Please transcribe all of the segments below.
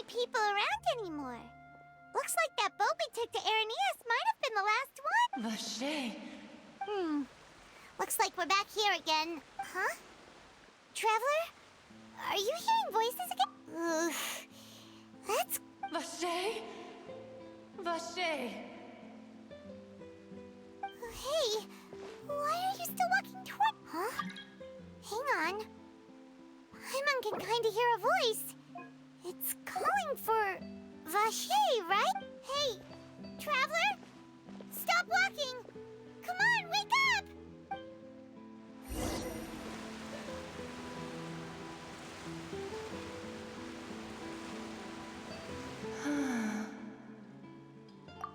people around anymore. Looks like that boat we took to Araneas might have been the last one. Vache. Looks like we're back here again. Huh? Traveler? Are you hearing voices again? Ugh. That's... Vache? Vache. Hey, why are you still walking toward... Huh? Hang on. Paimon can kinda hear a voice. It's calling for... Vache, right? Hey, Traveler? Stop walking! Come on, wake up!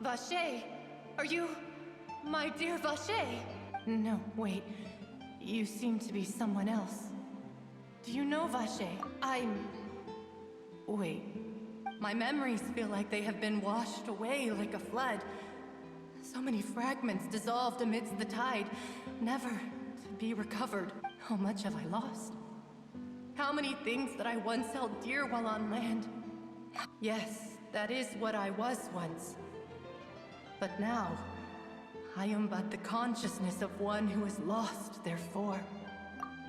Vache, are you... my dear Vache? No, wait. You seem to be someone else. Do you know Vache? Wait. My memories feel like they have been washed away like a flood. So many fragments dissolved amidst the tide, never to be recovered. How much have I lost? How many things that I once held dear while on land? Yes, that is what I was once. But now, I am but the consciousness of one who is lost, therefore.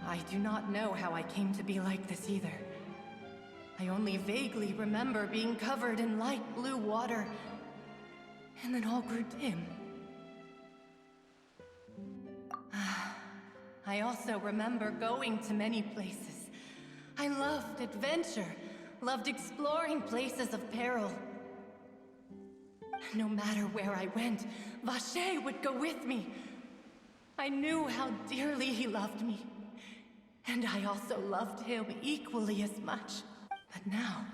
I do not know how I came to be like this either. I only vaguely remember being covered in light blue water, and then all grew dim. I also remember going to many places. I loved adventure, loved exploring places of peril. No matter where I went, Vache would go with me. I knew how dearly he loved me, and I also loved him equally as much. But now,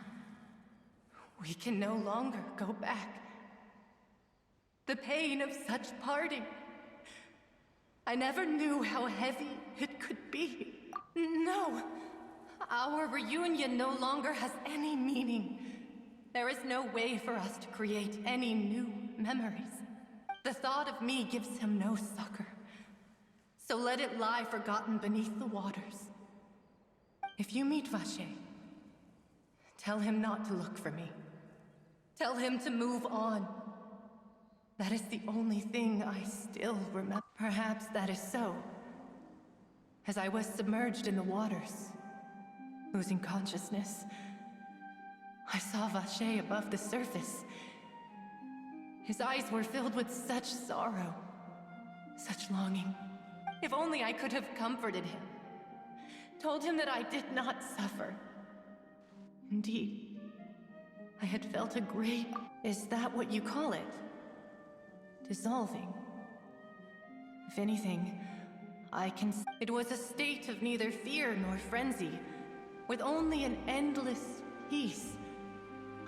we can no longer go back. The pain of such parting. I never knew how heavy it could be. No, our reunion no longer has any meaning. There is no way for us to create any new memories. The thought of me gives him no succor. So let it lie forgotten beneath the waters. If you meet Vache, tell him not to look for me. Tell him to move on. That is the only thing I still remember. Perhaps that is so. As I was submerged in the waters, losing consciousness, I saw Vache above the surface. His eyes were filled with such sorrow, such longing. If only I could have comforted him, told him that I did not suffer. Indeed, I had felt a great... Is that what you call it? Dissolving. If anything, I can... It was a state of neither fear nor frenzy, with only an endless peace,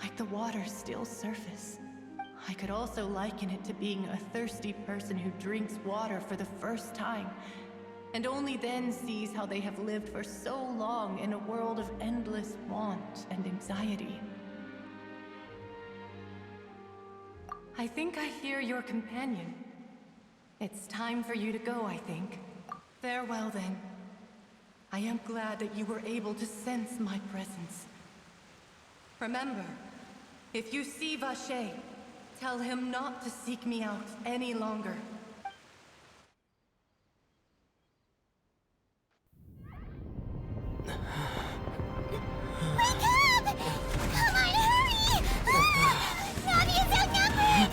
like the water's still surface. I could also liken it to being a thirsty person who drinks water for the first time, and only then sees how they have lived for so long in a world of endless want and anxiety. I think I hear your companion. It's time for you to go, I think. Farewell, then. I am glad that you were able to sense my presence. Remember, if you see Vache, tell him not to seek me out any longer. Wake up! Come on, hurry! Navi is outnumbered!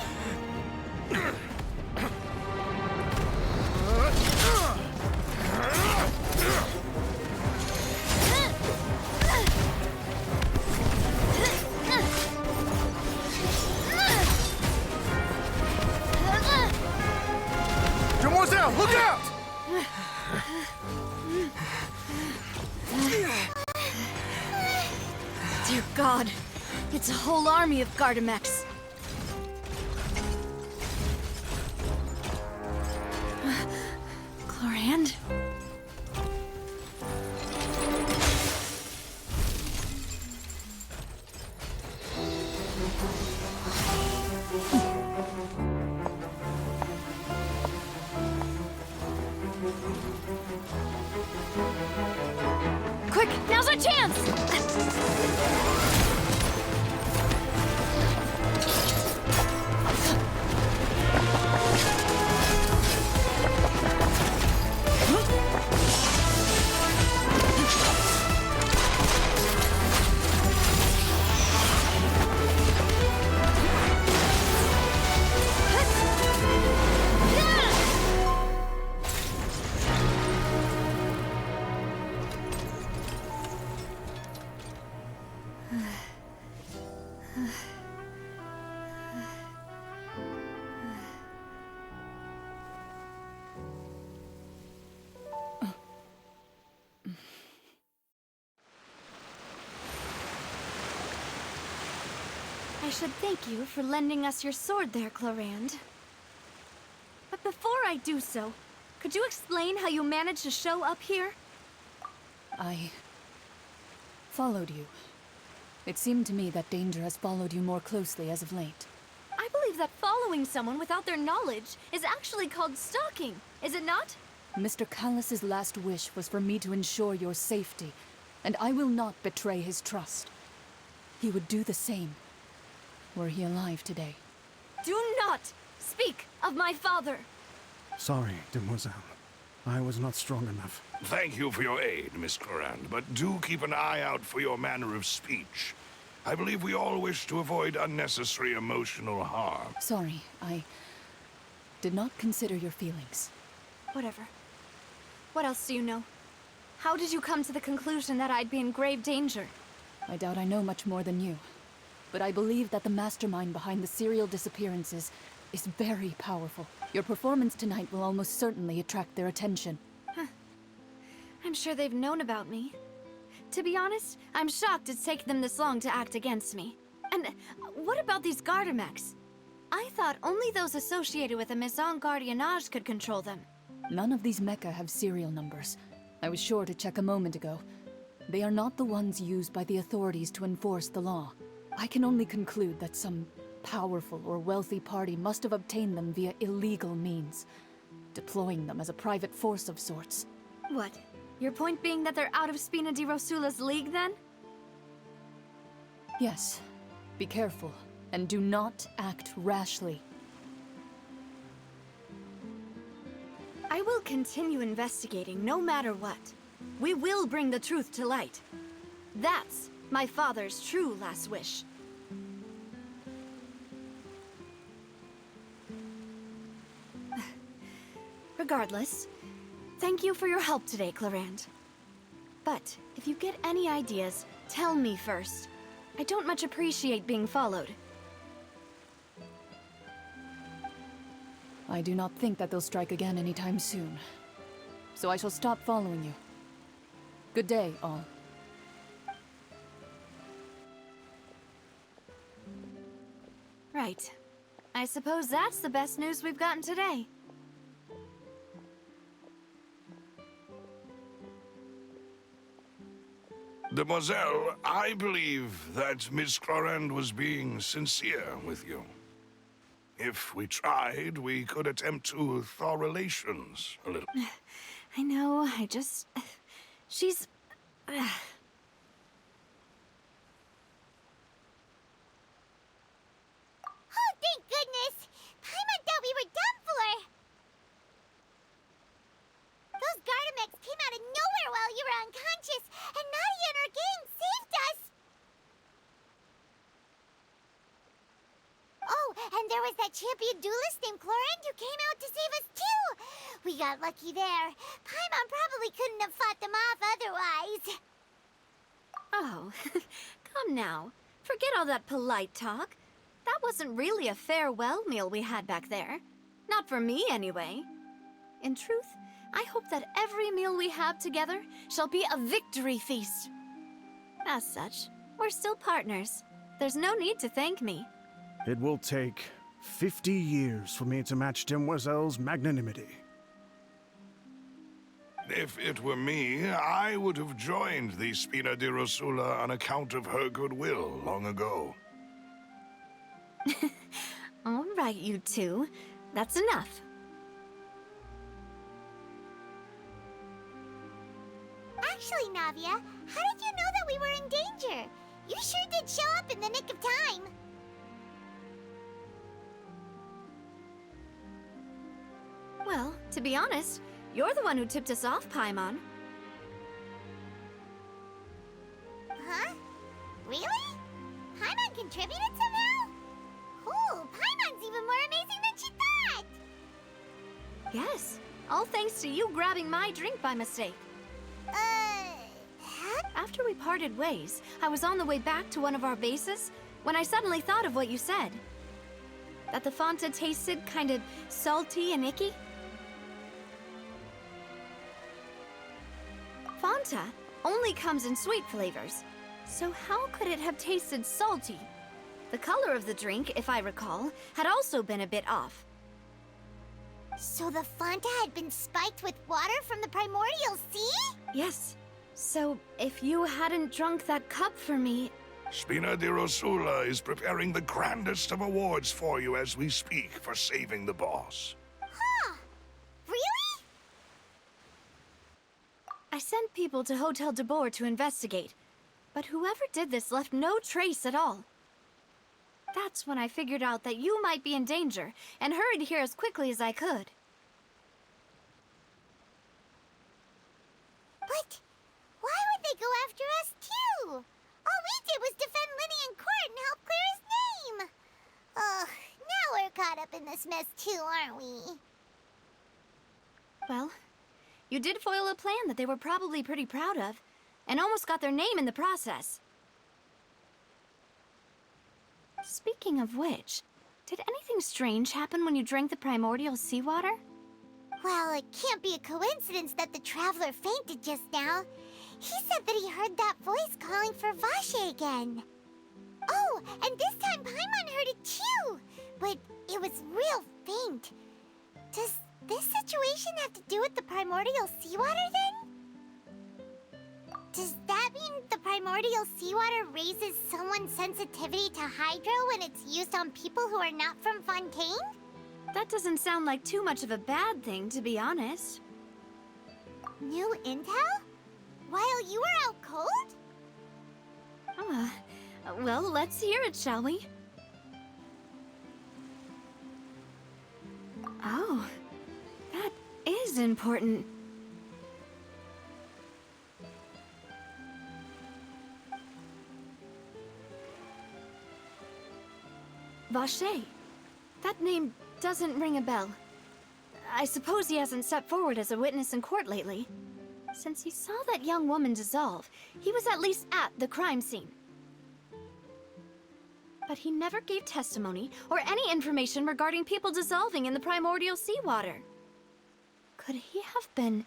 Demoiselle, look out! Dear God, it's a whole army of Gardamex. Chlorand? Quick, now's our chance! I should thank you for lending us your sword there, Clorand. But before I do so, could you explain how you managed to show up here? I followed you. It seemed to me that danger has followed you more closely as of late. I believe that following someone without their knowledge is actually called stalking, is it not? Mr. Callus's last wish was for me to ensure your safety, and I will not betray his trust. He would do the same, were he alive today. Do not speak of my father! Sorry, demoiselle. I was not strong enough. Thank you for your aid, Miss Clorand, but do keep an eye out for your manner of speech. I believe we all wish to avoid unnecessary emotional harm. Sorry, I did not consider your feelings. Whatever. What else do you know? How did you come to the conclusion that I'd be in grave danger? I doubt I know much more than you, but I believe that the mastermind behind the serial disappearances is very powerful. Your performance tonight will almost certainly attract their attention. I'm sure they've known about me. To be honest, I'm shocked it's taken them this long to act against me. And what about these Gardamex? I thought only those associated with the Maison Gardiennage could control them. None of these mecha have serial numbers. I was sure to check a moment ago. They are not the ones used by the authorities to enforce the law. I can only conclude that some powerful or wealthy party must have obtained them via illegal means, deploying them as a private force of sorts. What? Your point being that they're out of Spina di Rosula's league, then? Yes. Be careful, and do not act rashly. I will continue investigating no matter what. We will bring the truth to light. That's my father's true last wish. Regardless, thank you for your help today, Clorand. But if you get any ideas, tell me first. I don't much appreciate being followed. I do not think that they'll strike again anytime soon. So I shall stop following you. Good day, all. Right. I suppose that's the best news we've gotten today. Demoiselle, I believe that Miss Clorand was being sincere with you. If we tried, we could attempt to thaw relations a little. I know, she's... Oh, thank goodness! Paimon thought we were done for! Those Gardamex came out of nowhere while you were unconscious, and Nadia and her gang saved us! Oh, and there was that champion duelist named Clorand who came out to save us too! We got lucky there. Paimon probably couldn't have fought them off otherwise. Oh, come now. Forget all that polite talk. That wasn't really a farewell meal we had back there. Not for me, anyway. In truth, I hope that every meal we have together shall be a victory feast. As such, we're still partners. There's no need to thank me. It will take 50 years for me to match Demoiselle's magnanimity. If it were me, I would have joined the Spina di Rosula on account of her goodwill long ago. All right, you two. That's enough. Actually, Navia, how did you know that we were in danger? You sure did show up in the nick of time. Well, to be honest, you're the one who tipped us off, Paimon. Huh? Really? Paimon contributed somehow? Cool, Paimon's even more amazing than she thought! Yes, all thanks to you grabbing my drink by mistake. Huh? After we parted ways, I was on the way back to one of our bases when I suddenly thought of what you said. That the Fanta tasted kind of salty and icky. Fanta only comes in sweet flavors, so how could it have tasted salty? The color of the drink, if I recall, had also been a bit off. So the Fanta had been spiked with water from the primordial sea? Yes. So, if you hadn't drunk that cup for me... Spina di Rosula is preparing the grandest of awards for you as we speak for saving the boss. Huh. Really? I sent people to Hotel de Boer to investigate, but whoever did this left no trace at all. That's when I figured out that you might be in danger, and hurried here as quickly as I could. But why would they go after us too? All we did was defend Linny in court and help clear his name. Ugh, now we're caught up in this mess too, aren't we? Well, you did foil a plan that they were probably pretty proud of, and almost got their name in the process. Speaking of which, did anything strange happen when you drank the primordial seawater? Well, it can't be a coincidence that the traveler fainted just now. He said that he heard that voice calling for Vache again. Oh, and this time Paimon heard it too, but it was real faint. Does this situation have to do with the primordial seawater then? Does that mean the primordial seawater raises someone's sensitivity to hydro when it's used on people who are not from Fontaine? That doesn't sound like too much of a bad thing, to be honest. New intel? While you were out cold? Well, let's hear it, shall we? Oh, that is important. Vache. That name doesn't ring a bell. I suppose he hasn't stepped forward as a witness in court lately. Since he saw that young woman dissolve, he was at least at the crime scene. But he never gave testimony or any information regarding people dissolving in the primordial seawater. Could he have been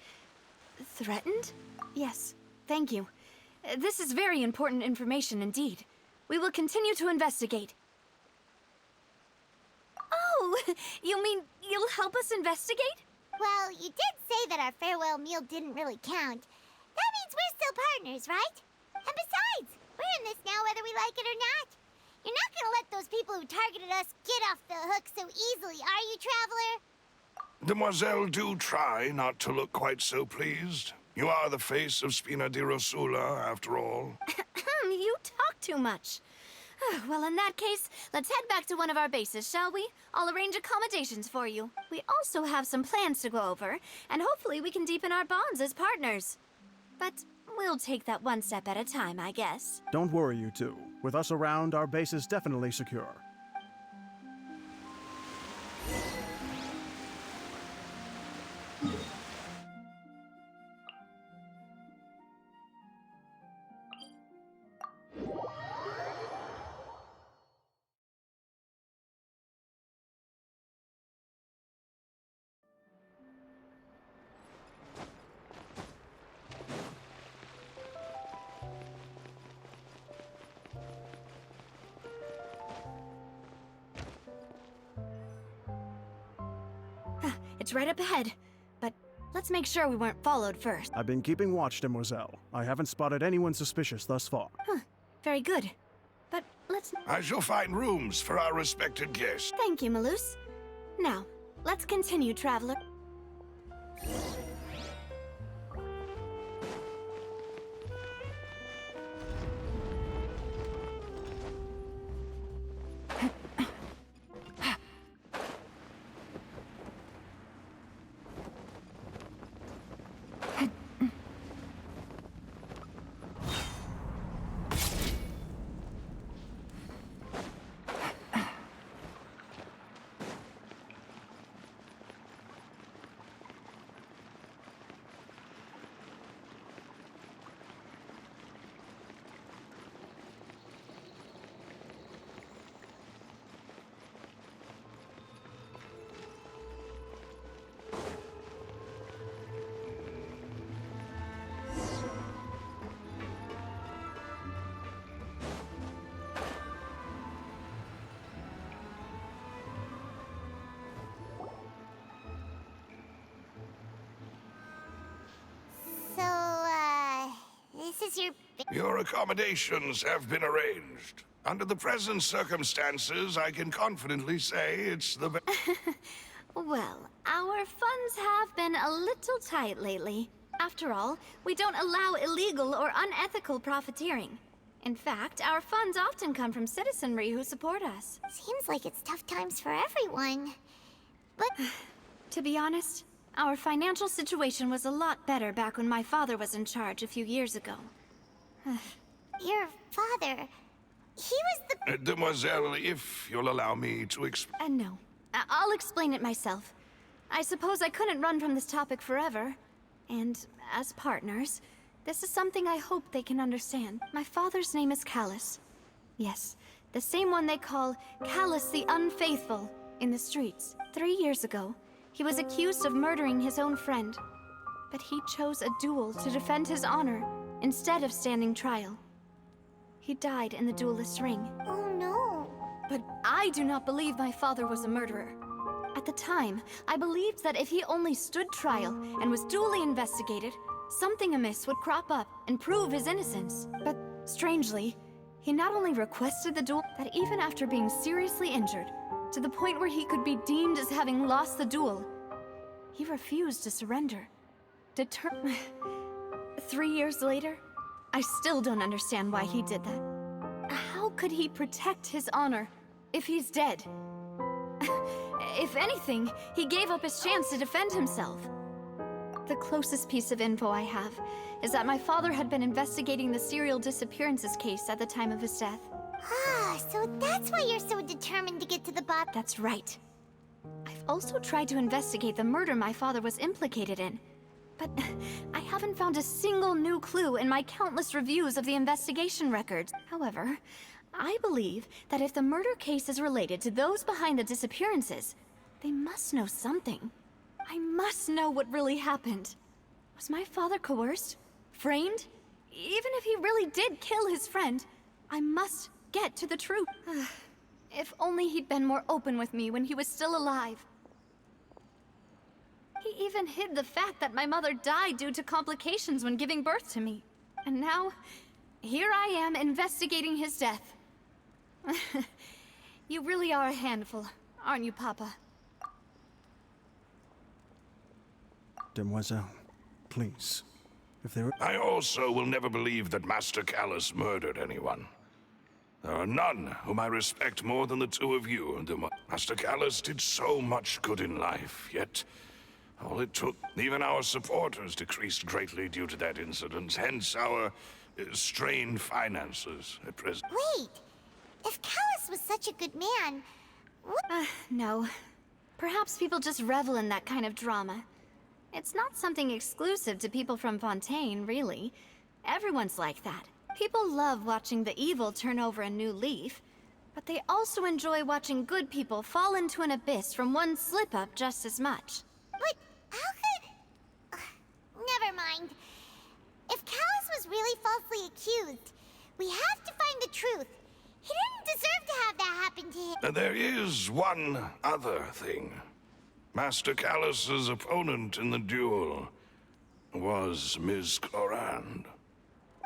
threatened? Yes, thank you. This is very important information indeed. We will continue to investigate. Oh, you mean you'll help us investigate? Well, you did say that our farewell meal didn't really count. That means we're still partners, right? And besides, we're in this now whether we like it or not. You're not gonna let those people who targeted us get off the hook so easily, are you, Traveler? Demoiselle, do try not to look quite so pleased. You are the face of Spina di Rosula, after all. You talk too much. Well, in that case, let's head back to one of our bases, shall we? I'll arrange accommodations for you. We also have some plans to go over, and hopefully we can deepen our bonds as partners. But we'll take that one step at a time, I guess. Don't worry, you two. With us around, our base is definitely secure. It's right up ahead, but let's make sure we weren't followed first. I've been keeping watch, Demoiselle. I haven't spotted anyone suspicious thus far. Very good. But let's... I shall find rooms for our respected guests. Thank you, Malus. Now, let's continue, Traveler. is your... Your accommodations have been arranged. Under the present circumstances, I can confidently say it's the best. Well, our funds have been a little tight lately. After all, we don't allow illegal or unethical profiteering. In fact, our funds often come from citizenry who support us. Seems like it's tough times for everyone. But... To be honest, our financial situation was a lot better back when my father was in charge a few years ago. Your father... He was the... Demoiselle, if you'll allow me to explain... No. I'll explain it myself. I suppose I couldn't run from this topic forever. And as partners, this is something I hope they can understand. My father's name is Callus. Yes, the same one they call Callus the Unfaithful in the streets. 3 years ago, he was accused of murdering his own friend. But he chose a duel to defend his honor instead of standing trial. He died in the duelist's ring. Oh no. But I do not believe my father was a murderer. At the time, I believed that if he only stood trial and was duly investigated, something amiss would crop up and prove his innocence. But strangely, he not only requested the duel, that even after being seriously injured, to the point where he could be deemed as having lost the duel, he refused to surrender. 3 years later, I still don't understand why he did that. How could he protect his honor if he's dead? If anything, he gave up his chance to defend himself. The closest piece of info I have is that my father had been investigating the serial disappearances case at the time of his death. Ah, so that's why you're so determined to get to the bottom. That's right. I've also tried to investigate the murder my father was implicated in, but I haven't found a single new clue in my countless reviews of the investigation records. However, I believe that if the murder case is related to those behind the disappearances, they must know something. I must know what really happened. Was my father coerced? Framed? Even if he really did kill his friend, I must get to the truth. If only he'd been more open with me when he was still alive. He even hid the fact that my mother died due to complications when giving birth to me. And now, here I am investigating his death. You really are a handful, aren't you, Papa? Demoiselle, please. If there... I also will never believe that Master Callus murdered anyone. There are none whom I respect more than the two of you. Master Callus did so much good in life, yet all it took, even our supporters decreased greatly due to that incident, hence our strained finances at present. Wait, if Callus was such a good man, what... No. Perhaps people just revel in that kind of drama. It's not something exclusive to people from Fontaine, really. Everyone's like that. People love watching the evil turn over a new leaf, but they also enjoy watching good people fall into an abyss from one slip-up just as much. But how could... never mind. If Callus was really falsely accused, we have to find the truth. He didn't deserve to have that happen to him. There is one other thing. Master Callus's opponent in the duel was Ms. Clorand.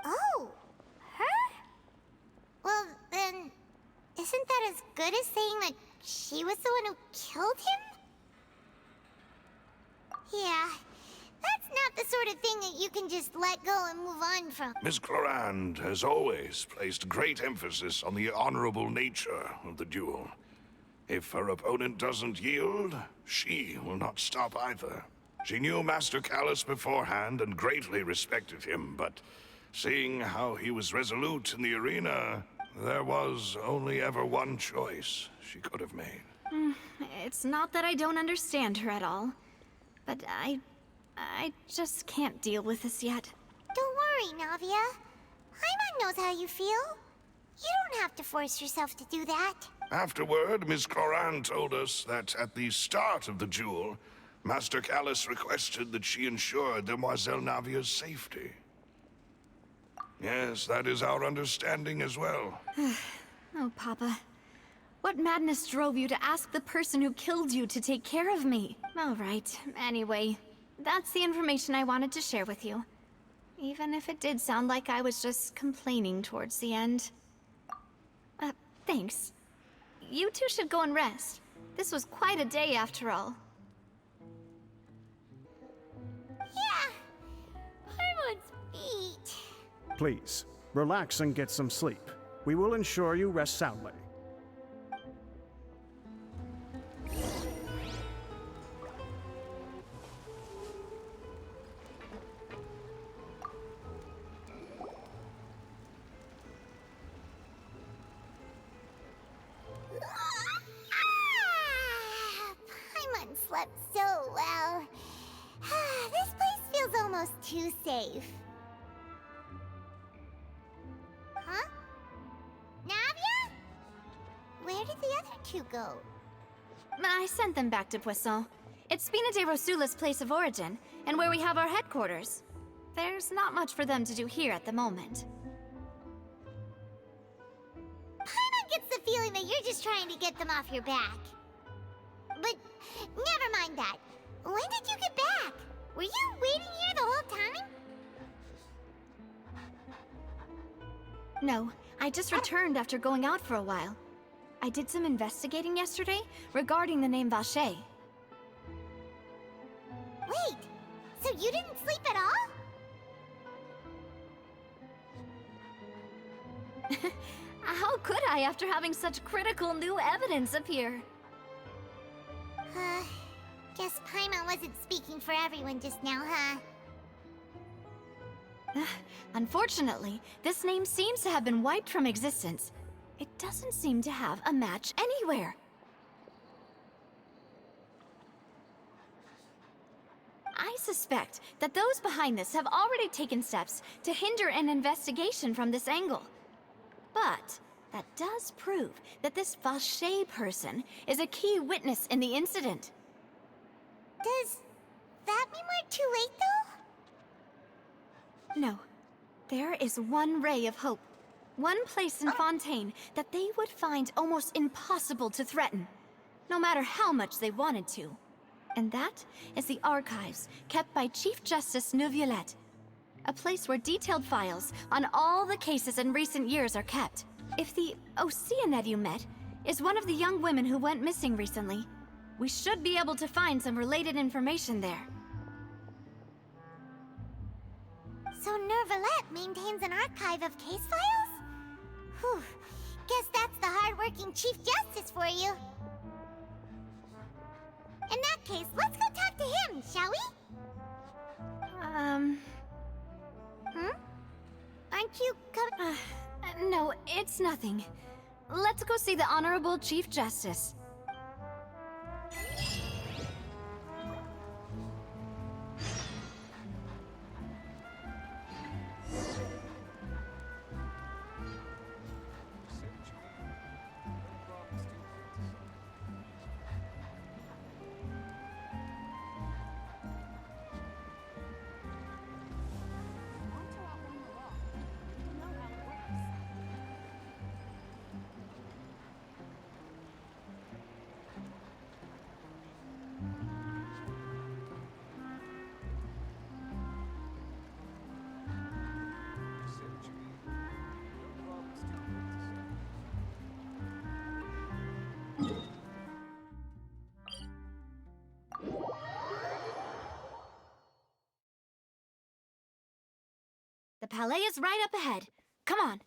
Oh, her? Well, then, isn't that as good as saying that she was the one who killed him? Yeah, that's not the sort of thing that you can just let go and move on from. Ms. Clorand has always placed great emphasis on the honorable nature of the duel. If her opponent doesn't yield, she will not stop either. She knew Master Callus beforehand and greatly respected him, but seeing how he was resolute in the arena, there was only ever one choice she could have made. It's not that I don't understand her at all, but I just can't deal with this yet. Don't worry, Navia. Paimon knows how you feel. You don't have to force yourself to do that. Afterward, Ms. Clorand told us that at the start of the duel, Master Callus requested that she ensure Demoiselle Navia's safety. Yes, that is our understanding as well. Oh, Papa. What madness drove you to ask the person who killed you to take care of me? All right, anyway, that's the information I wanted to share with you. even if it did sound like I was just complaining towards the end. Thanks. You two should go and rest. This was quite a day after all. Yeah, Paimon's beat. Please, relax and get some sleep. We will ensure you rest soundly. Paimon slept so well. This place feels almost too safe. Huh? Navia? Where did the other two go? I sent them back to Poisson. It's Spina de Rosula's place of origin, and where we have our headquarters. There's not much for them to do here at the moment. Paimon gets the feeling that you're just trying to get them off your back. But never mind that. When did you get back? Were you waiting here the whole time? No, I just returned after going out for a while. I did some investigating yesterday regarding the name Vacher. Wait, so you didn't sleep at all? How could I after having such critical new evidence appear? Guess Paimon wasn't speaking for everyone just now, huh? Unfortunately, this name seems to have been wiped from existence. It doesn't seem to have a match anywhere. I suspect that those behind this have already taken steps to hinder an investigation from this angle. But that does prove that this Vacher person is a key witness in the incident. Does that mean we're too late, though? No. There is one ray of hope. One place in Fontaine that they would find almost impossible to threaten, no matter how much they wanted to. And that is the archives kept by Chief Justice Neuvillette. A place where detailed files on all the cases in recent years are kept. If the Oceanette you met is one of the young women who went missing recently, we should be able to find some related information there. So Neuvillette maintains an archive of case files? Whew. Guess that's the hard-working Chief Justice for you. In that case, let's go talk to him, shall we? Aren't you coming? No, it's nothing. Let's go see the Honorable Chief Justice. The Palais is right up ahead. Come on.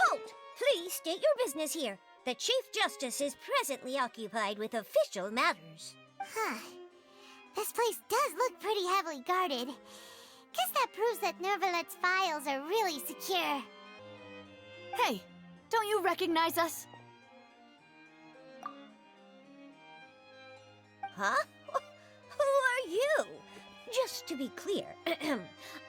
Halt! Please state your business here. The Chief Justice is presently occupied with official matters. Huh. This place does look pretty heavily guarded. Guess that proves that Neuvillette's files are really secure. Hey, don't you recognize us? Huh? Who are you? Just to be clear,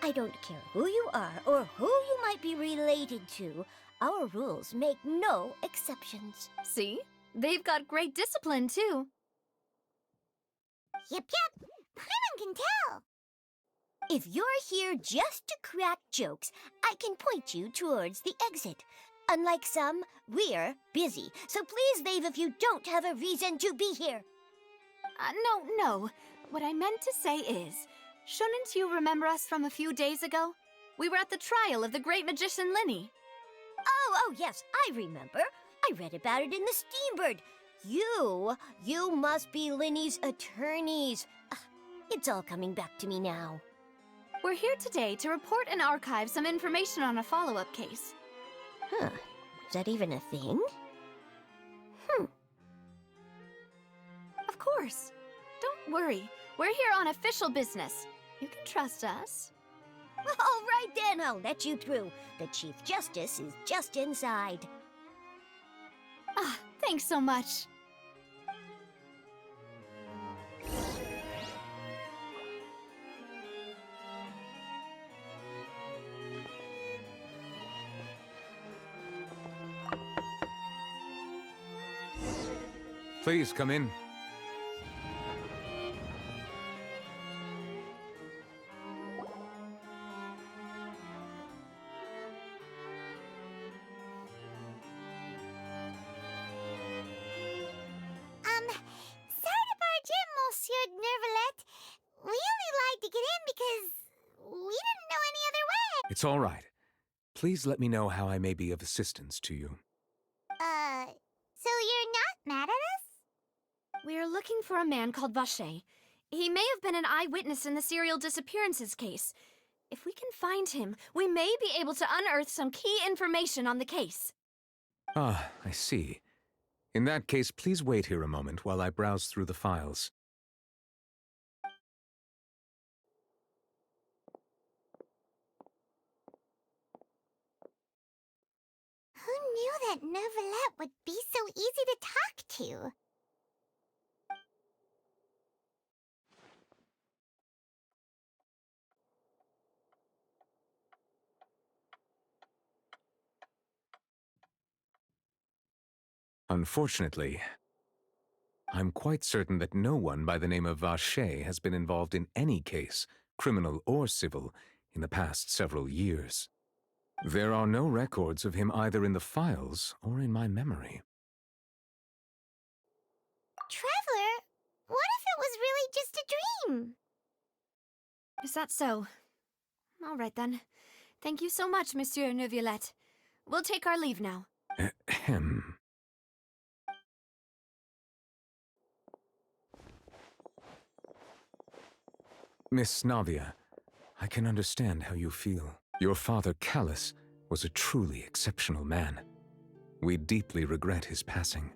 I don't care who you are or who you might be related to. Our rules make no exceptions. See? They've got great discipline, too. Yep. Paimon can tell. If you're here just to crack jokes, I can point you towards the exit. Unlike some, we're busy, so please leave if you don't have a reason to be here. No. What I meant to say is, shouldn't you remember us from a few days ago? We were at the trial of the great magician Linny. Oh, yes, I remember. I read about it in the Steambird. You must be Linny's attorneys. It's all coming back to me now. We're here today to report and archive some information on a follow-up case. Huh, is that even a thing? Of course. Don't worry. We're here on official business. You can trust us. All right then, I'll let you through. The Chief Justice is just inside. Thanks so much. Please come in. Sorry to barge in, Monsieur Nervalet. We only lied to get in because we didn't know any other way. It's all right. Please let me know how I may be of assistance to you. So you're not mad at us? We're looking for a man called Vacher. He may have been an eyewitness in the serial disappearances case. If we can find him, we may be able to unearth some key information on the case. Ah, I see. In that case, please wait here a moment while I browse through the files. Who knew that Nervalet would be so easy to talk to? Unfortunately, I'm quite certain that no one by the name of Vacher has been involved in any case, criminal or civil, in the past several years. There are no records of him either in the files or in my memory. Traveler, what if it was really just a dream? Is that so? All right then. Thank you so much, Monsieur Neuvillette. We'll take our leave now. Ahem. Miss Navia, I can understand how you feel. Your father, Callus, was a truly exceptional man. We deeply regret his passing.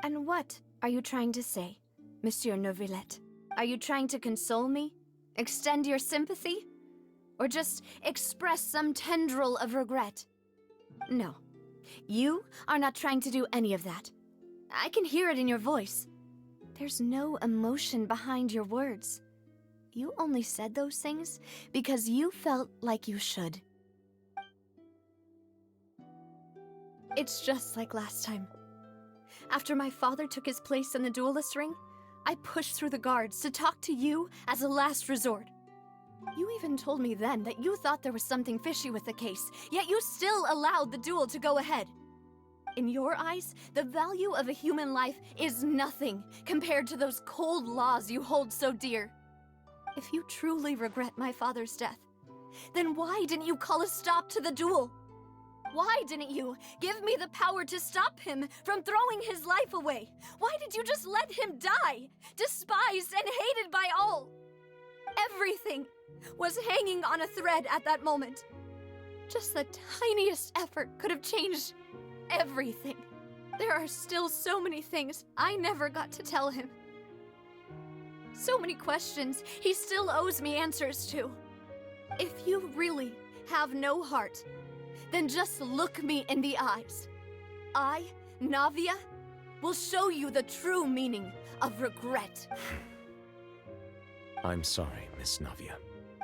And what are you trying to say, Monsieur Neuvillette? Are you trying to console me? Extend your sympathy? Or just express some tendril of regret? No. You are not trying to do any of that. I can hear it in your voice. There's no emotion behind your words. You only said those things because you felt like you should. It's just like last time. After my father took his place in the duelist ring, I pushed through the guards to talk to you as a last resort. You even told me then that you thought there was something fishy with the case, yet you still allowed the duel to go ahead. In your eyes, the value of a human life is nothing compared to those cold laws you hold so dear. If you truly regret my father's death, then why didn't you call a stop to the duel? Why didn't you give me the power to stop him from throwing his life away? Why did you just let him die, despised and hated by all? Everything was hanging on a thread at that moment. Just the tiniest effort could have changed everything. There are still so many things I never got to tell him. So many questions he still owes me answers to. If you really have no heart, then just look me in the eyes. I Navia will show you the true meaning of regret. I'm sorry, Miss Navia.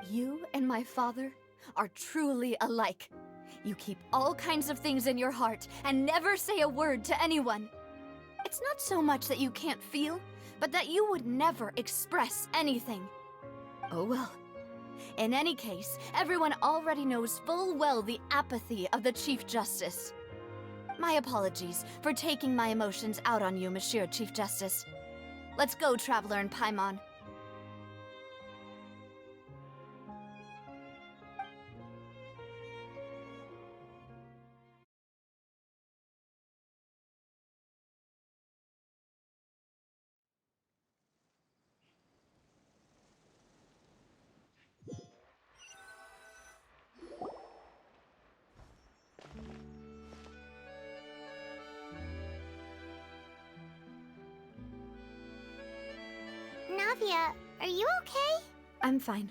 You and my father are truly alike. You keep all kinds of things in your heart and never say a word to anyone. It's not so much that you can't feel, but that you would never express anything. Oh well. In any case, everyone already knows full well the apathy of the Chief Justice. My apologies for taking my emotions out on you, Monsieur Chief Justice. Let's go, Traveler and Paimon. Navia, are you okay? I'm fine.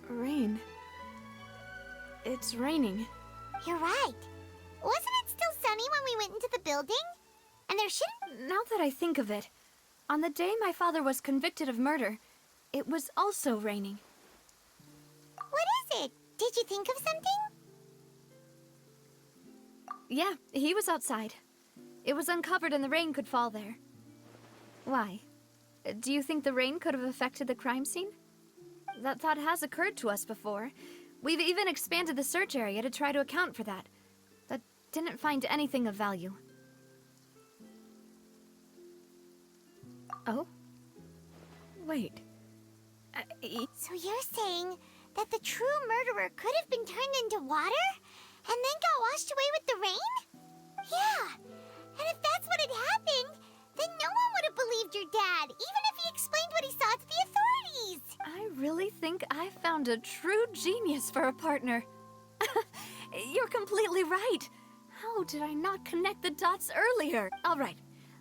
Rain. It's raining. You're right. Wasn't it still sunny when we went into the building? And there shouldn't... Now that I think of it, on the day my father was convicted of murder, it was also raining. What is it? Did you think of something? Yeah, he was outside. It was uncovered and the rain could fall there. Why? Do you think the rain could have affected the crime scene? That thought has occurred to us before. We've even expanded the search area to try to account for that. But didn't find anything of value. Oh? Wait. So you're saying that the true murderer could have been turned into water? And then got washed away with the rain? Yeah. And if that's what had happened, then no one would have believed your dad, even if he explained what he saw to the authorities. I really think I found a true genius for a partner. You're completely right. How did I not connect the dots earlier? All right,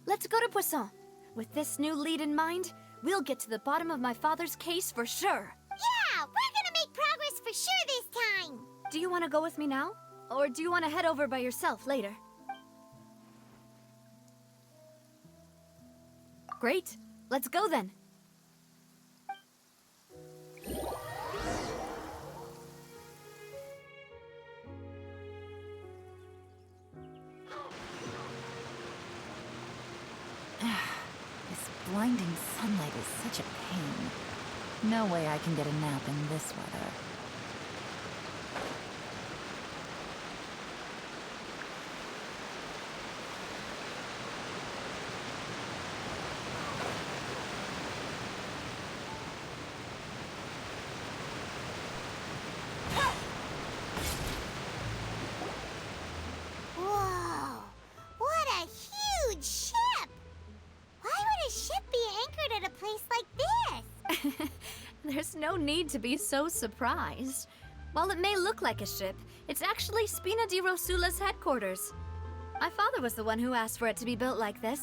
let's go to Poisson. With this new lead in mind, we'll get to the bottom of my father's case for sure. Yeah, we're gonna make progress for sure this time. Do you want to go with me now? Or do you want to head over by yourself later? Great. Let's go then. This blinding sunlight is such a pain. No way I can get a nap in this weather. Whoa, what a huge ship! Why would a ship be anchored at a place like this? There's no need to be so surprised. While it may look like a ship, it's actually Spina di Rosula's headquarters. My father was the one who asked for it to be built like this.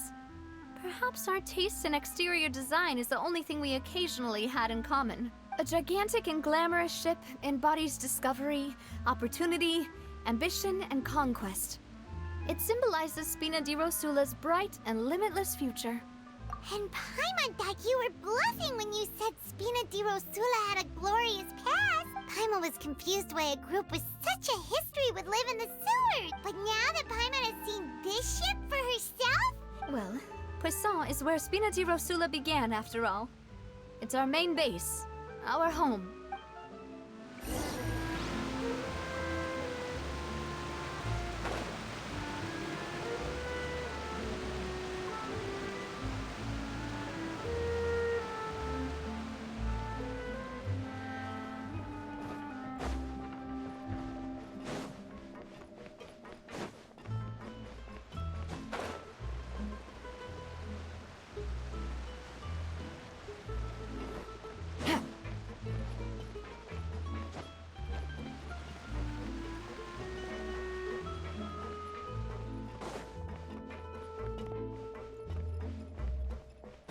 Perhaps our taste in exterior design is the only thing we occasionally had in common. A gigantic and glamorous ship embodies discovery, opportunity, ambition, and conquest. It symbolizes Spina di Rosula's bright and limitless future. And Paimon thought you were bluffing when you said Spina di Rosula had a glorious past. Paimon was confused why a group with such a history would live in the sewers. But now that Paimon has seen this ship for herself? Well, Poisson is where Spina di Rosula began, after all. It's our main base, our home.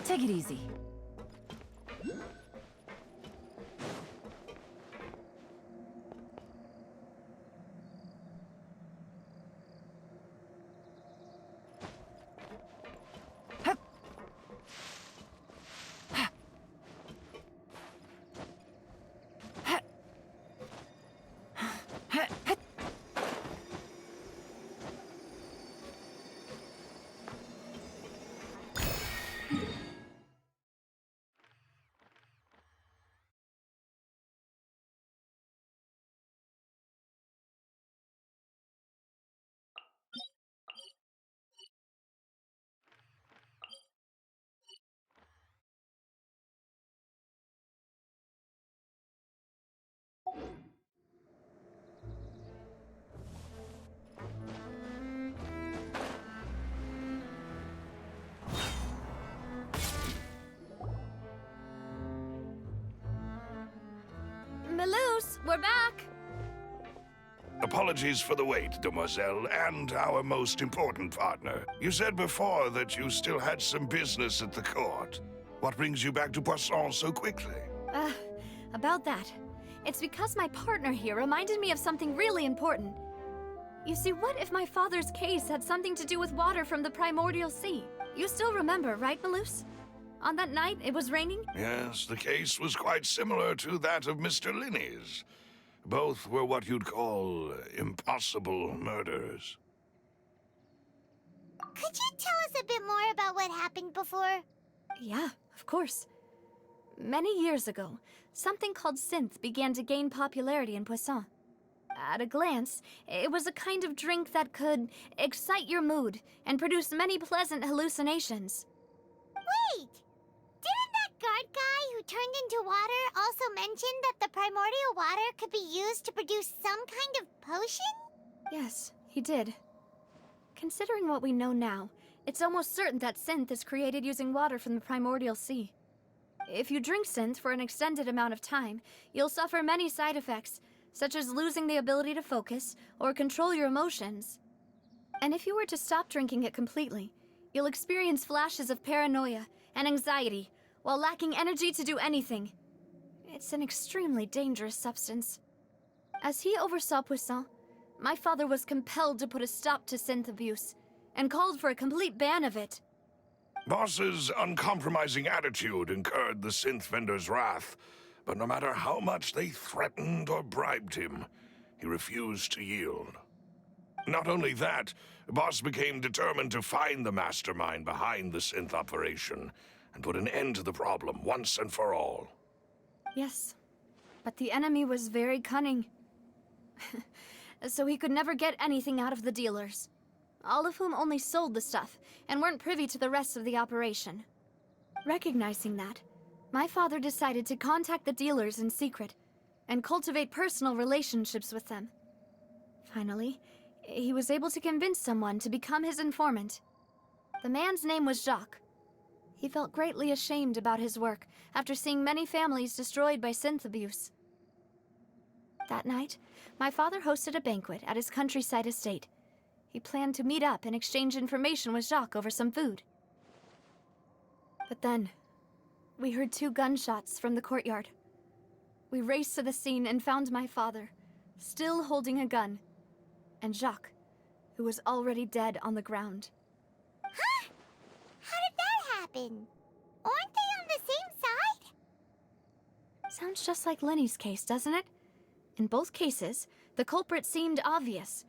Take it easy. Malouse, we're back! Apologies for the wait, demoiselle, and our most important partner. You said before that you still had some business at the court. What brings you back to Poisson so quickly? About that. It's because my partner here reminded me of something really important. You see, what if my father's case had something to do with water from the primordial sea? You still remember, right, Malouse? On that night, it was raining? Yes, the case was quite similar to that of Mr. Linney's. Both were what you'd call impossible murders. Could you tell us a bit more about what happened before? Yeah, of course. Many years ago, something called synth began to gain popularity in Poisson. At a glance, it was a kind of drink that could excite your mood and produce many pleasant hallucinations. Wait! Didn't that guard guy who turned into water also mention that the primordial water could be used to produce some kind of potion? Yes, he did. Considering what we know now, it's almost certain that synth is created using water from the primordial sea. If you drink synth for an extended amount of time, you'll suffer many side effects, such as losing the ability to focus or control your emotions. And if you were to stop drinking it completely, you'll experience flashes of paranoia and anxiety while lacking energy to do anything. It's an extremely dangerous substance. As he oversaw Poisson, my father was compelled to put a stop to synth abuse and called for a complete ban of it. Boss's uncompromising attitude incurred the synth vendor's wrath, but no matter how much they threatened or bribed him, he refused to yield. Not only that, Boss became determined to find the mastermind behind the synth operation and put an end to the problem once and for all. Yes, but the enemy was very cunning. So he could never get anything out of the dealers, all of whom only sold the stuff and weren't privy to the rest of the operation. Recognizing that, my father decided to contact the dealers in secret and cultivate personal relationships with them. Finally, he was able to convince someone to become his informant. The man's name was Jacques. He felt greatly ashamed about his work after seeing many families destroyed by synth abuse. That night, my father hosted a banquet at his countryside estate. He planned to meet up and exchange information with Jacques over some food. But then, we heard 2 gunshots from the courtyard. We raced to the scene and found my father, still holding a gun, and Jacques, who was already dead on the ground. Huh? How did that happen? Aren't they on the same side? Sounds just like Lenny's case, doesn't it? In both cases, the culprit seemed obvious,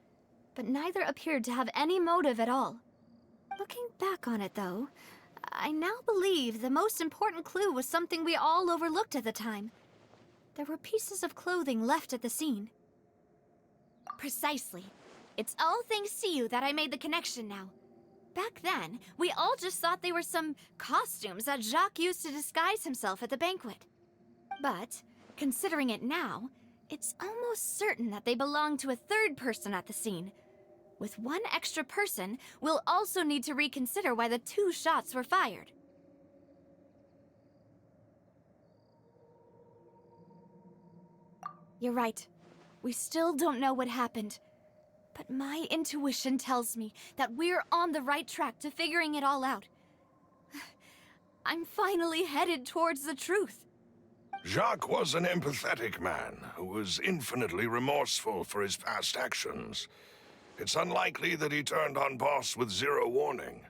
but neither appeared to have any motive at all. Looking back on it, though, I now believe the most important clue was something we all overlooked at the time. There were pieces of clothing left at the scene. Precisely. It's all thanks to you that I made the connection now. Back then, we all just thought they were some costumes that Jacques used to disguise himself at the banquet. But, considering it now, it's almost certain that they belong to a third person at the scene. With one extra person, we'll also need to reconsider why the 2 shots were fired. You're right. We still don't know what happened. But my intuition tells me that we're on the right track to figuring it all out. I'm finally headed towards the truth. Jacques was an empathetic man who was infinitely remorseful for his past actions. It's unlikely that he turned on Boss with 0 warning.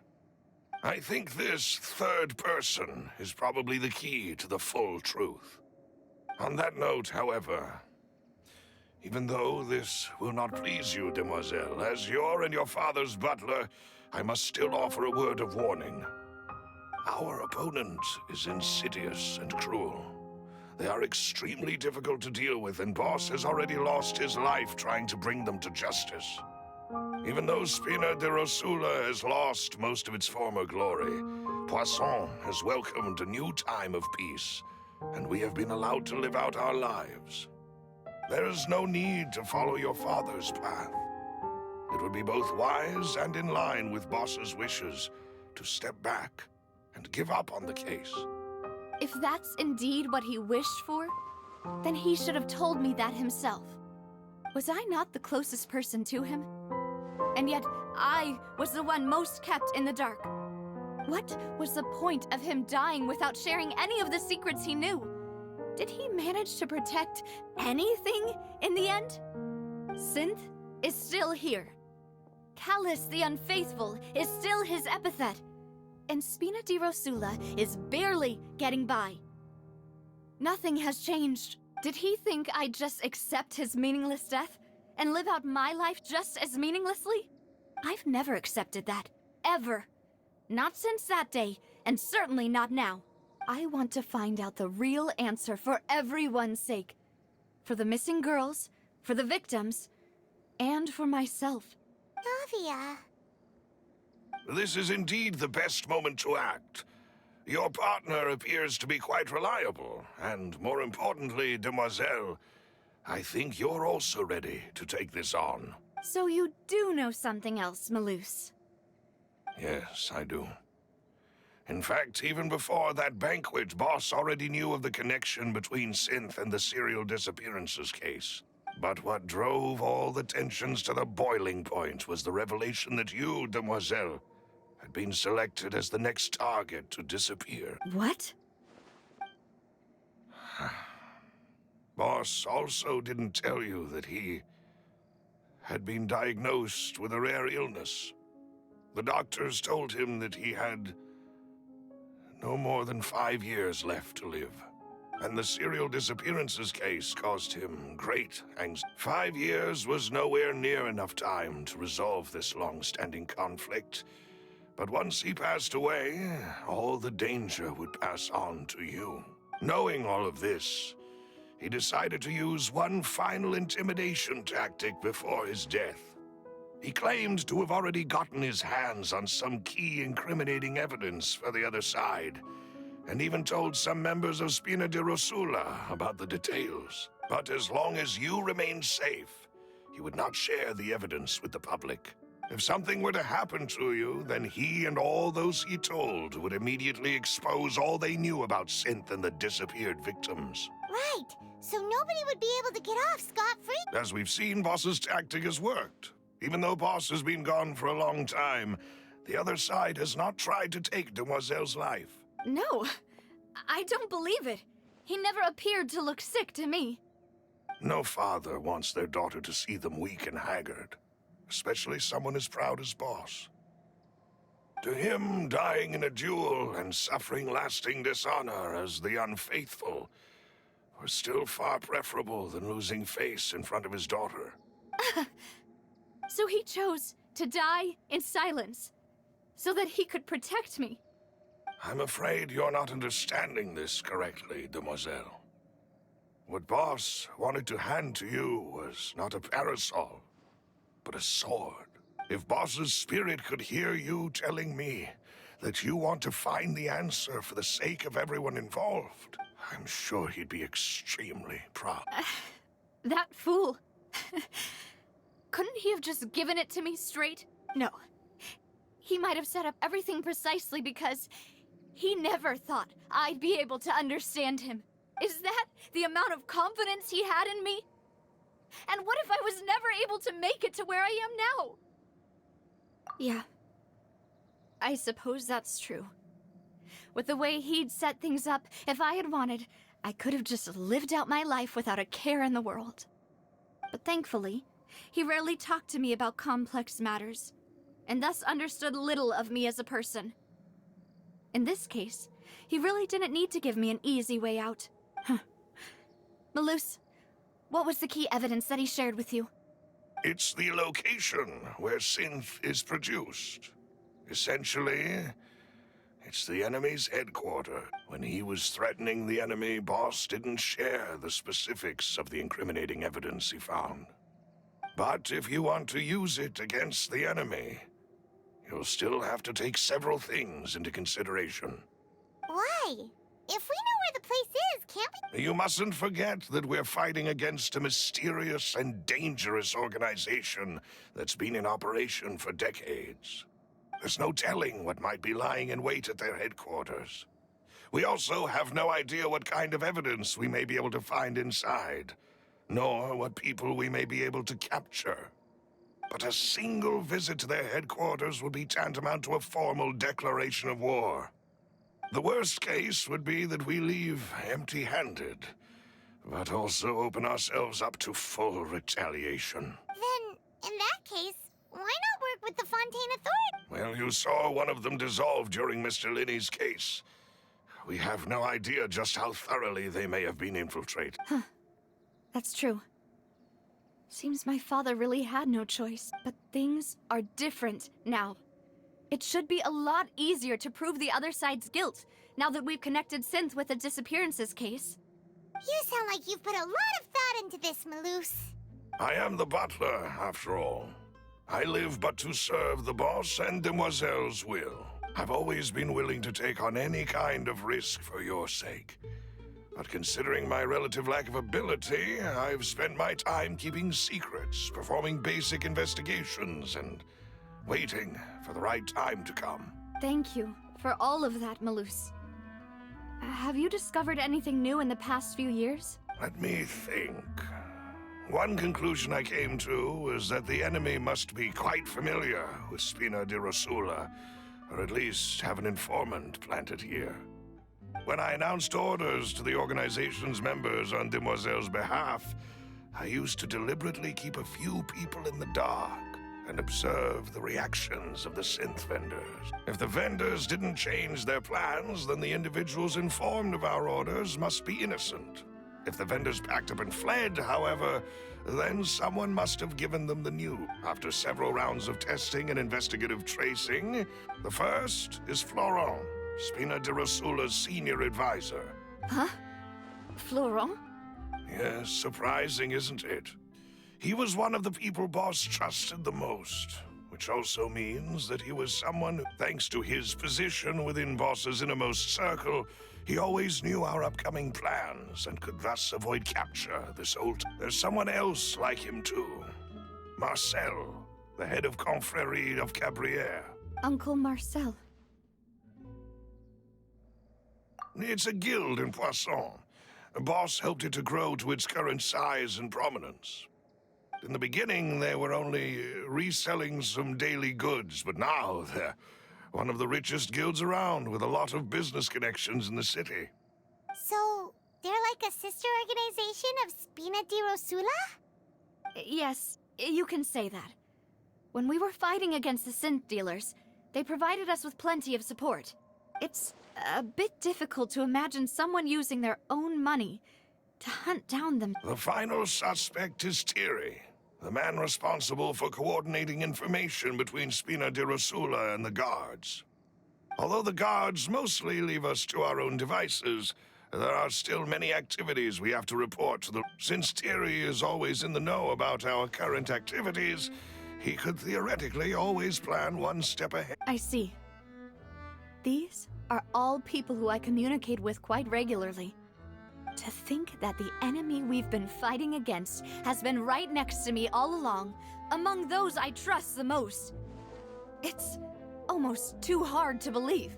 I think this third person is probably the key to the full truth. On that note, however, even though this will not please you, demoiselle, as your and your father's butler, I must still offer a word of warning. Our opponent is insidious and cruel. They are extremely difficult to deal with, and Boss has already lost his life trying to bring them to justice. Even though Spina de Rosula has lost most of its former glory, Poisson has welcomed a new time of peace, and we have been allowed to live out our lives. There is no need to follow your father's path. It would be both wise and in line with Boss's wishes to step back and give up on the case. If that's indeed what he wished for, Then he should have told me that himself. Was I not the closest person to him? And yet, I was the one most kept in the dark. What was the point of him dying without sharing any of the secrets he knew? Did he manage to protect anything in the end? Synth is still here. Callus the Unfaithful is still his epithet. And Spina di Rosula is barely getting by. Nothing has changed. Did he think I'd just accept his meaningless death and live out my life just as meaninglessly? I've never accepted that. Ever. Not since that day, and certainly not now. I want to find out the real answer for everyone's sake. For the missing girls, for the victims, and for myself. Navia. This is indeed the best moment to act. Your partner appears to be quite reliable, and more importantly, Demoiselle, I think you're also ready to take this on. So you do know something else, Malus? Yes, I do. In fact, even before that banquet, Boss already knew of the connection between Synth and the serial disappearances case. But what drove all the tensions to the boiling point was the revelation that you, Demoiselle, had been selected as the next target to disappear. What? Boss also didn't tell you that he had been diagnosed with a rare illness. The doctors told him that he had no more than 5 years left to live. And the serial disappearances case caused him great anxiety. 5 years was nowhere near enough time to resolve this long-standing conflict. But once he passed away, all the danger would pass on to you. Knowing all of this, he decided to use one final intimidation tactic before his death. He claimed to have already gotten his hands on some key incriminating evidence for the other side, and even told some members of Spina di Rosula about the details. But as long as you remained safe, he would not share the evidence with the public. If something were to happen to you, then he and all those he told would immediately expose all they knew about Synth and the disappeared victims. Right, so nobody would be able to get off scot-free. As we've seen, Boss's tactic has worked. Even though Boss has been gone for a long time, the other side has not tried to take Demoiselle's life. No, I don't believe it. He never appeared to look sick to me. No father wants their daughter to see them weak and haggard, especially someone as proud as Boss. To him, dying in a duel and suffering lasting dishonor as the Unfaithful were still far preferable than losing face in front of his daughter. So he chose to die in silence, so that he could protect me. I'm afraid you're not understanding this correctly, Demoiselle. What Boss wanted to hand to you was not a parasol, but a sword. If Boss's spirit could hear you telling me that you want to find the answer for the sake of everyone involved, I'm sure he'd be extremely proud. That fool. Couldn't he have just given it to me straight? No. He might have set up everything precisely because he never thought I'd be able to understand him. Is that the amount of confidence he had in me? And what if I was never able to make it to where I am now? Yeah. I suppose that's true. With the way he'd set things up, if I had wanted, I could have just lived out my life without a care in the world. But thankfully, he rarely talked to me about complex matters, and thus understood little of me as a person. In this case, he really didn't need to give me an easy way out. Malus, what was the key evidence that he shared with you? It's the location where Synth is produced. Essentially, it's the enemy's headquarters. When he was threatening the enemy, Boss didn't share the specifics of the incriminating evidence he found. But if you want to use it against the enemy, you'll still have to take several things into consideration. Why? If we know where the place is, can't we? You mustn't forget that we're fighting against a mysterious and dangerous organization that's been in operation for decades. There's no telling what might be lying in wait at their headquarters. We also have no idea what kind of evidence we may be able to find inside, nor what people we may be able to capture. But a single visit to their headquarters would be tantamount to a formal declaration of war. The worst case would be that we leave empty-handed, but also open ourselves up to full retaliation. Then, in that case, why not work with the Fontaine Authority? Well, you saw one of them dissolve during Mr. Linney's case. We have no idea just how thoroughly they may have been infiltrated. That's true. Seems my father really had no choice, but things are different now. It should be a lot easier to prove the other side's guilt, now that we've connected Synth with the disappearances case. You sound like you've put a lot of thought into this, Maloose. I am the butler, after all. I live but to serve the boss and Demoiselle's will. I've always been willing to take on any kind of risk for your sake. But considering my relative lack of ability, I've spent my time keeping secrets, performing basic investigations, and waiting for the right time to come. Thank you for all of that, Maloose. Have you discovered anything new in the past few years? Let me think. One conclusion I came to was that the enemy must be quite familiar with Spina di Rosula, or at least have an informant planted here. When I announced orders to the organization's members on Demoiselle's behalf, I used to deliberately keep a few people in the dark and observe the reactions of the synth vendors. If the vendors didn't change their plans, then the individuals informed of our orders must be innocent. If the vendors packed up and fled, however, then someone must have given them the news. After several rounds of testing and investigative tracing, the first is Florent, Spina di Rosula's senior advisor. Huh? Florent? Yes, surprising, isn't it? He was one of the people Boss trusted the most, which also means that he was someone who, thanks to his position within Boss's innermost circle, he always knew our upcoming plans and could thus avoid capture this old... There's someone else like him too. Marcel, the head of Confrérie of Cabrières. Uncle Marcel. It's a guild in Poisson. Boss helped it to grow to its current size and prominence. In the beginning, they were only reselling some daily goods, but now they're one of the richest guilds around, with a lot of business connections in the city. So, they're like a sister organization of Spina di Rosula? Yes, you can say that. When we were fighting against the synth dealers, they provided us with plenty of support. It's a bit difficult to imagine someone using their own money to hunt down them. The final suspect is Thierry, the man responsible for coordinating information between Spina di Rosula and the guards. Although the guards mostly leave us to our own devices, there are still many activities we have to report to the... Since Thierry is always in the know about our current activities, he could theoretically always plan one step ahead. I see. These are all people who I communicate with quite regularly. To think that the enemy we've been fighting against has been right next to me all along, among those I trust the most. It's almost too hard to believe.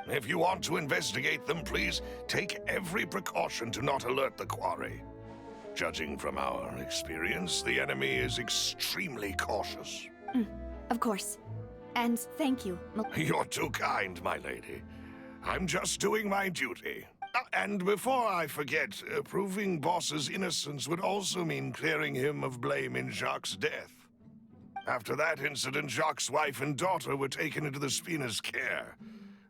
If you want to investigate them, please take every precaution to not alert the quarry. Judging from our experience, the enemy is extremely cautious. Of course. And thank you. You're too kind, my lady. I'm just doing my duty. And before I forget, proving Boss's innocence would also mean clearing him of blame in Jacques' death. After that incident, Jacques' wife and daughter were taken into the Spina's care.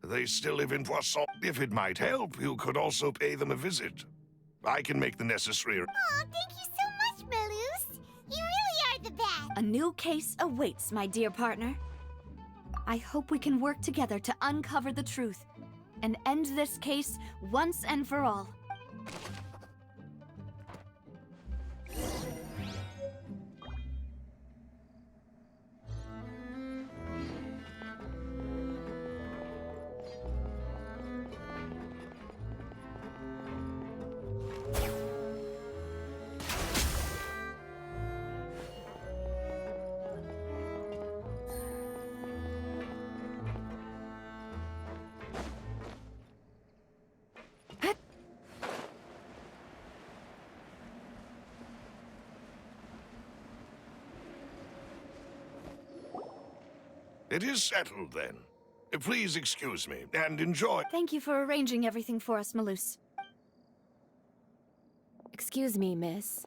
They still live in Poisson. If it might help, you could also pay them a visit. I can make the necessary... Aw, thank you so much, Maloose. You really are the best. A new case awaits, my dear partner. I hope we can work together to uncover the truth and end this case once and for all. It is settled, then. Please excuse me, and enjoy. Thank you for arranging everything for us, Malus. Excuse me, miss.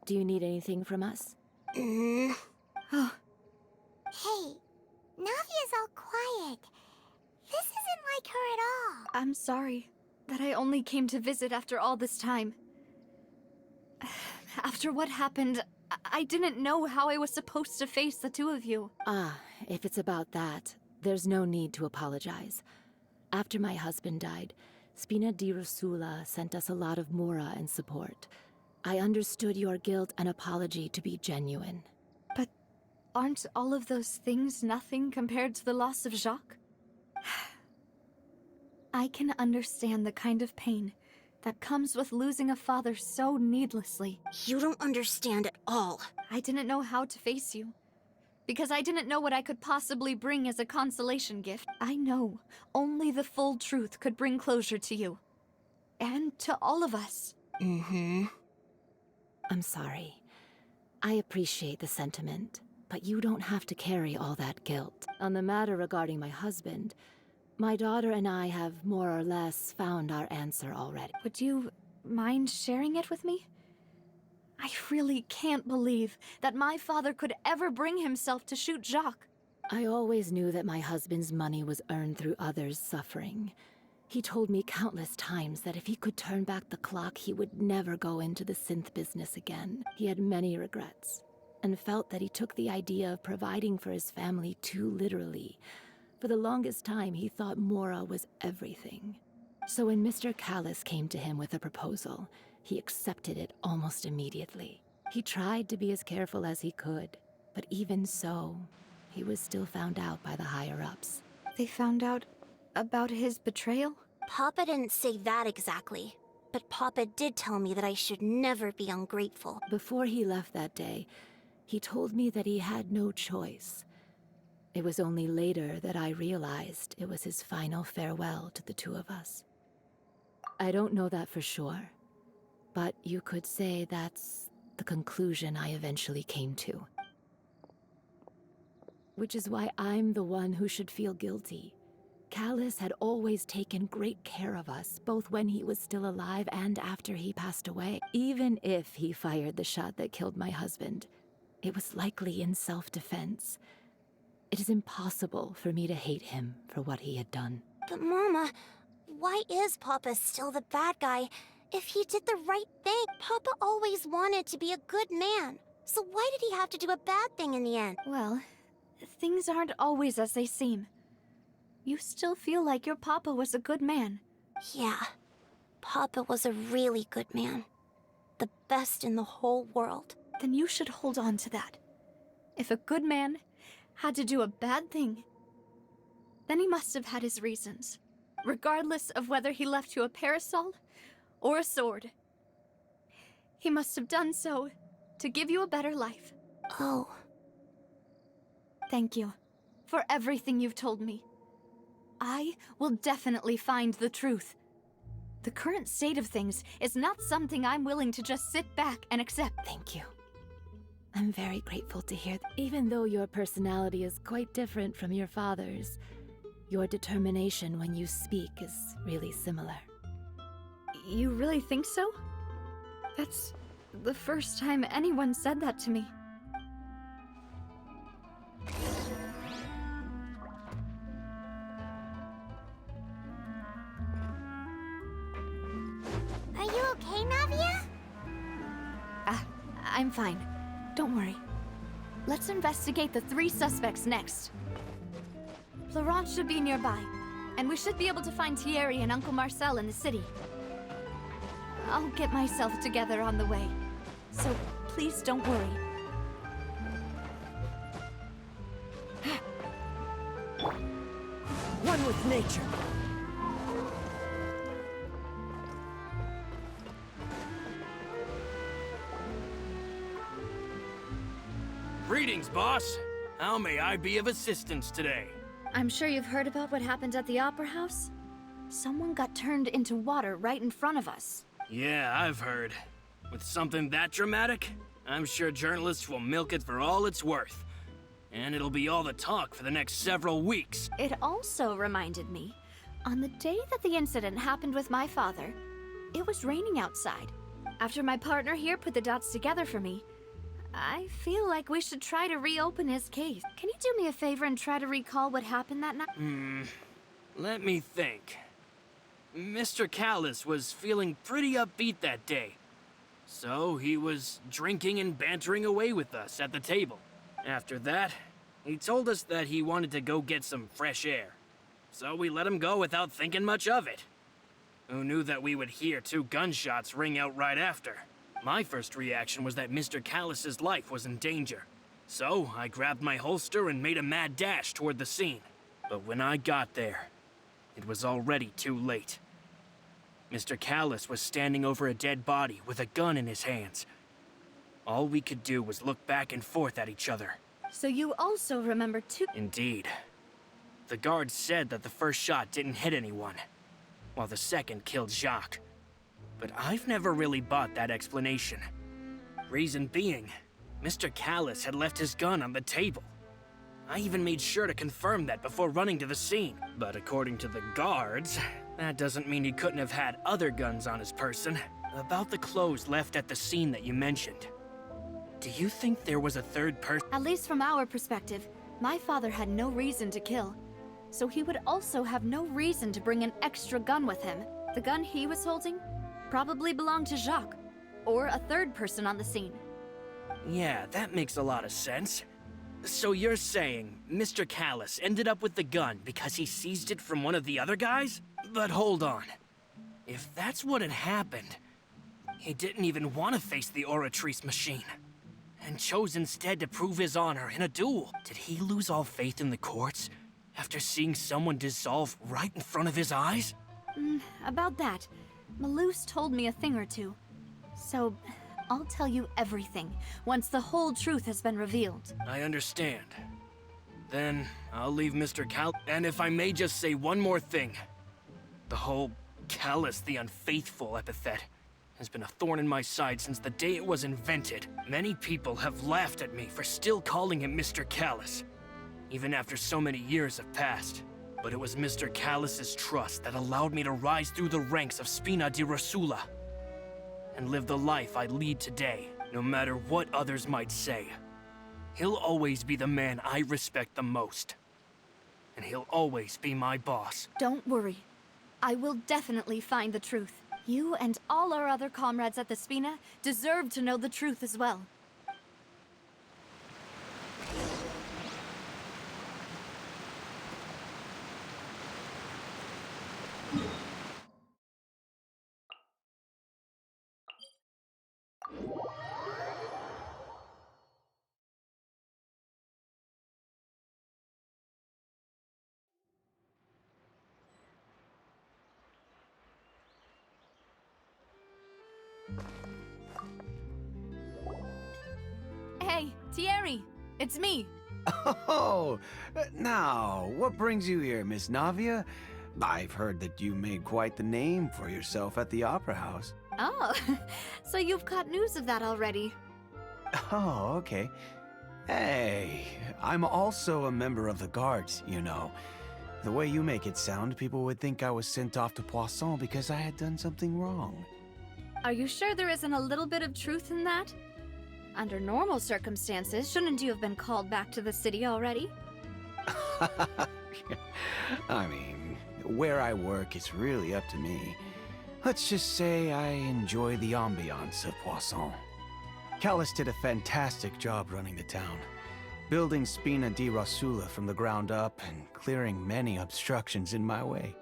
Do you need anything from us? Hey, Navia's all quiet. This isn't like her at all. I'm sorry that I only came to visit after all this time. After what happened, I didn't know how I was supposed to face the two of you. Ah, if it's about that, there's no need to apologize. After my husband died, Spina di Rosula sent us a lot of mora and support. I understood your guilt and apology to be genuine. But aren't all of those things nothing compared to the loss of Jacques? I can understand the kind of pain that comes with losing a father so needlessly. You don't understand at all. I didn't know how to face you, because I didn't know what I could possibly bring as a consolation gift. I know only the full truth could bring closure to you. And to all of us. I'm sorry. I appreciate the sentiment, but you don't have to carry all that guilt. On the matter regarding my husband, my daughter and I have more or less found our answer already. Would you mind sharing it with me? I really can't believe that my father could ever bring himself to shoot Jacques. I always knew that my husband's money was earned through others' suffering. He told me countless times that if he could turn back the clock, he would never go into the synth business again. He had many regrets, and felt that he took the idea of providing for his family too literally. For the longest time, he thought Mora was everything. So when Mr. Callis came to him with a proposal, he accepted it almost immediately. He tried to be as careful as he could, but even so, he was still found out by the higher-ups. They found out about his betrayal? Papa didn't say that exactly, but Papa did tell me that I should never be ungrateful. Before he left that day, he told me that he had no choice. It was only later that I realized it was his final farewell to the two of us. I don't know that for sure, but you could say that's the conclusion I eventually came to. Which is why I'm the one who should feel guilty. Callis had always taken great care of us, both when he was still alive and after he passed away. Even if he fired the shot that killed my husband, it was likely in self-defense. It is impossible for me to hate him for what he had done. But Mama, why is Papa still the bad guy if he did the right thing? Papa always wanted to be a good man. So why did he have to do a bad thing in the end? Well, things aren't always as they seem. You still feel like your papa was a good man. Yeah, Papa was a really good man. The best in the whole world. Then you should hold on to that. If a good man had to do a bad thing, then he must have had his reasons, regardless of whether he left you a parasol or a sword. He must have done so to give you a better life. Oh. Thank you for everything you've told me. I will definitely find the truth. The current state of things is not something I'm willing to just sit back and accept. Thank you. I'm very grateful to hear that. Even though your personality is quite different from your father's, your determination when you speak is really similar. You really think so? That's the first time anyone said that to me. Are you okay, Navia? I'm fine. Don't worry. Let's investigate the 3 suspects next. Florent should be nearby, and we should be able to find Thierry and Uncle Marcel in the city. I'll get myself together on the way, so please don't worry. One with nature. Greetings, boss. How may I be of assistance today? I'm sure you've heard about what happened at the Opera House? Someone got turned into water right in front of us. Yeah, I've heard. With something that dramatic, I'm sure journalists will milk it for all it's worth. and it'll be all the talk for the next several weeks. It also reminded me, on the day that the incident happened with my father, it was raining outside. After my partner here put the dots together for me, I feel like we should try to reopen his case. Can you do me a favor and try to recall what happened that night? Let me think. Mr. Callis was feeling pretty upbeat that day. So he was drinking and bantering away with us at the table. After that, he told us that he wanted to go get some fresh air. So we let him go without thinking much of it. Who knew that we would hear 2 gunshots ring out right after? My first reaction was that Mr. Callis's life was in danger. So I grabbed my holster and made a mad dash toward the scene. But when I got there, it was already too late. Mr. Callis was standing over a dead body with a gun in his hands. All we could do was look back and forth at each other. So you also remember too? Indeed. The guard said that the first shot didn't hit anyone, while the second killed Jacques. But I've never really bought that explanation. Reason being, Mr. Callis had left his gun on the table. I even made sure to confirm that before running to the scene. But according to the guards, that doesn't mean he couldn't have had other guns on his person. About the clothes left at the scene that you mentioned, do you think there was a third person? At least from our perspective, my father had no reason to kill. So he would also have no reason to bring an extra gun with him. The gun he was holding probably belonged to Jacques, or a third person on the scene. Yeah, that makes a lot of sense. So you're saying Mr. Callis ended up with the gun because he seized it from one of the other guys? But hold on. If that's what had happened, he didn't even want to face the Oratrice machine, and chose instead to prove his honor in a duel. Did he lose all faith in the courts after seeing someone dissolve right in front of his eyes? About that, Malouse told me a thing or two. So, I'll tell you everything once the whole truth has been revealed. I understand. Then I'll leave Mr. And if I may just say one more thing. The whole Callis the Unfaithful epithet has been a thorn in my side since the day it was invented. Many people have laughed at me for still calling him Mr. Callis, even after so many years have passed. But it was Mr. Callis's trust that allowed me to rise through the ranks of Spina di Rosula and live the life I lead today, no matter what others might say. He'll always be the man I respect the most, and he'll always be my boss. Don't worry. I will definitely find the truth. You and all our other comrades at the Spina deserve to know the truth as well. Hey, Thierry, it's me. Oh, now, what brings you here, Miss Navia? I've heard that you made quite the name for yourself at the Opera House. Oh, so you've got news of that already. Oh, okay. Hey, I'm also a member of the Guards, you know. The way you make it sound, people would think I was sent off to Poisson because I had done something wrong. Are you sure there isn't a little bit of truth in that? Under normal circumstances, shouldn't you have been called back to the city already? I mean, where I work is really up to me. Let's just say I enjoy the ambiance of Poisson. Callis did a fantastic job running the town, building Spina di Rosula from the ground up and clearing many obstructions in my way.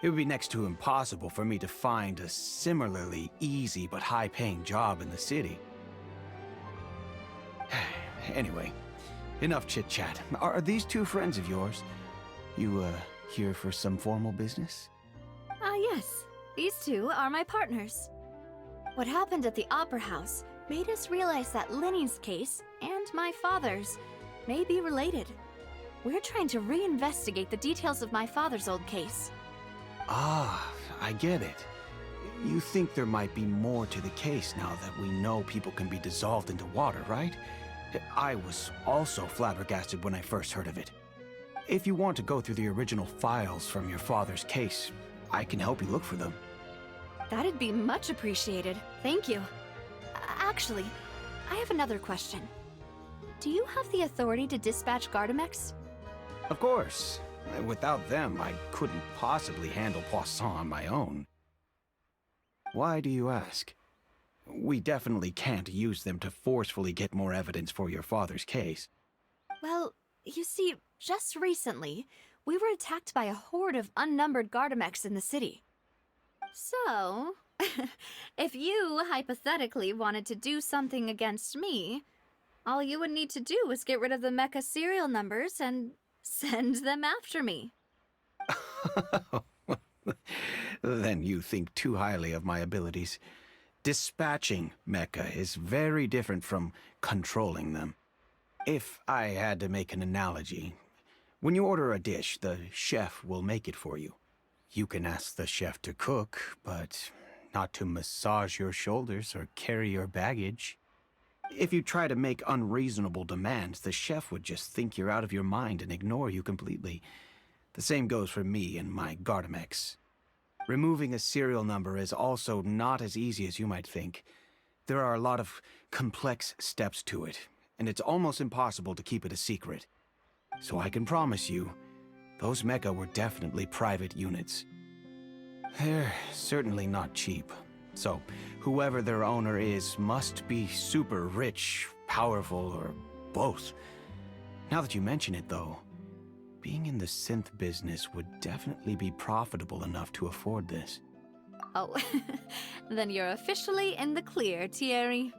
It would be next to impossible for me to find a similarly easy but high-paying job in the city. Anyway, enough chit-chat. Are these two friends of yours? You, here for some formal business? Yes. These two are my partners. What happened at the Opera House made us realize that Lenny's case and my father's may be related. We're trying to reinvestigate the details of my father's old case. Ah, I get it. You think there might be more to the case now that we know people can be dissolved into water, right? I was also flabbergasted when I first heard of it. If you want to go through the original files from your father's case, I can help you look for them. That'd be much appreciated. Thank you. Actually, I have another question. Do you have the authority to dispatch Gardamex? Of course. Without them, I couldn't possibly handle Poisson on my own. Why do you ask? We definitely can't use them to forcefully get more evidence for your father's case. Well, you see, just recently, we were attacked by a horde of unnumbered Gardamex in the city. So, if you hypothetically wanted to do something against me, all you would need to do is get rid of the mecha serial numbers and send them after me. Then you think too highly of my abilities. Dispatching mecha is very different from controlling them. If I had to make an analogy, when you order a dish, the chef will make it for you. You can ask the chef to cook, but not to massage your shoulders or carry your baggage. If you try to make unreasonable demands, the chef would just think you're out of your mind and ignore you completely. The same goes for me and my Gardamex. Removing a serial number is also not as easy as you might think. There are a lot of complex steps to it, and it's almost impossible to keep it a secret. So I can promise you, those mecha were definitely private units. They're certainly not cheap. So, whoever their owner is must be super rich, powerful, or both. Now that you mention it, though, being in the synth business would definitely be profitable enough to afford this. Oh, then you're officially in the clear, Thierry.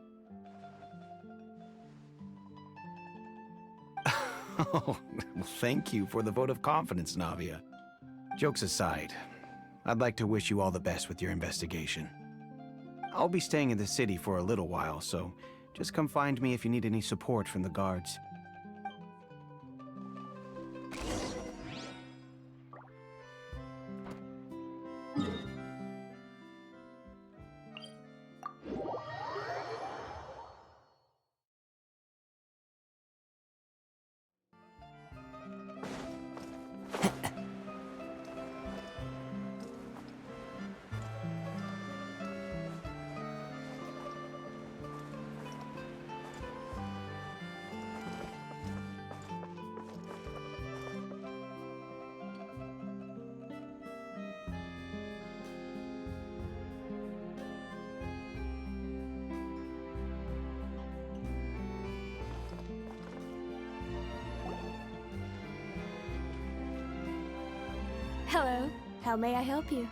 Oh, well, thank you for the vote of confidence, Navia. Jokes aside, I'd like to wish you all the best with your investigation. I'll be staying in the city for a little while, so just come find me if you need any support from the guards. Hello. How may I help you?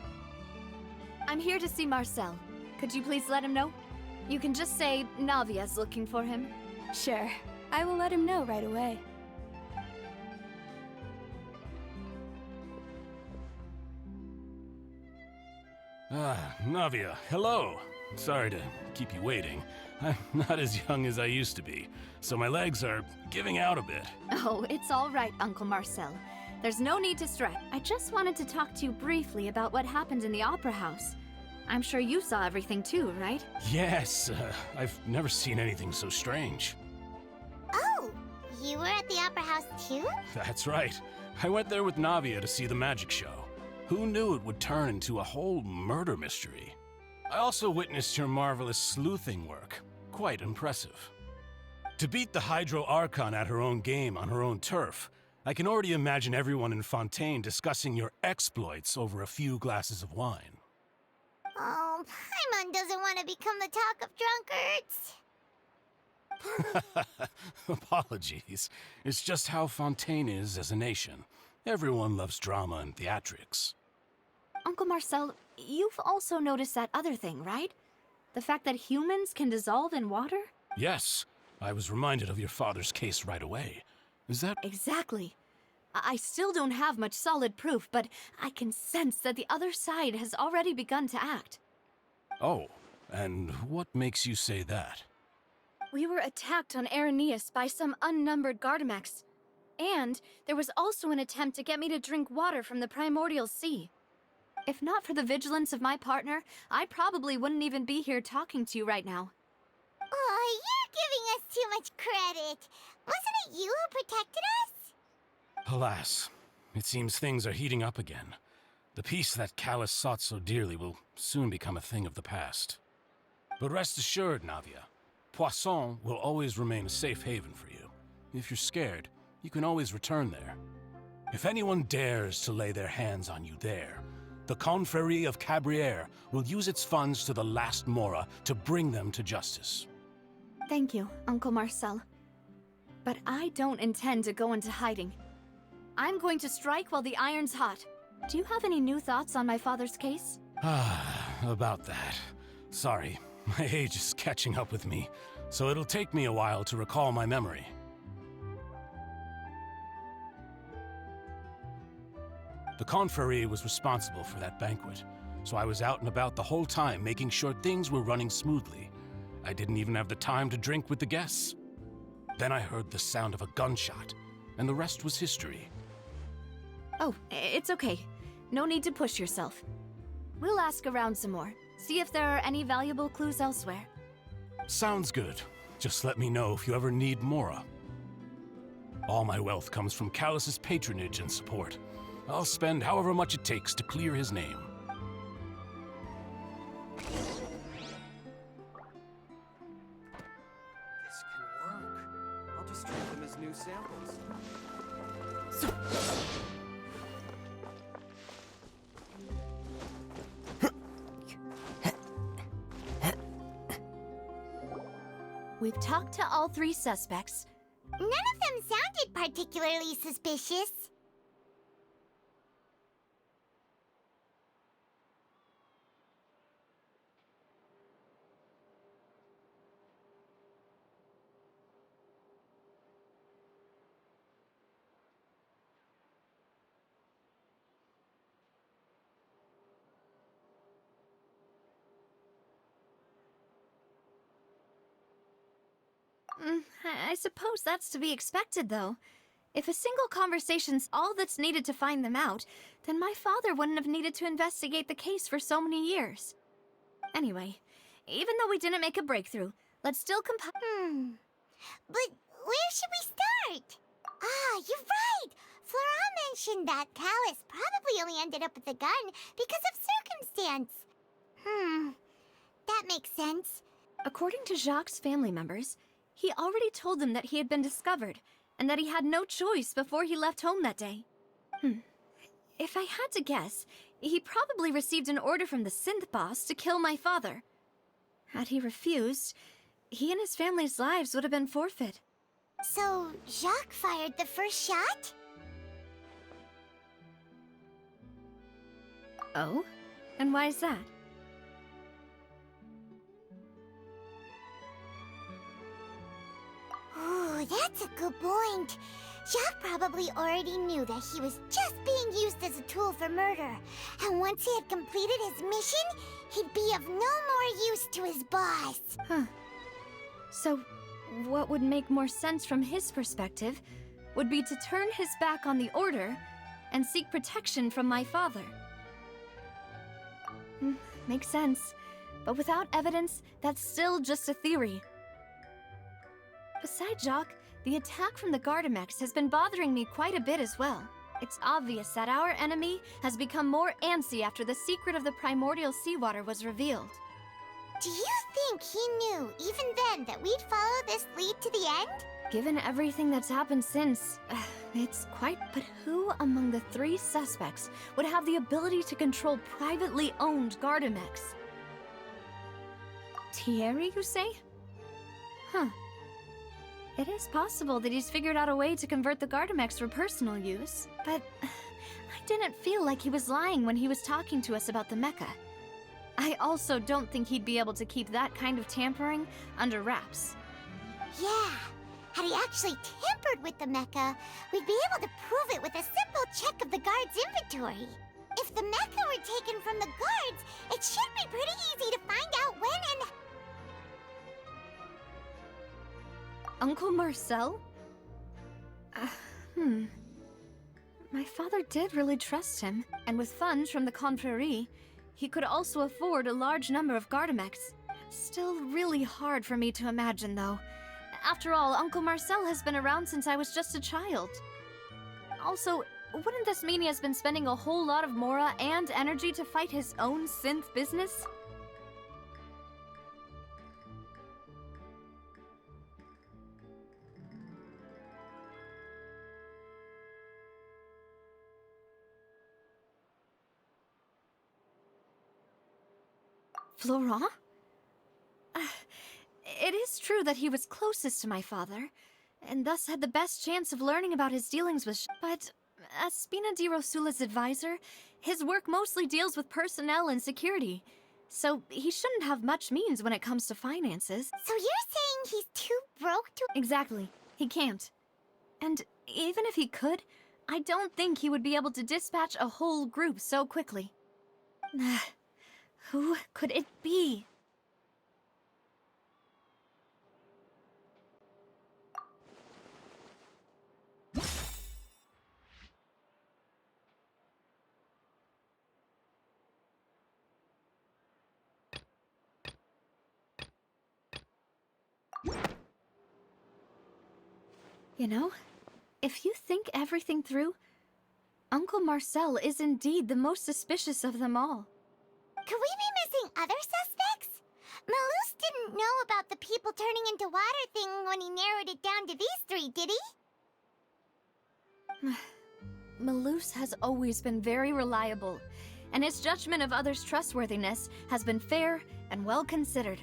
I'm here to see Marcel. Could you please let him know? You can just say Navia's looking for him. Sure. I will let him know right away. Navia, hello. Sorry to keep you waiting. I'm not as young as I used to be, so my legs are giving out a bit. Oh, it's all right, Uncle Marcel. There's no need to stress. I just wanted to talk to you briefly about what happened in the Opera House. I'm sure you saw everything too, right? Yes, I've never seen anything so strange. Oh, you were at the Opera House too? That's right. I went there with Navia to see the magic show. Who knew it would turn into a whole murder mystery? I also witnessed your marvelous sleuthing work. Quite impressive. To beat the Hydro Archon at her own game on her own turf, I can already imagine everyone in Fontaine discussing your exploits over a few glasses of wine. Oh, Paimon doesn't want to become the talk of drunkards. Apologies. It's just how Fontaine is as a nation. Everyone loves drama and theatrics. Uncle Marcel, you've also noticed that other thing, right? The fact that humans can dissolve in water? Yes, I was reminded of your father's case right away. Is that... Exactly. I still don't have much solid proof, but I can sense that the other side has already begun to act. Oh, and what makes you say that? We were attacked on Araneus by some unnumbered Gardamex. And there was also an attempt to get me to drink water from the primordial sea. If not for the vigilance of my partner, I probably wouldn't even be here talking to you right now. Oh, you're giving us too much credit. Wasn't it you who protected us? Alas, it seems things are heating up again. The peace that Callus sought so dearly will soon become a thing of the past. But rest assured, Navia, Poisson will always remain a safe haven for you. If you're scared, you can always return there. If anyone dares to lay their hands on you there, the Confrérie of Cabrières will use its funds to the last Mora to bring them to justice. Thank you, Uncle Marcel. But I don't intend to go into hiding. I'm going to strike while the iron's hot. Do you have any new thoughts on my father's case? About that. Sorry, my age is catching up with me, so it'll take me a while to recall my memory. The Confrérie was responsible for that banquet, so I was out and about the whole time making sure things were running smoothly. I didn't even have the time to drink with the guests. Then I heard the sound of a gunshot, and the rest was history. Oh, it's okay. No need to push yourself. We'll ask around some more, see if there are any valuable clues elsewhere. Sounds good. Just let me know if you ever need Mora. All my wealth comes from Callus's patronage and support. I'll spend however much it takes to clear his name. This can work. I'll just treat them as new samples. We've talked to all 3 suspects. None of them sounded particularly suspicious. I suppose that's to be expected, though. If a single conversation's all that's needed to find them out, then my father wouldn't have needed to investigate the case for so many years. Anyway, even though we didn't make a breakthrough, let's still But where should we start? Ah, you're right! Flora mentioned that Callus probably only ended up with the gun because of circumstance. That makes sense. According to Jacques' family members, he already told them that he had been discovered, and that he had no choice before he left home that day. If I had to guess, he probably received an order from the synth boss to kill my father. Had he refused, he and his family's lives would have been forfeit. So, Jacques fired the first shot? Oh? And why is that? Ooh, that's a good point. Jacques probably already knew that he was just being used as a tool for murder. And once he had completed his mission, he'd be of no more use to his boss. So, what would make more sense from his perspective would be to turn his back on the Order and seek protection from my father. Makes sense. But without evidence, that's still just a theory. Besides Jacques, the attack from the Gardamex has been bothering me quite a bit as well. It's obvious that our enemy has become more antsy after the secret of the primordial seawater was revealed. Do you think he knew, even then, that we'd follow this lead to the end? Given everything that's happened since, it's quite... But who among the 3 suspects would have the ability to control privately owned Gardamex? Thierry, you say? It is possible that he's figured out a way to convert the Gardamex for personal use, but I didn't feel like he was lying when he was talking to us about the mecha. I also don't think he'd be able to keep that kind of tampering under wraps. Yeah, had he actually tampered with the mecha, we'd be able to prove it with a simple check of the guard's inventory. If the mecha were taken from the guards, it should be pretty easy to find out when and... Uncle Marcel? My father did really trust him, and with funds from the Confrérie, he could also afford a large number of Gardamex. Still really hard for me to imagine, though. After all, Uncle Marcel has been around since I was just a child. Also, wouldn't this mean he has been spending a whole lot of mora and energy to fight his own synth business? Florent? It is true that he was closest to my father, and thus had the best chance of learning about his dealings with but as Spina di Rosula's advisor, his work mostly deals with personnel and security, so he shouldn't have much means when it comes to finances. So you're saying he's too broke to... Exactly. He can't. And even if he could, I don't think he would be able to dispatch a whole group so quickly. Who could it be? You know, if you think everything through, Uncle Marcel is indeed the most suspicious of them all. Could we be missing other suspects? Malus didn't know about the people turning into water thing when he narrowed it down to these three, did he? Malus has always been very reliable, and his judgment of others' trustworthiness has been fair and well considered.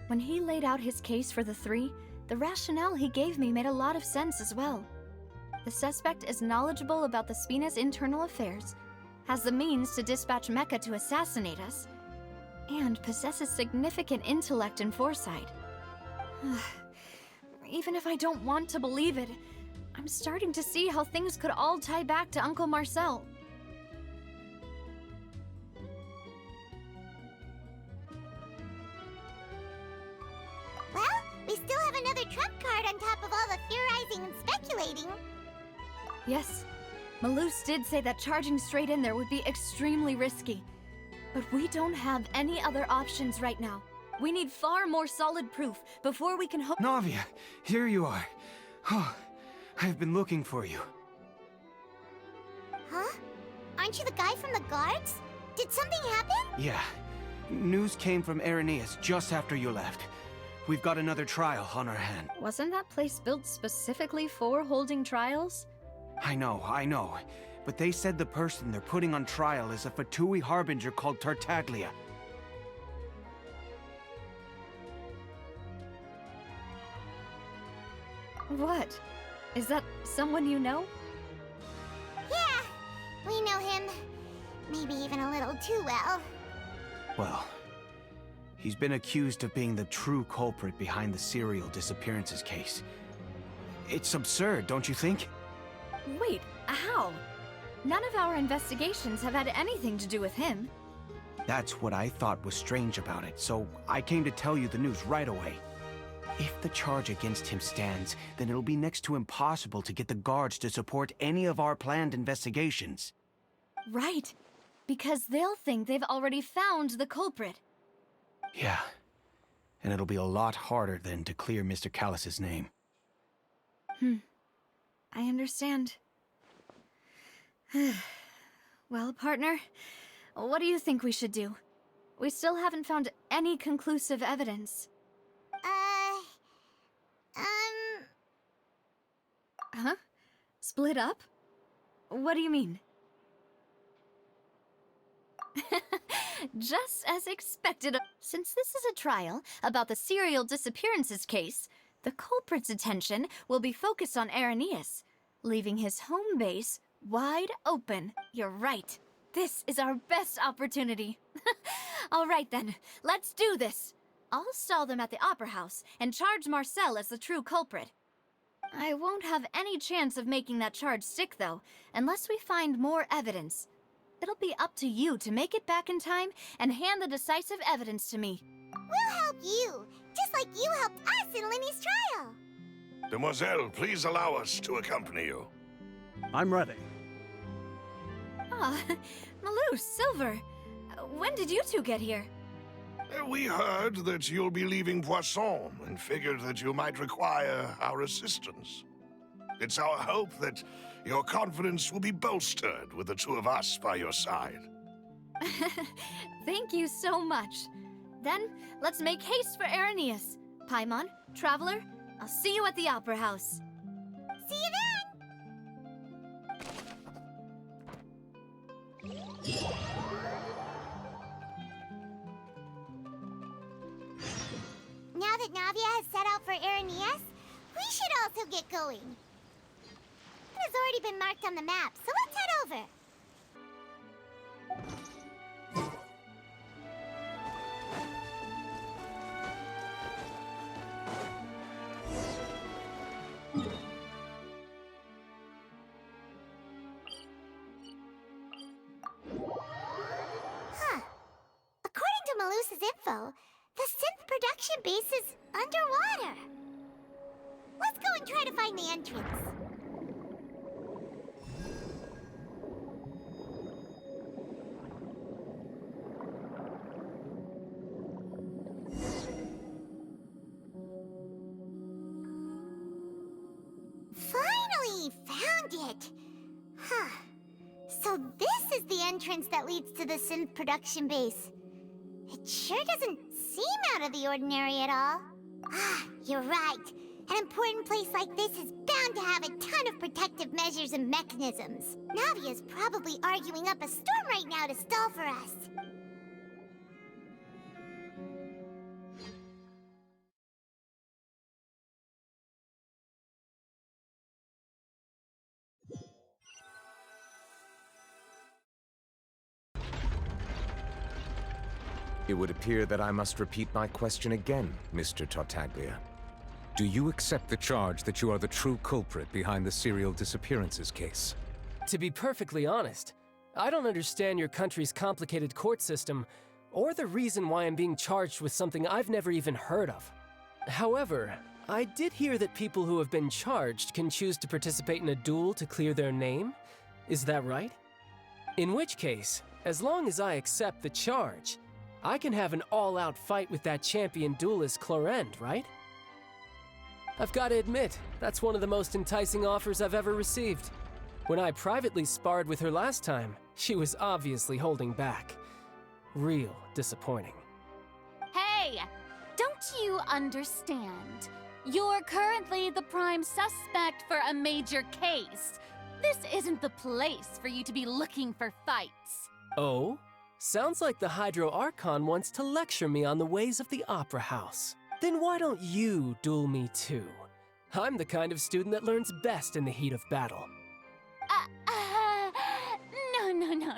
When he laid out his case for the three, the rationale he gave me made a lot of sense as well. The suspect is knowledgeable about the Spina's internal affairs, has the means to dispatch Mecha to assassinate us, and possesses significant intellect and foresight. Even if I don't want to believe it, I'm starting to see how things could all tie back to Uncle Marcel. Well, we still have another trump card on top of all the theorizing and speculating. Yes, Malus did say that charging straight in there would be extremely risky. But we don't have any other options right now. We need far more solid proof before we can hope— Navia, here you are. Oh, I've been looking for you. Huh? Aren't you the guy from the guards? Did something happen? Yeah. News came from Irenaeus just after you left. We've got another trial on our hand. Wasn't that place built specifically for holding trials? I know. But they said the person they're putting on trial is a Fatui harbinger called Tartaglia. What? Is that someone you know? Yeah, we know him. Maybe even a little too well. Well, he's been accused of being the true culprit behind the serial disappearances case. It's absurd, don't you think? Wait, how? None of our investigations have had anything to do with him. That's what I thought was strange about it, so I came to tell you the news right away. If the charge against him stands, then it'll be next to impossible to get the guards to support any of our planned investigations. Right, because they'll think they've already found the culprit. Yeah, and it'll be a lot harder then to clear Mr. Callus's name. I understand. Well, partner, what do you think we should do? We still haven't found any conclusive evidence. Huh? Split up? What do you mean? Just as expected. Since this is a trial about the serial disappearances case, the culprit's attention will be focused on Irenaeus, leaving his home base wide open. You're right. This is our best opportunity. All right then, let's do this. I'll stall them at the Opera House and charge Marcel as the true culprit. I won't have any chance of making that charge stick, though, unless we find more evidence. It'll be up to you to make it back in time and hand the decisive evidence to me. We'll help you, just like you helped us in Linny's trial. Demoiselle, please allow us to accompany you. I'm ready. Ah, Malus, Silver. When did you two get here? We heard that you'll be leaving Poisson and figured that you might require our assistance. It's our hope that your confidence will be bolstered with the two of us by your side. Thank you so much. Then, let's make haste for Arrhenius. Paimon, Traveler, I'll see you at the Opera House. See you then! Now that Navia has set out for Arrhenius, we should also get going. It has already been marked on the map, so let's head over. Huh. According to Malusa's info, the synth production base is underwater. Let's go and try to find the entrance. Finally found it! Huh. So this is the entrance that leads to the synth production base. It sure doesn't seem out of the ordinary at all. Ah, you're right. An important place like this is bound to have a ton of protective measures and mechanisms. Navia's probably arguing up a storm right now to stall for us. It would appear that I must repeat my question again, Mr. Tartaglia. Do you accept the charge that you are the true culprit behind the serial disappearances case? To be perfectly honest, I don't understand your country's complicated court system, or the reason why I'm being charged with something I've never even heard of. However, I did hear that people who have been charged can choose to participate in a duel to clear their name. Is that right? In which case, as long as I accept the charge, I can have an all-out fight with that champion duelist Childe, right? I've got to admit, that's one of the most enticing offers I've ever received. When I privately sparred with her last time, she was obviously holding back. Real disappointing. Hey! Don't you understand? You're currently the prime suspect for a major case. This isn't the place for you to be looking for fights. Oh? Sounds like the Hydro Archon wants to lecture me on the ways of the Opera House. Then why don't you duel me too? I'm the kind of student that learns best in the heat of battle. No.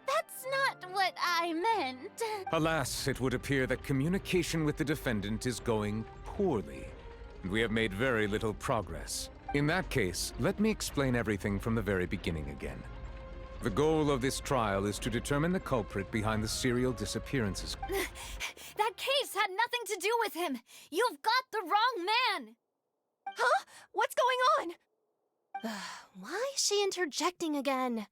That's not what I meant. Alas, it would appear that communication with the defendant is going poorly, and we have made very little progress. In that case, let me explain everything from the very beginning again. The goal of this trial is to determine the culprit behind the serial disappearances. That case had nothing to do with him. You've got the wrong man. Huh? What's going on? Why is she interjecting again?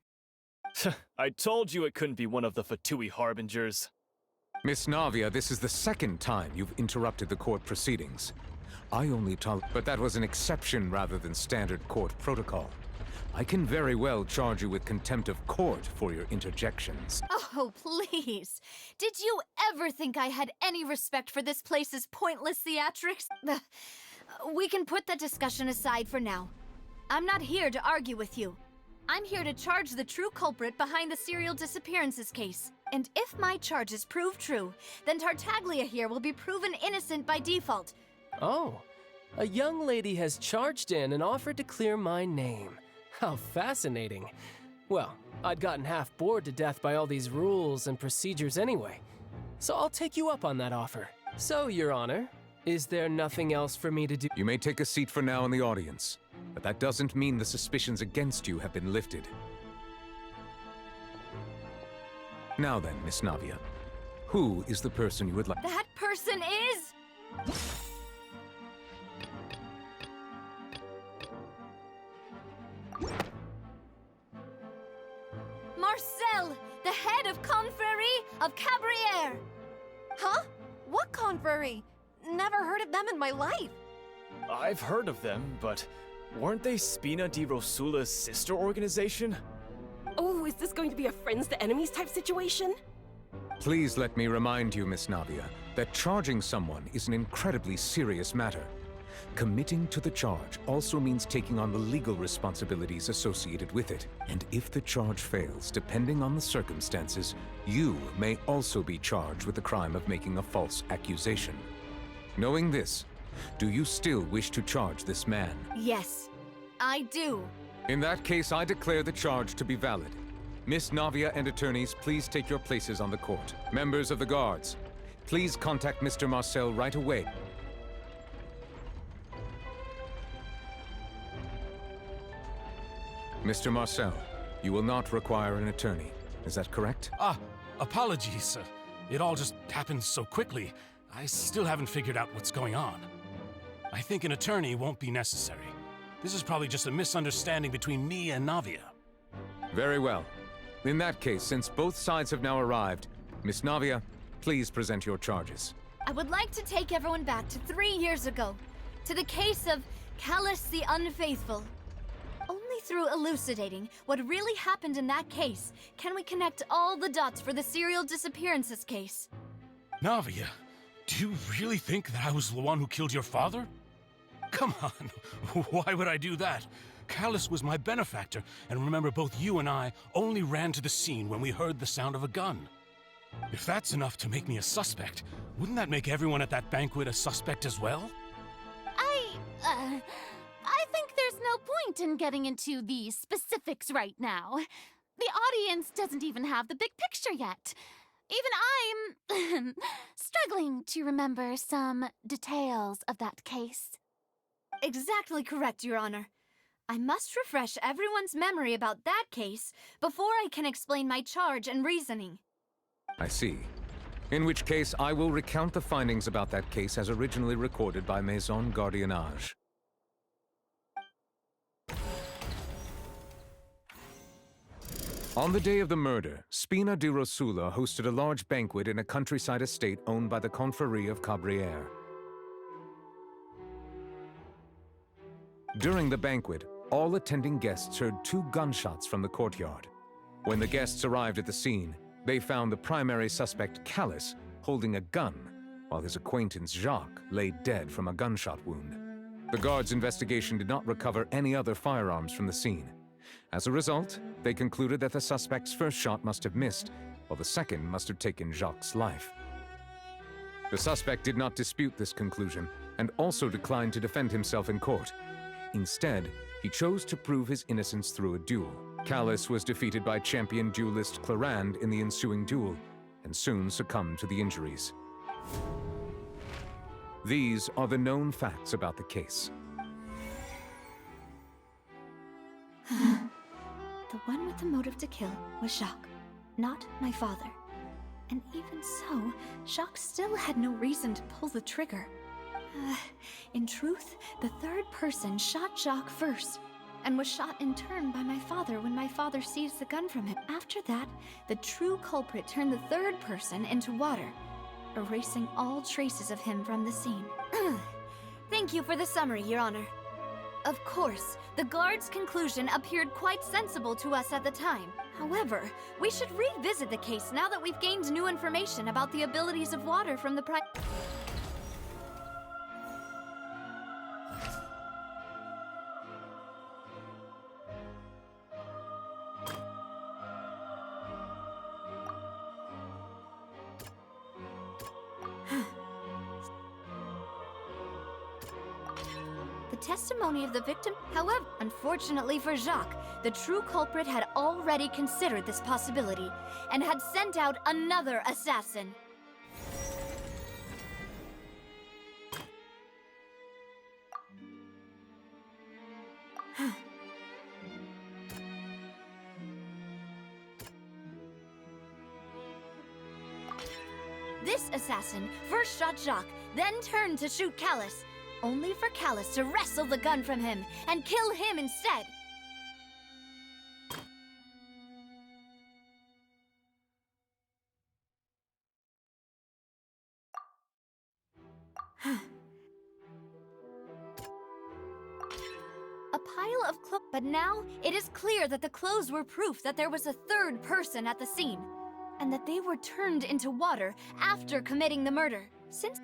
I told you it couldn't be one of the Fatui Harbingers. Miss Navia, this is the second time you've interrupted the court proceedings. I only but that was an exception rather than standard court protocol. I can very well charge you with contempt of court for your interjections. Oh, please. Did you ever think I had any respect for this place's pointless theatrics? We can put that discussion aside for now. I'm not here to argue with you. I'm here to charge the true culprit behind the serial disappearances case. And if my charges prove true, then Tartaglia here will be proven innocent by default. Oh, a young lady has charged in and offered to clear my name. How fascinating. Well, I'd gotten half bored to death by all these rules and procedures anyway. So I'll take you up on that offer. So, Your Honor, is there nothing else for me to do? You may take a seat for now in the audience, but that doesn't mean the suspicions against you have been lifted. Now then, Miss Navia, who is the person you would like? That person is... Marcel, the head of Confrérie of Cabrières. Huh? What confrery? Never heard of them in my life. I've heard of them, but weren't they Spina di Rosula's sister organization? Oh, is this going to be a friends to enemies type situation? Please let me remind you, Miss Navia, that charging someone is an incredibly serious matter. Committing to the charge also means taking on the legal responsibilities associated with it. And if the charge fails, depending on the circumstances, you may also be charged with the crime of making a false accusation. Knowing this, do you still wish to charge this man? Yes, I do. In that case, I declare the charge to be valid. Miss Navia and attorneys, please take your places on the court. Members of the guards, please contact Mr. Marcel right away. Mr. Marcel, you will not require an attorney. Is that correct? Apologies. It all just happened so quickly. I still haven't figured out what's going on. I think an attorney won't be necessary. This is probably just a misunderstanding between me and Navia. Very well. In that case, since both sides have now arrived, Miss Navia, please present your charges. I would like to take everyone back to 3 years ago, to the case of Callus the Unfaithful. Only through elucidating what really happened in that case can we connect all the dots for the serial disappearances case. Navia, do you really think that I was the one who killed your father? Come on, why would I do that? Callus was my benefactor, and remember, both you and I only ran to the scene when we heard the sound of a gun. If that's enough to make me a suspect, wouldn't that make everyone at that banquet a suspect as well? I think there's no point in getting into the specifics right now. The audience doesn't even have the big picture yet. Even I'm struggling to remember some details of that case. Exactly correct, Your Honor. I must refresh everyone's memory about that case before I can explain my charge and reasoning. I see. In which case, I will recount the findings about that case as originally recorded by Maison Gardiennage. On the day of the murder, Spina di Rosula hosted a large banquet in a countryside estate owned by the Confrérie of Cabrières. During the banquet, all attending guests heard 2 gunshots from the courtyard. When the guests arrived at the scene, they found the primary suspect, Callus, holding a gun, while his acquaintance, Jacques, lay dead from a gunshot wound. The guards' investigation did not recover any other firearms from the scene. As a result, they concluded that the suspect's first shot must have missed, while the second must have taken Jacques' life. The suspect did not dispute this conclusion, and also declined to defend himself in court. Instead, he chose to prove his innocence through a duel. Callus was defeated by champion duelist Clarande in the ensuing duel, and soon succumbed to the injuries. These are the known facts about the case. The one with the motive to kill was Jacques, not my father. And even so, Jacques still had no reason to pull the trigger. In truth, the third person shot Jacques first, and was shot in turn by my father when my father seized the gun from him. After that, the true culprit turned the third person into water, erasing all traces of him from the scene. Thank you for the summary, Your Honor. Of course, the guard's conclusion appeared quite sensible to us at the time. However, we should revisit the case now that we've gained new information about the abilities of water from the testimony of the victim. However, unfortunately for Jacques, the true culprit had already considered this possibility and had sent out another assassin. This assassin first shot Jacques, then turned to shoot Callus, only for Callus to wrestle the gun from him and kill him instead. A pile of clothes. But now, it is clear that the clothes were proof that there was a third person at the scene, and that they were turned into water after committing the murder. Since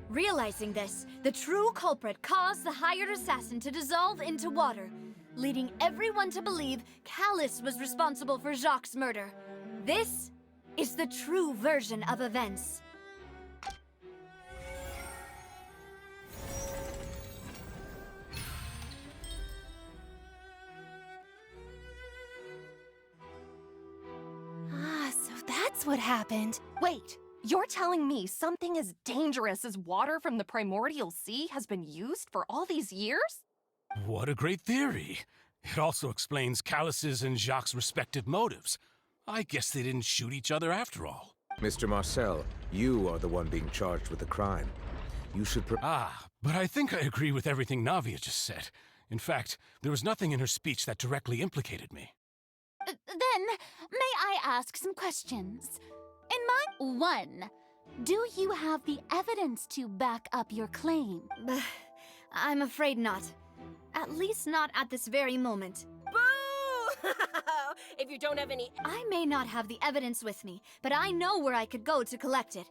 realizing this, the true culprit caused the hired assassin to dissolve into water, leading everyone to believe Callus was responsible for Jacques' murder. This is the true version of events. So that's what happened. Wait, you're telling me something as dangerous as water from the primordial sea has been used for all these years? What a great theory. It also explains Callus's and Jacques' respective motives. I guess they didn't shoot each other after all. Mr. Marcel, you are the one being charged with the crime. You should but I think I agree with everything Navia just said. In fact, there was nothing in her speech that directly implicated me. Then, may I ask some questions? In my 1, do you have the evidence to back up your claim? I'm afraid not. At least not at this very moment. Boo! If you don't have any... I may not have the evidence with me, but I know where I could go to collect it.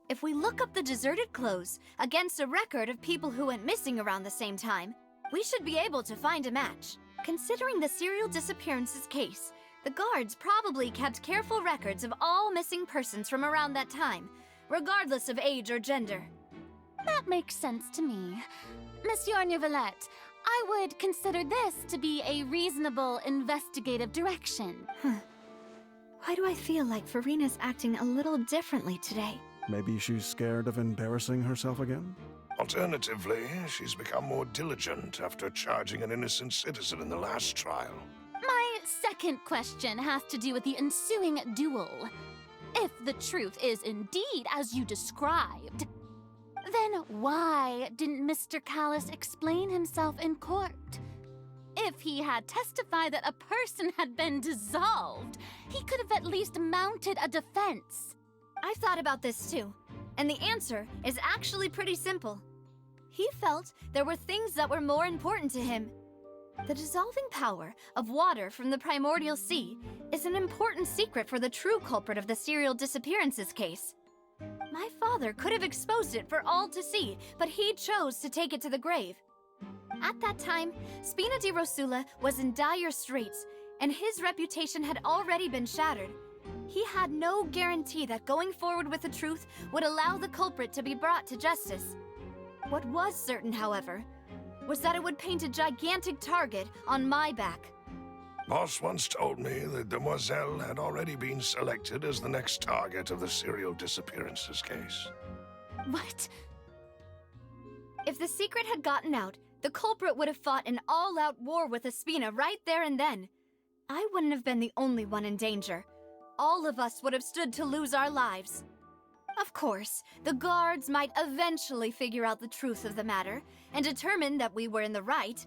If we look up the deserted clothes against a record of people who went missing around the same time, we should be able to find a match. Considering the serial disappearances case, the guards probably kept careful records of all missing persons from around that time, regardless of age or gender. That makes sense to me. Monsieur Neuvillette, I would consider this to be a reasonable investigative direction. Why do I feel like Farina's acting a little differently today? Maybe she's scared of embarrassing herself again? Alternatively, she's become more diligent after charging an innocent citizen in the last trial. My second question has to do with the ensuing duel. If the truth is indeed as you described, then why didn't Mr. Callus explain himself in court? If he had testified that a person had been dissolved, he could have at least mounted a defense. I've thought about this too, and the answer is actually pretty simple. He felt there were things that were more important to him. The dissolving power of water from the primordial sea is an important secret for the true culprit of the serial disappearances case. My father could have exposed it for all to see, but he chose to take it to the grave. At that time, Spina di Rosula was in dire straits, and his reputation had already been shattered. He had no guarantee that going forward with the truth would allow the culprit to be brought to justice. What was certain, however, was that it would paint a gigantic target on my back. Boss once told me that Demoiselle had already been selected as the next target of the serial disappearances case. What? If the secret had gotten out, the culprit would have fought an all-out war with Espina right there and then. I wouldn't have been the only one in danger. All of us would have stood to lose our lives. Of course, the guards might eventually figure out the truth of the matter and determine that we were in the right.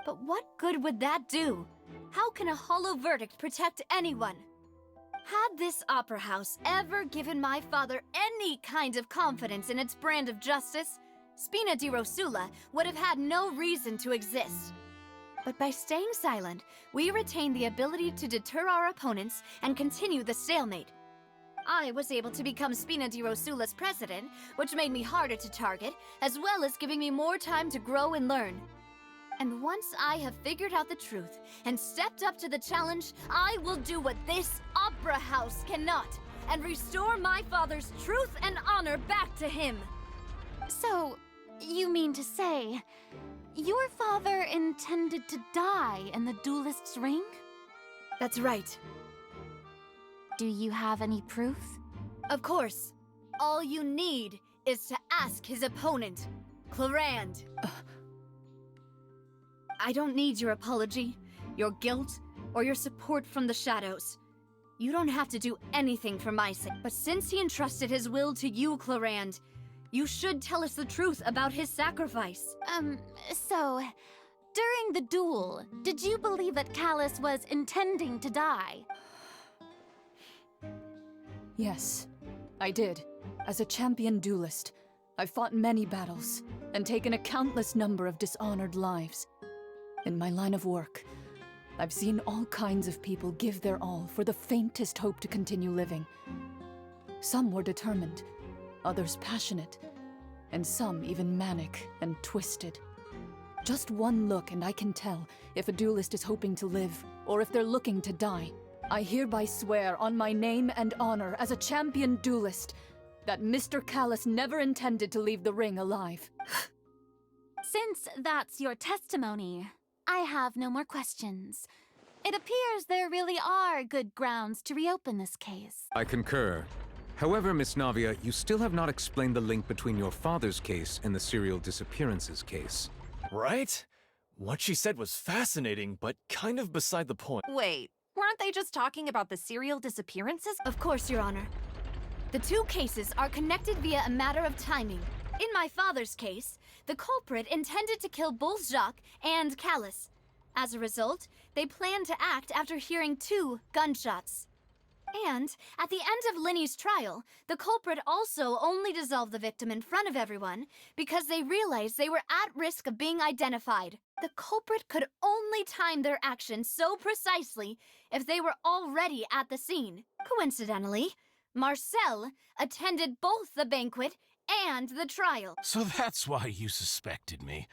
But what good would that do? How can a hollow verdict protect anyone? Had this opera house ever given my father any kind of confidence in its brand of justice, Spina di Rosula would have had no reason to exist. But by staying silent, we retained the ability to deter our opponents and continue the stalemate. I was able to become Spina di Rosula's president, which made me harder to target, as well as giving me more time to grow and learn. And once I have figured out the truth and stepped up to the challenge, I will do what this opera house cannot, and restore my father's truth and honor back to him. So, you mean to say, your father intended to die in the duelist's ring? That's right. Do you have any proof? Of course. All you need is to ask his opponent, Clarande. I don't need your apology, your guilt, or your support from the shadows. You don't have to do anything for my sake. But since he entrusted his will to you, Clarande, you should tell us the truth about his sacrifice. So, during the duel, did you believe that Callus was intending to die? Yes, I did. As a champion duelist, I've fought many battles and taken a countless number of dishonored lives. In my line of work, I've seen all kinds of people give their all for the faintest hope to continue living. Some were determined, others passionate, and some even manic and twisted. Just one look and I can tell if a duelist is hoping to live or if they're looking to die. I hereby swear on my name and honor as a champion duelist that Mr. Callus never intended to leave the ring alive. Since that's your testimony, I have no more questions. It appears there really are good grounds to reopen this case. I concur. However, Miss Navia, you still have not explained the link between your father's case and the serial disappearances case. Right? What she said was fascinating, but kind of beside the point. Wait, weren't they just talking about the serial disappearances? Of course, Your Honor. The two cases are connected via a matter of timing. In my father's case, the culprit intended to kill both Jacques and Callus. As a result, they planned to act after hearing 2 gunshots. And at the end of Linny's trial, the culprit also only dissolved the victim in front of everyone because they realized they were at risk of being identified. The culprit could only time their actions so precisely if they were already at the scene. Coincidentally, Marcel attended both the banquet and the trial. So that's why you suspected me.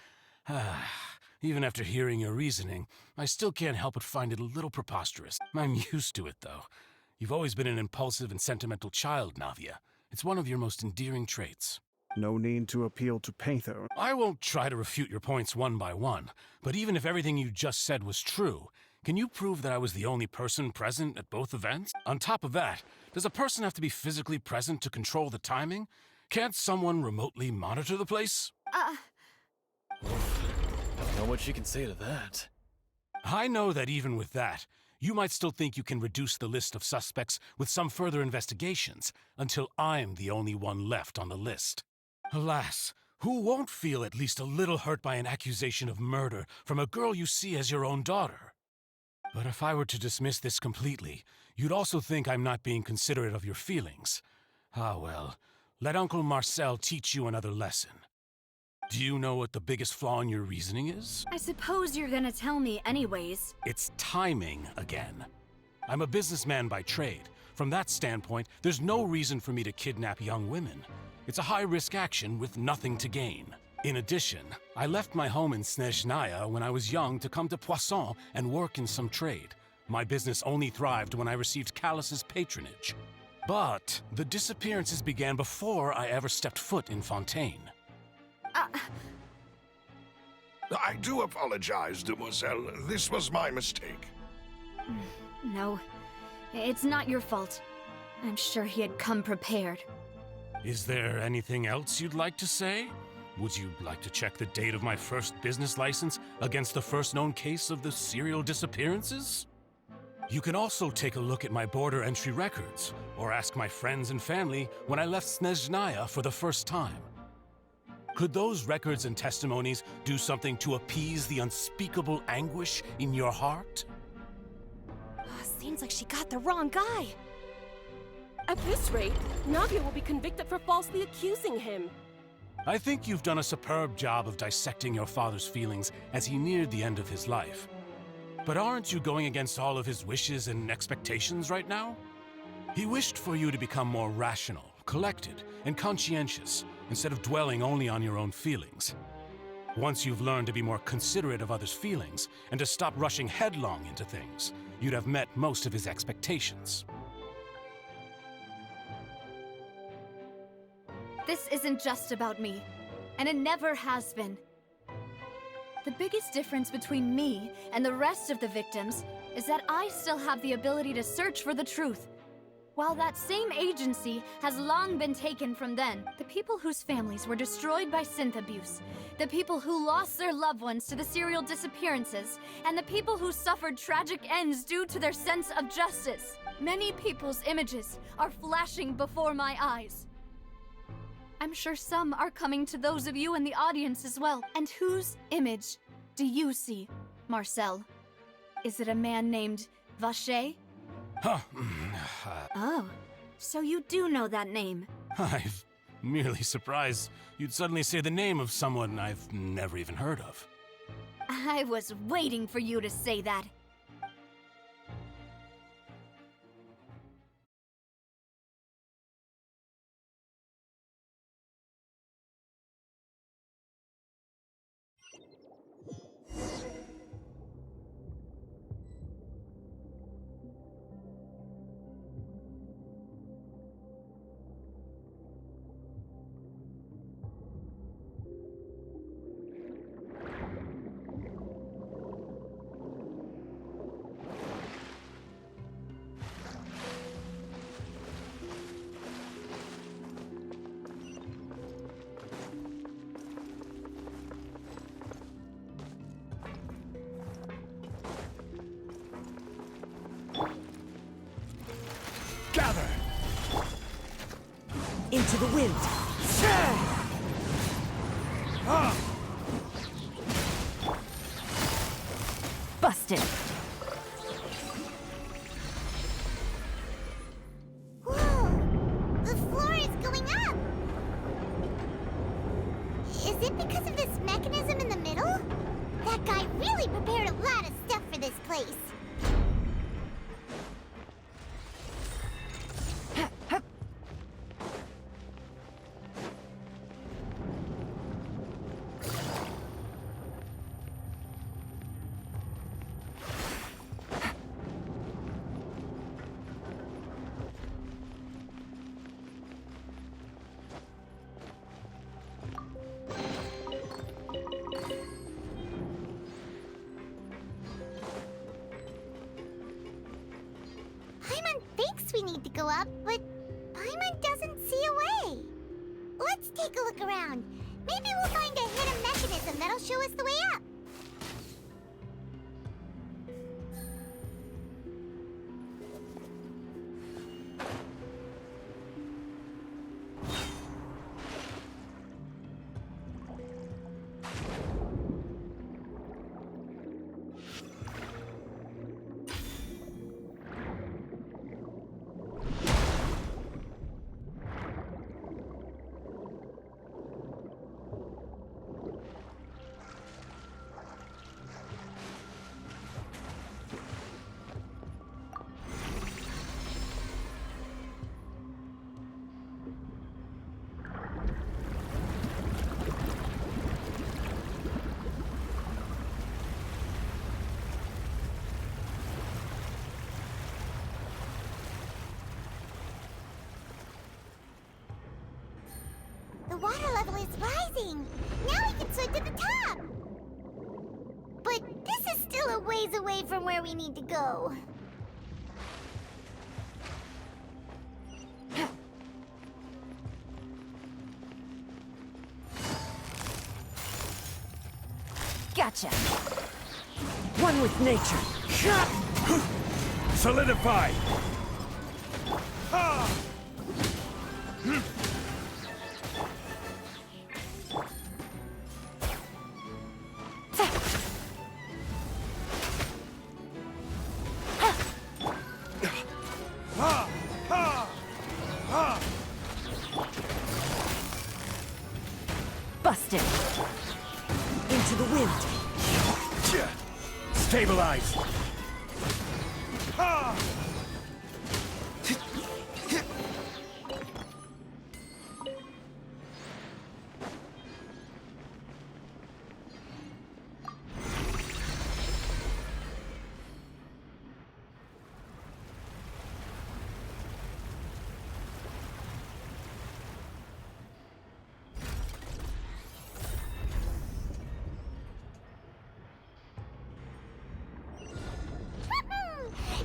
Even after hearing your reasoning, I still can't help but find it a little preposterous. I'm used to it, though. You've always been an impulsive and sentimental child, Navia. It's one of your most endearing traits. No need to appeal to Patho. I won't try to refute your points one by one, but even if everything you just said was true, can you prove that I was the only person present at both events? On top of that, does a person have to be physically present to control the timing? Can't someone remotely monitor the place? Don't know what she can say to that. I know that even with that, you might still think you can reduce the list of suspects with some further investigations until I'm the only one left on the list. Alas, who won't feel at least a little hurt by an accusation of murder from a girl you see as your own daughter? But if I were to dismiss this completely, you'd also think I'm not being considerate of your feelings. Ah well, let Uncle Marcel teach you another lesson. Do you know what the biggest flaw in your reasoning is? I suppose you're gonna tell me anyways. It's timing again. I'm a businessman by trade. From that standpoint, there's no reason for me to kidnap young women. It's a high-risk action with nothing to gain. In addition, I left my home in Snezhnaya when I was young to come to Poisson and work in some trade. My business only thrived when I received Callus's patronage. But the disappearances began before I ever stepped foot in Fontaine. I do apologize, demoiselle. This was my mistake. No, it's not your fault. I'm sure he had come prepared. Is there anything else you'd like to say? Would you like to check the date of my first business license against the first known case of the serial disappearances? You can also take a look at my border entry records, or ask my friends and family when I left Snezhnaya for the first time. Could those records and testimonies do something to appease the unspeakable anguish in your heart? Seems like she got the wrong guy. At this rate, Navia will be convicted for falsely accusing him. I think you've done a superb job of dissecting your father's feelings as he neared the end of his life. But aren't you going against all of his wishes and expectations right now? He wished for you to become more rational, collected, and conscientious, instead of dwelling only on your own feelings. Once you've learned to be more considerate of others' feelings, and to stop rushing headlong into things, you'd have met most of his expectations. This isn't just about me, and it never has been. The biggest difference between me and the rest of the victims is that I still have the ability to search for the truth. While that same agency has long been taken from them, the people whose families were destroyed by synth abuse, the people who lost their loved ones to the serial disappearances, and the people who suffered tragic ends due to their sense of justice. Many people's images are flashing before my eyes. I'm sure some are coming to those of you in the audience as well. And whose image do you see, Marcel? Is it a man named Vacher? Huh. Oh, So you do know that name? I'm merely surprised you'd suddenly say the name of someone I've never even heard of. I was waiting for you to say that. Gather! Into the wind! Busted! Whoa! The floor is going up! Is it because of this mechanism in the middle? That guy really prepared a lot of stuff for this place. Paimon thinks we need to go up, but Paimon doesn't see a way. Let's take a look around. Maybe we'll find a hidden mechanism that'll show us the way up. The water level is rising. Now we can swim to the top. But this is still a ways away from where we need to go. Gotcha! One with nature! Solidify! Busted! Into the wind! Stabilize!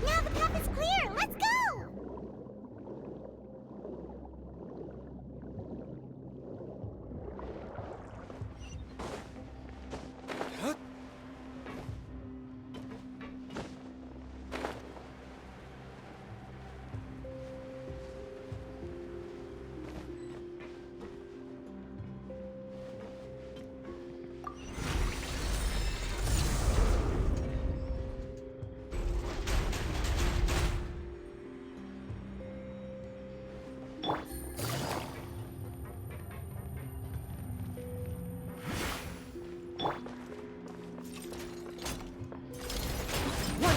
Now the path is clear!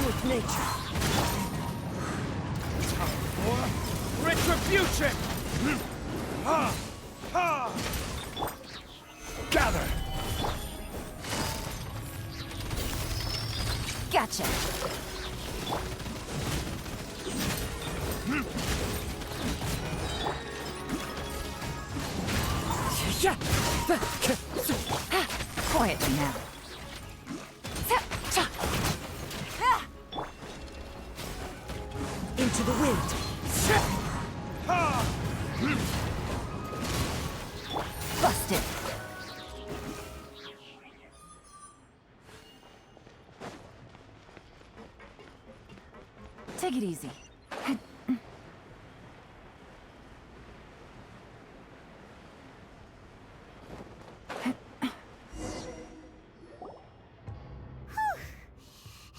with nature. Retribution! Gather! Gotcha. Quietly now. Into the wind. Busted. Take it easy.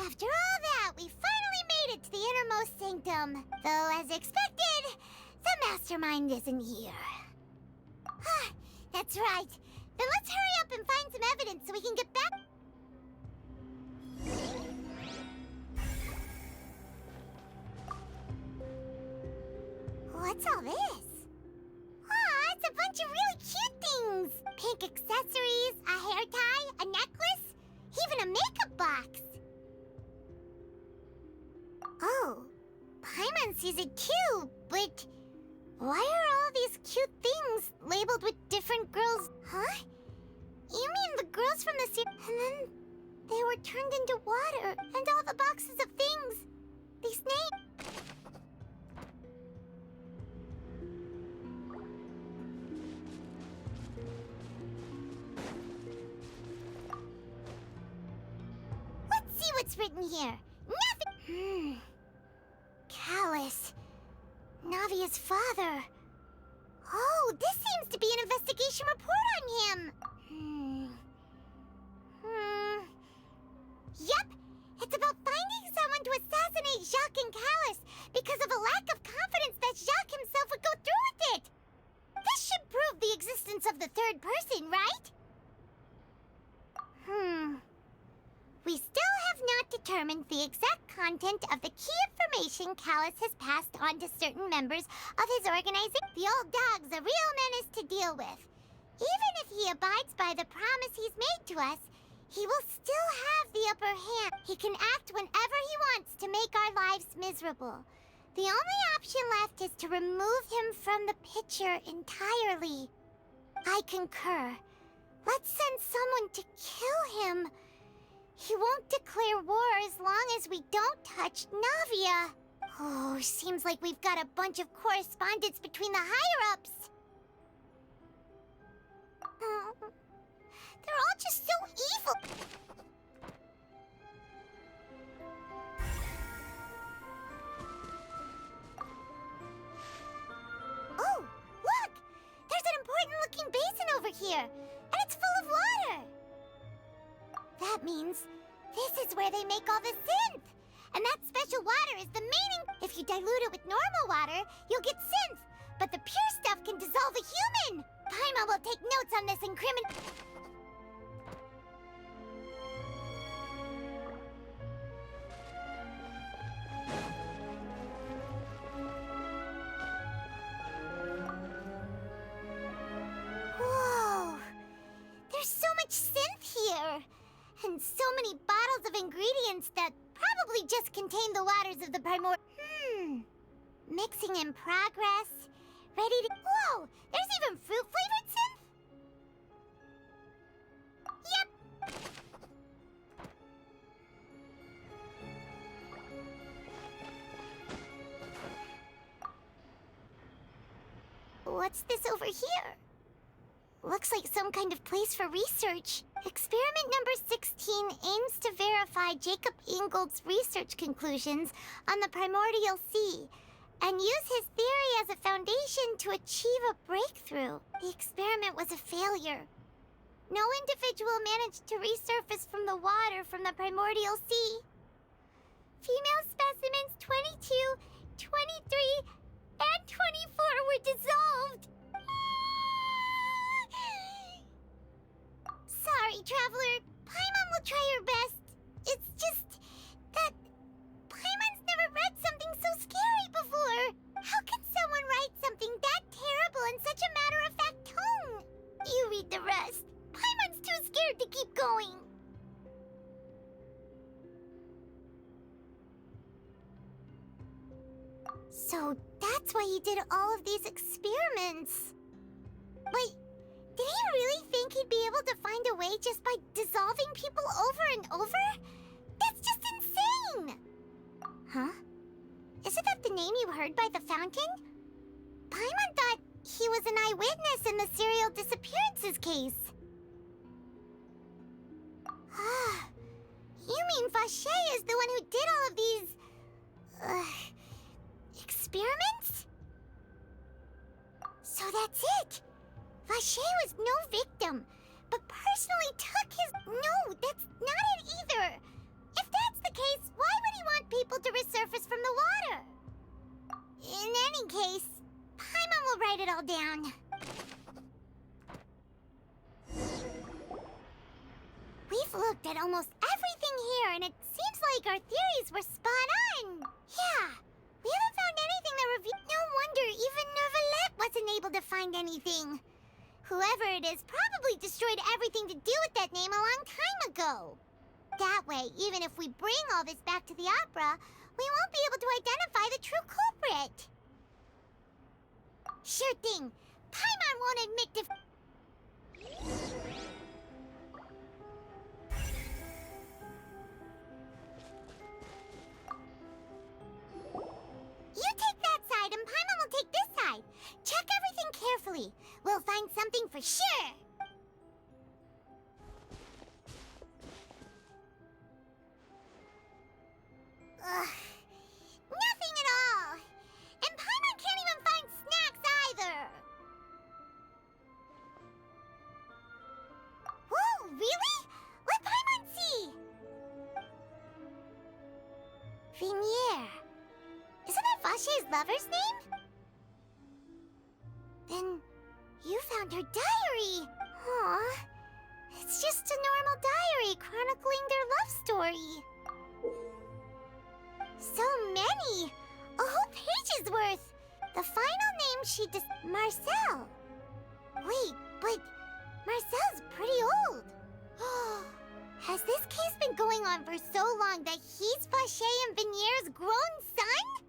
After all that, we finally made it to the innermost sanctum. Though, as expected, the mastermind isn't here. That's right. Then let's hurry up and find some evidence so we can get back. What's all this? Aw, it's a bunch of really cute things. Pink accessories, a hair tie, a necklace, even a makeup box. Oh, Paimon sees it too, but why are all these cute things labeled with different girls? Huh? You mean the girls from the series? And then they were turned into water, and all the boxes of things. These names. Let's see what's written here. Nothing. Callus. Navia's father. Oh, this seems to be an investigation report on him. Yep, it's about finding someone to assassinate Jacques and Callus because of a lack of confidence that Jacques himself would go through with it. This should prove the existence of the third person, right? We still have not determined the exact content of the key information Callus has passed on to certain members of his organization. The old dog's a real menace to deal with. Even if he abides by the promise he's made to us, he will still have the upper hand. He can act whenever he wants to make our lives miserable. The only option left is to remove him from the picture entirely. I concur. Let's send someone to kill him. He won't declare war as long as we don't touch Navia. Oh, seems like we've got a bunch of correspondence between the higher-ups. They're all just so evil. Oh, look! There's an important-looking basin over here, and it's full of water. That means this is where they make all the synth. And that special water is the main If you dilute it with normal water, you'll get synth. But the pure stuff can dissolve a human. Paimon will take notes on this Whoa! There's so much synth here. And so many bottles of ingredients that probably just contain the waters of the Mixing in progress. Ready to... Whoa! There's even fruit-flavored synth? Yep! What's this over here? Looks like some kind of place for research. Experiment number 16 aims to verify Jacob Ingold's research conclusions on the primordial sea and use his theory as a foundation to achieve a breakthrough. The experiment was a failure. No individual managed to resurface from the water from the primordial sea. Female specimens 22, 23, and 24 were dissolved. Sorry, Traveler. Paimon will try her best. It's just that So that's why he did all of these experiments. But did he really think he'd be able to find a way just by dissolving people over and over? That's just insane! Huh? Isn't that the name you heard by the fountain? Paimon thought he was an eyewitness in the serial disappearances case. You mean Vacher is the one who did all of these... experiments? So that's it! Vacher was no victim, but personally took his... No, that's not it either! If that's the case, why would he want people to resurface from the water? In any case, Paimon will write it all down. We've looked at almost everything here, and it seems like our theories were spot on. Yeah, we haven't found anything that reveals... No wonder even Neuvillette wasn't able to find anything. Whoever it is probably destroyed everything to do with that name a long time ago. That way, even if we bring all this back to the opera, we won't be able to identify the true culprit. Sure thing. Paimon won't admit to... You take that side and Paimon will take this side. Check everything carefully. We'll find something for sure. Ugh. Nothing at all. And Paimon can't even find snacks either. Whoa, really? Let Paimon see. Vinier. Isn't that Vacher's lover's name? Then you found her diary. Aw. It's just a normal diary chronicling their love story. So many! A whole page's worth! The final name she Marcel! Wait, but Marcel's pretty old! Has this case been going on for so long that he's Vacher and Vinier's grown son?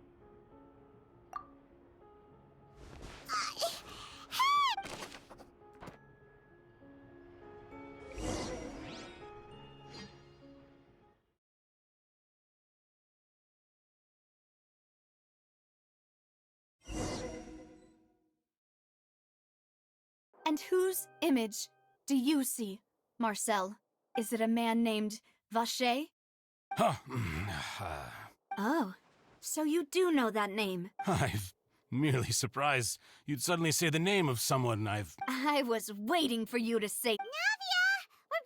And whose image do you see, Marcel? Is it a man named Vacher? Oh, so you do know that name. I'm merely surprised you'd suddenly say the name of someone I was waiting for you to say... Navia! We're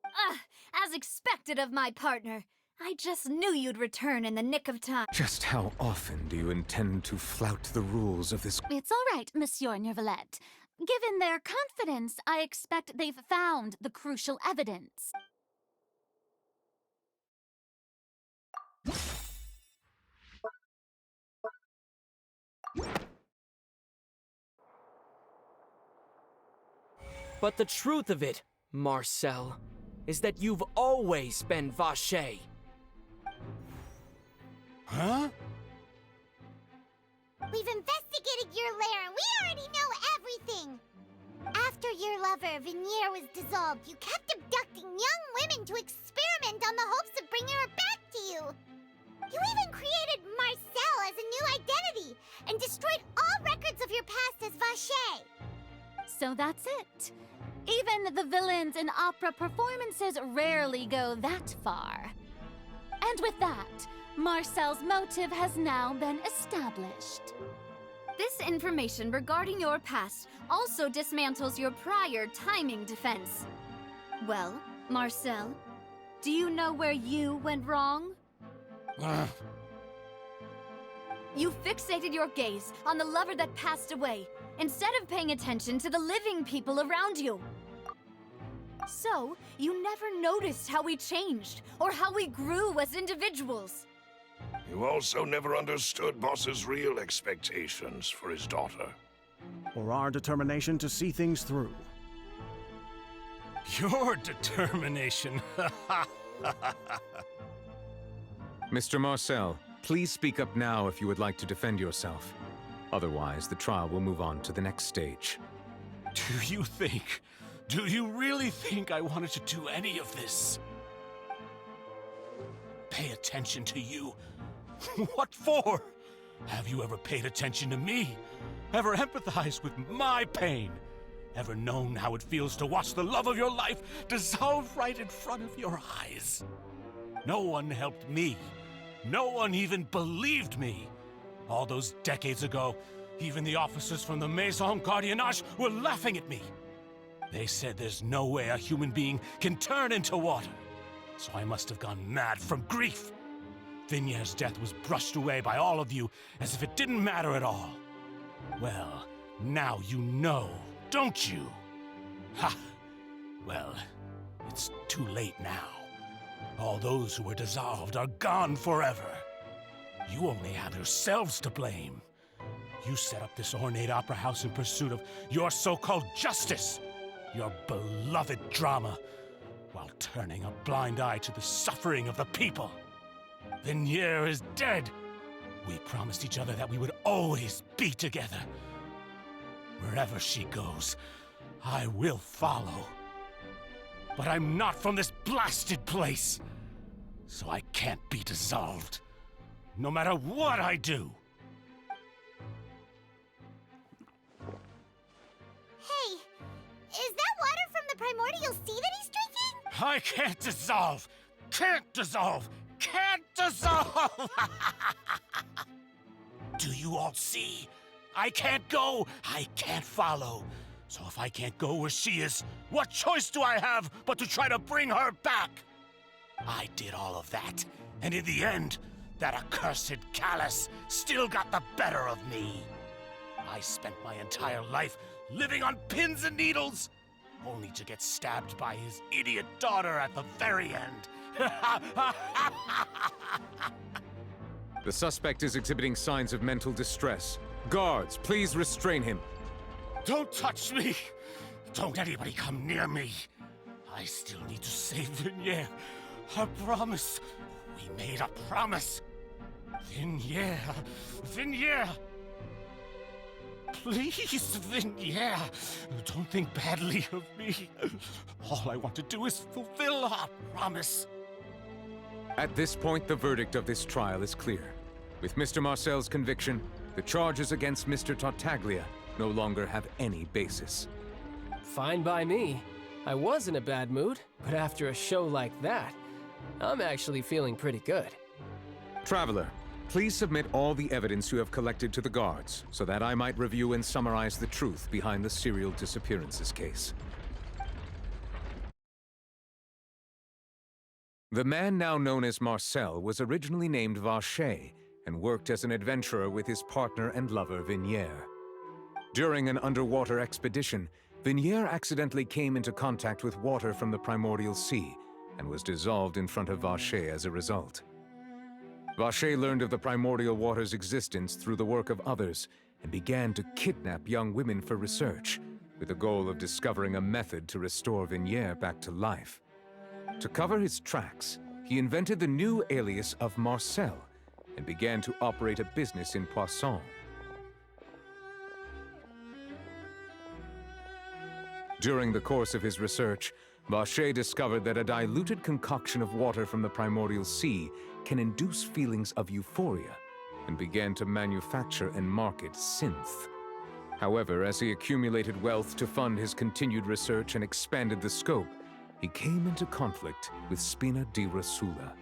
back! As expected of my partner. I just knew you'd return in the nick of time. Just how often do you intend to flout the rules of this? It's all right, Monsieur Neuvillette. Given their confidence, I expect they've found the crucial evidence. But the truth of it, Marcel, is that you've always been Vacher. Huh? We've investigated your lair and we already know everything! After your lover, Vinier, was dissolved, you kept abducting young women to experiment on the hopes of bringing her back to you! You even created Marcel as a new identity and destroyed all records of your past as Vacher! So that's it. Even the villains in opera performances rarely go that far. And with that, Marcel's motive has now been established. This information regarding your past also dismantles your prior timing defense. Well, Marcel, do you know where you went wrong? You fixated your gaze on the lover that passed away, instead of paying attention to the living people around you. So, you never noticed how we changed, or how we grew as individuals. You also never understood Boss's real expectations for his daughter. Or our determination to see things through. Your determination. Mr. Marcel, Please speak up now if you would like to defend yourself. Otherwise, the trial will move on to the next stage. Do you really think I wanted to do any of this? Pay attention to you? What for? Have you ever paid attention to me? Ever empathized with my pain? Ever known how it feels to watch the love of your life dissolve right in front of your eyes? No one helped me. No one even believed me. All those decades ago, even the officers from the Maison Gardiennage were laughing at me. They said there's no way a human being can turn into water. So I must have gone mad from grief. Vignère's death was brushed away by all of you as if it didn't matter at all. Well, now you know, don't you? Ha! Well, it's too late now. All those who were dissolved are gone forever. You only have yourselves to blame. You set up this ornate opera house in pursuit of your so-called justice, your beloved drama, while turning a blind eye to the suffering of the people. Vignère is dead. We promised each other that we would always be together. Wherever she goes, I will follow. But I'm not from this blasted place, so I can't be dissolved, no matter what I do. Hey, is that water from the primordial sea that he's drinking? I can't dissolve! Can't dissolve! Can't dissolve! Do you all see? I can't go, I can't follow. So if I can't go where she is, what choice do I have but to try to bring her back? I did all of that, and in the end, that accursed Callus still got the better of me. I spent my entire life living on pins and needles, only to get stabbed by his idiot daughter at the very end. The suspect is exhibiting signs of mental distress. Guards, please restrain him. Don't touch me! Don't anybody come near me! I still need to save Vignère. A promise. We made a promise. Vignère. Vignère! Please, Vignère, don't think badly of me. All I want to do is fulfill our promise. At this point, the verdict of this trial is clear. With Mr. Marcel's conviction, the charges against Mr. Tartaglia no longer have any basis. Fine by me. I was in a bad mood, but after a show like that, I'm actually feeling pretty good. Traveler, please submit all the evidence you have collected to the guards, so that I might review and summarize the truth behind the serial disappearances case. The man now known as Marcel was originally named Vacher and worked as an adventurer with his partner and lover Vignère. During an underwater expedition, Vignère accidentally came into contact with water from the primordial sea and was dissolved in front of Vacher as a result. Vacher learned of the primordial water's existence through the work of others and began to kidnap young women for research, with the goal of discovering a method to restore Vignère back to life. To cover his tracks, he invented the new alias of Marcel and began to operate a business in Poisson. During the course of his research, Vacher discovered that a diluted concoction of water from the primordial sea can induce feelings of euphoria, and began to manufacture and market synth. However, as he accumulated wealth to fund his continued research and expanded the scope, he came into conflict with Spina di Rosula.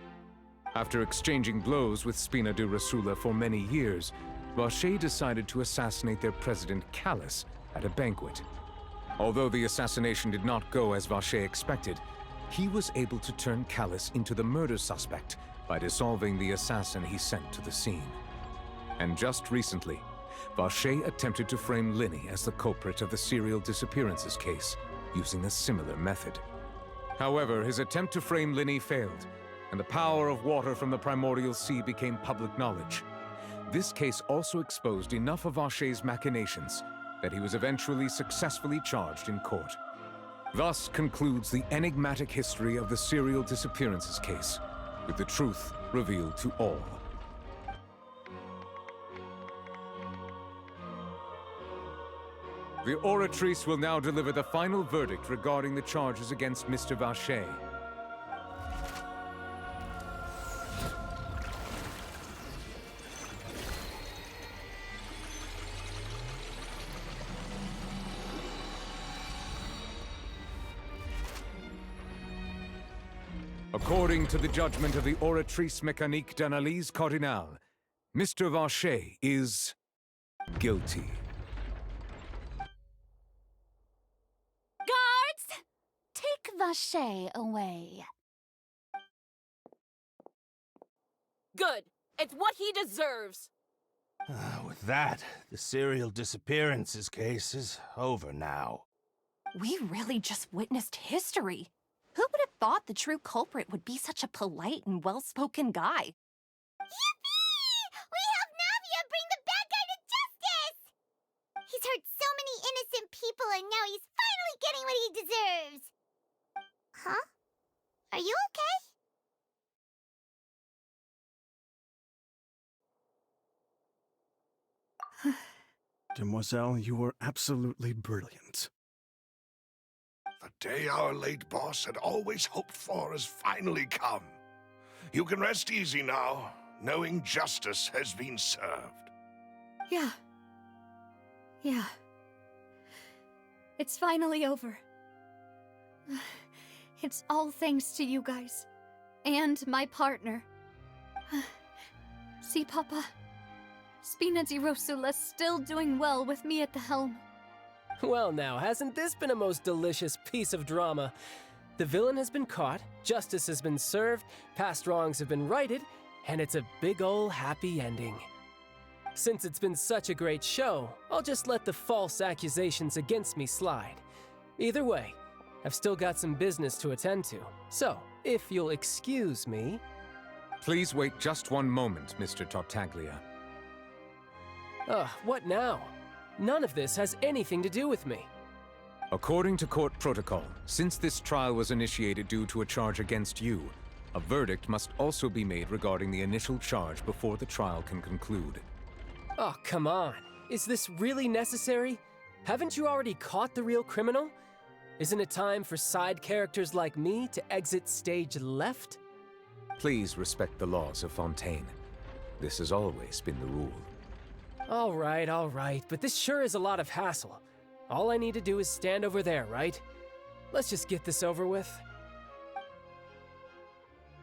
After exchanging blows with Spina di Rosula for many years, Vacher decided to assassinate their president Callus at a banquet. Although the assassination did not go as Vacher expected, he was able to turn Callus into the murder suspect by dissolving the assassin he sent to the scene. And just recently, Vacher attempted to frame Linny as the culprit of the serial disappearances case, using a similar method. However, his attempt to frame Linny failed, and the power of water from the primordial sea became public knowledge. This case also exposed enough of Vacher's machinations that he was eventually successfully charged in court. Thus concludes the enigmatic history of the serial disappearances case, with the truth revealed to all. The Oratrice will now deliver the final verdict regarding the charges against Mr. Vacher. According to the judgment of the Oratrice Mécanique d'Analyse Cardinale, Mr. Vacher is guilty. Guards! Take Vacher away. Good. It's what he deserves. With that, the serial disappearances case is over now. We really just witnessed history. Who would have thought the true culprit would be such a polite and well-spoken guy? Yippee! We helped Navia bring the bad guy to justice! He's hurt so many innocent people and now he's finally getting what he deserves! Huh? Are you okay? Demoiselle, you were absolutely brilliant. The day our late boss had always hoped for has finally come. You can rest easy now, knowing justice has been served. Yeah. It's finally over. It's all thanks to you guys. And my partner. See, Papa? Spina di Rosula's still doing well with me at the helm. Well now, hasn't this been a most delicious piece of drama? The villain has been caught, justice has been served, past wrongs have been righted, and it's a big ol' happy ending. Since it's been such a great show, I'll just let the false accusations against me slide. Either way, I've still got some business to attend to, so if you'll excuse me... Please wait just one moment, Mr. Tartaglia. What now? None of this has anything to do with me. According to court protocol, since this trial was initiated due to a charge against you, a verdict must also be made regarding the initial charge before the trial can conclude. Oh, come on. Is this really necessary? Haven't you already caught the real criminal? Isn't it time for side characters like me to exit stage left? Please respect the laws of Fontaine. This has always been the rule. All right, but this sure is a lot of hassle. All I need to do is stand over there, right? Let's just get this over with.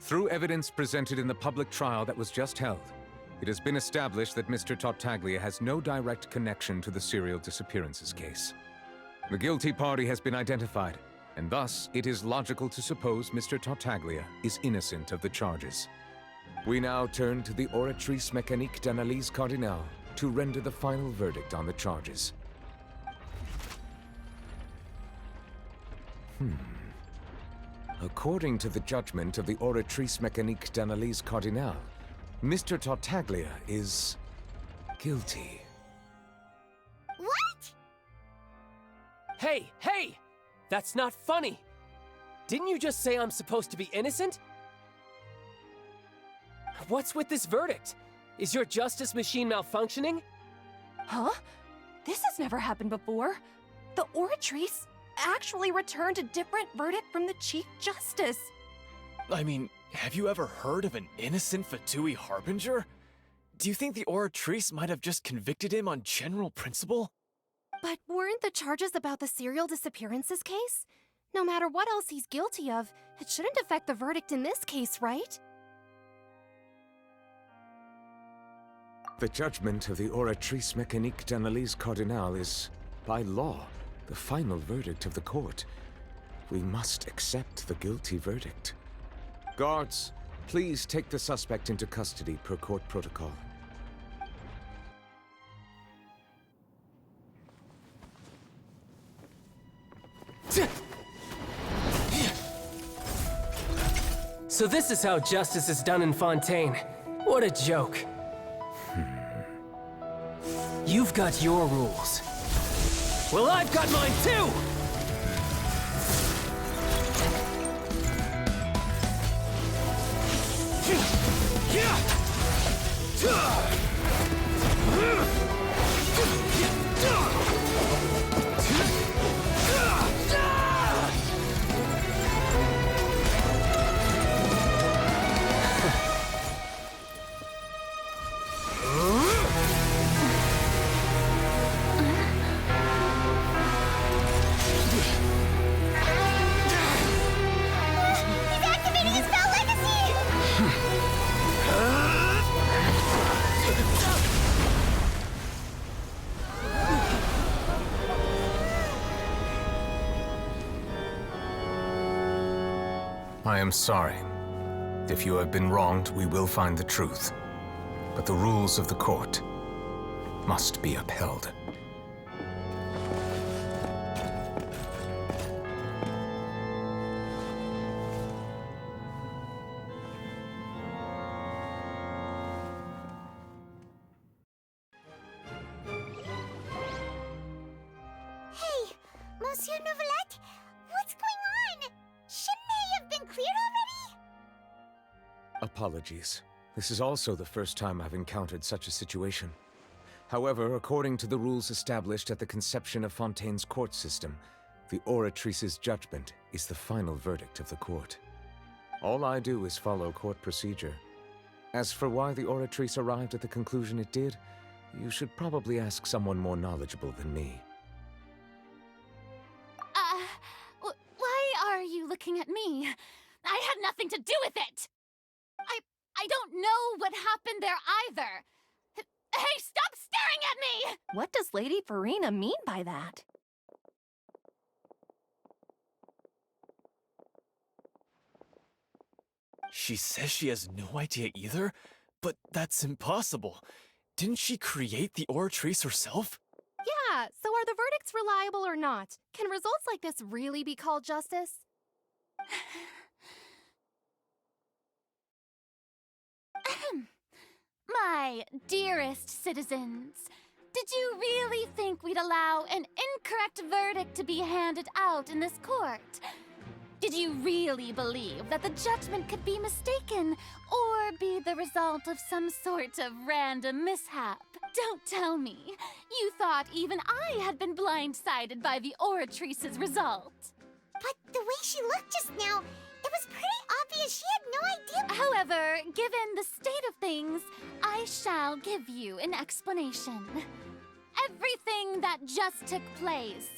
Through evidence presented in the public trial that was just held, it has been established that Mr. Tartaglia has no direct connection to the serial disappearances case. The guilty party has been identified, and thus it is logical to suppose Mr. Tartaglia is innocent of the charges. We now turn to the Oratrice Mécanique d'Analyse Cardinale to render the final verdict on the charges. According to the judgment of the Oratrice Mécanique d'Analyse Cardinale, Mr. Tartaglia is guilty. What? Hey! That's not funny! Didn't you just say I'm supposed to be innocent? What's with this verdict? Is your justice machine malfunctioning? Huh? This has never happened before. The Oratrice actually returned a different verdict from the Chief Justice. I mean, have you ever heard of an innocent Fatui Harbinger? Do you think the Oratrice might have just convicted him on general principle? But weren't the charges about the serial disappearances case? No matter what else he's guilty of, it shouldn't affect the verdict in this case, right? The judgment of the Oratrice Mécanique d'Analyse Cardinale is, by law, the final verdict of the court. We must accept the guilty verdict. Guards, please take the suspect into custody per court protocol. So this is how justice is done in Fontaine. What a joke. You've got your rules. Well, I've got mine too! am sorry. If you have been wronged, we will find the truth. But the rules of the court must be upheld. Hey, Monsieur Novelette, what's going on? Shouldn't they have been cleared already? Apologies. This is also the first time I've encountered such a situation. However, according to the rules established at the conception of Fontaine's court system, the Oratrice's judgment is the final verdict of the court. All I do is follow court procedure. As for why the Oratrice arrived at the conclusion it did, you should probably ask someone more knowledgeable than me. Why are you looking at me? I had nothing to do with it! I don't know what happened there either! Hey, stop staring at me! What does Lady Farina mean by that? She says she has no idea either, but that's impossible. Didn't she create the Oratrice herself? Yeah, so are the verdicts reliable or not? Can results like this really be called justice? My dearest citizens, did you really think we'd allow an incorrect verdict to be handed out in this court? Did you really believe that the judgment could be mistaken or be the result of some sort of random mishap? Don't tell me. You thought even I had been blindsided by the Oratrice's result. But the way she looked just now, it was pretty obvious she had no idea. However, given the state of things, I shall give you an explanation. Everything that just took place,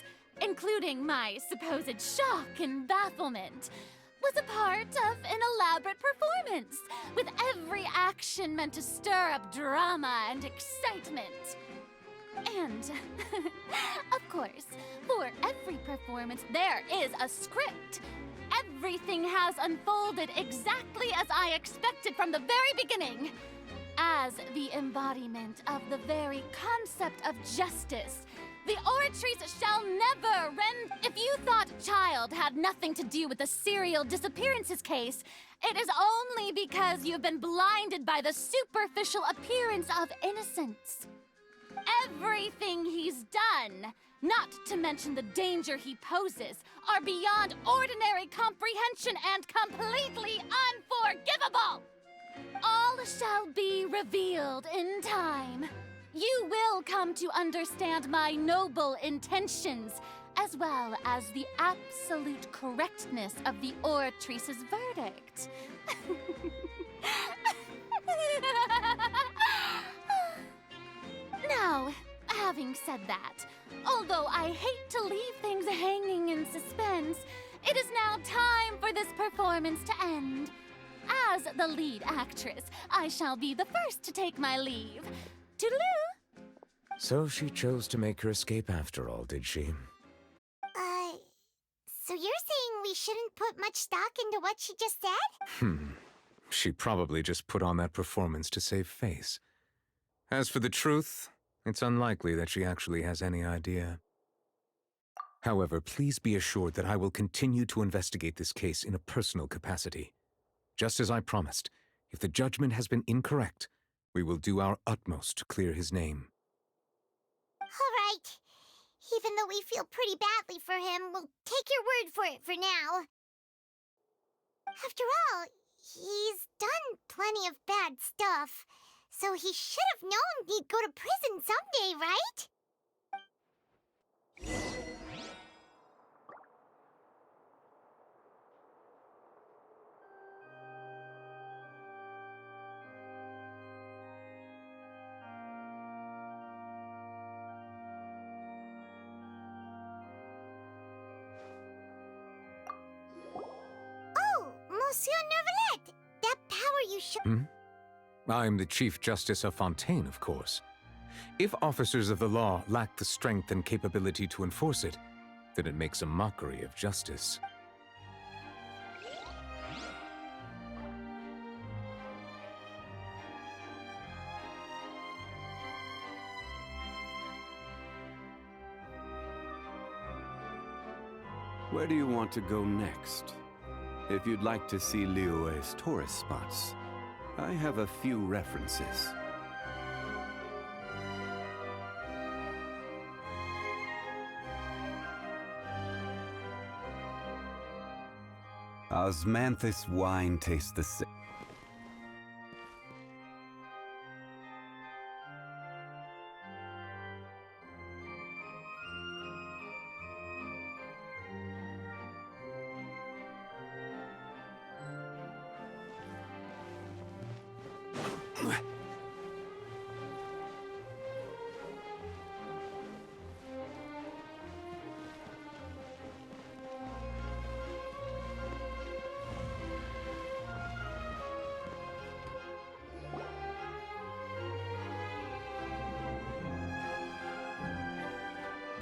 including my supposed shock and bafflement, was a part of an elaborate performance, with every action meant to stir up drama and excitement. And, of course, for every performance there is a script. Everything has unfolded exactly as I expected from the very beginning. As the embodiment of the very concept of justice, the Oratrice shall never rend. If you thought Childe had nothing to do with the serial disappearances case, it is only because you've been blinded by the superficial appearance of innocence. Everything he's done, not to mention the danger he poses, are beyond ordinary comprehension and completely unforgivable. All shall be revealed in time. You will come to understand my noble intentions, as well as the absolute correctness of the Oratrice's verdict. Now, having said that, although I hate to leave things hanging in suspense, it is now time for this performance to end. As the lead actress, I shall be the first to take my leave. Toodaloo! So she chose to make her escape after all, did she? So you're saying we shouldn't put much stock into what she just said? She probably just put on that performance to save face. As for the truth, it's unlikely that she actually has any idea. However, please be assured that I will continue to investigate this case in a personal capacity. Just as I promised, if the judgment has been incorrect, we will do our utmost to clear his name. All right. Even though we feel pretty badly for him, we'll take your word for it for now. After all, he's done plenty of bad stuff, so he should have known he'd go to prison someday, right? Monsieur Neuvillette! That power you should— I'm the Chief Justice of Fontaine, of course. If officers of the law lack the strength and capability to enforce it, then it makes a mockery of justice. Where do you want to go next? If you'd like to see Liyue's tourist spots, I have a few references. Osmanthus wine tastes the same.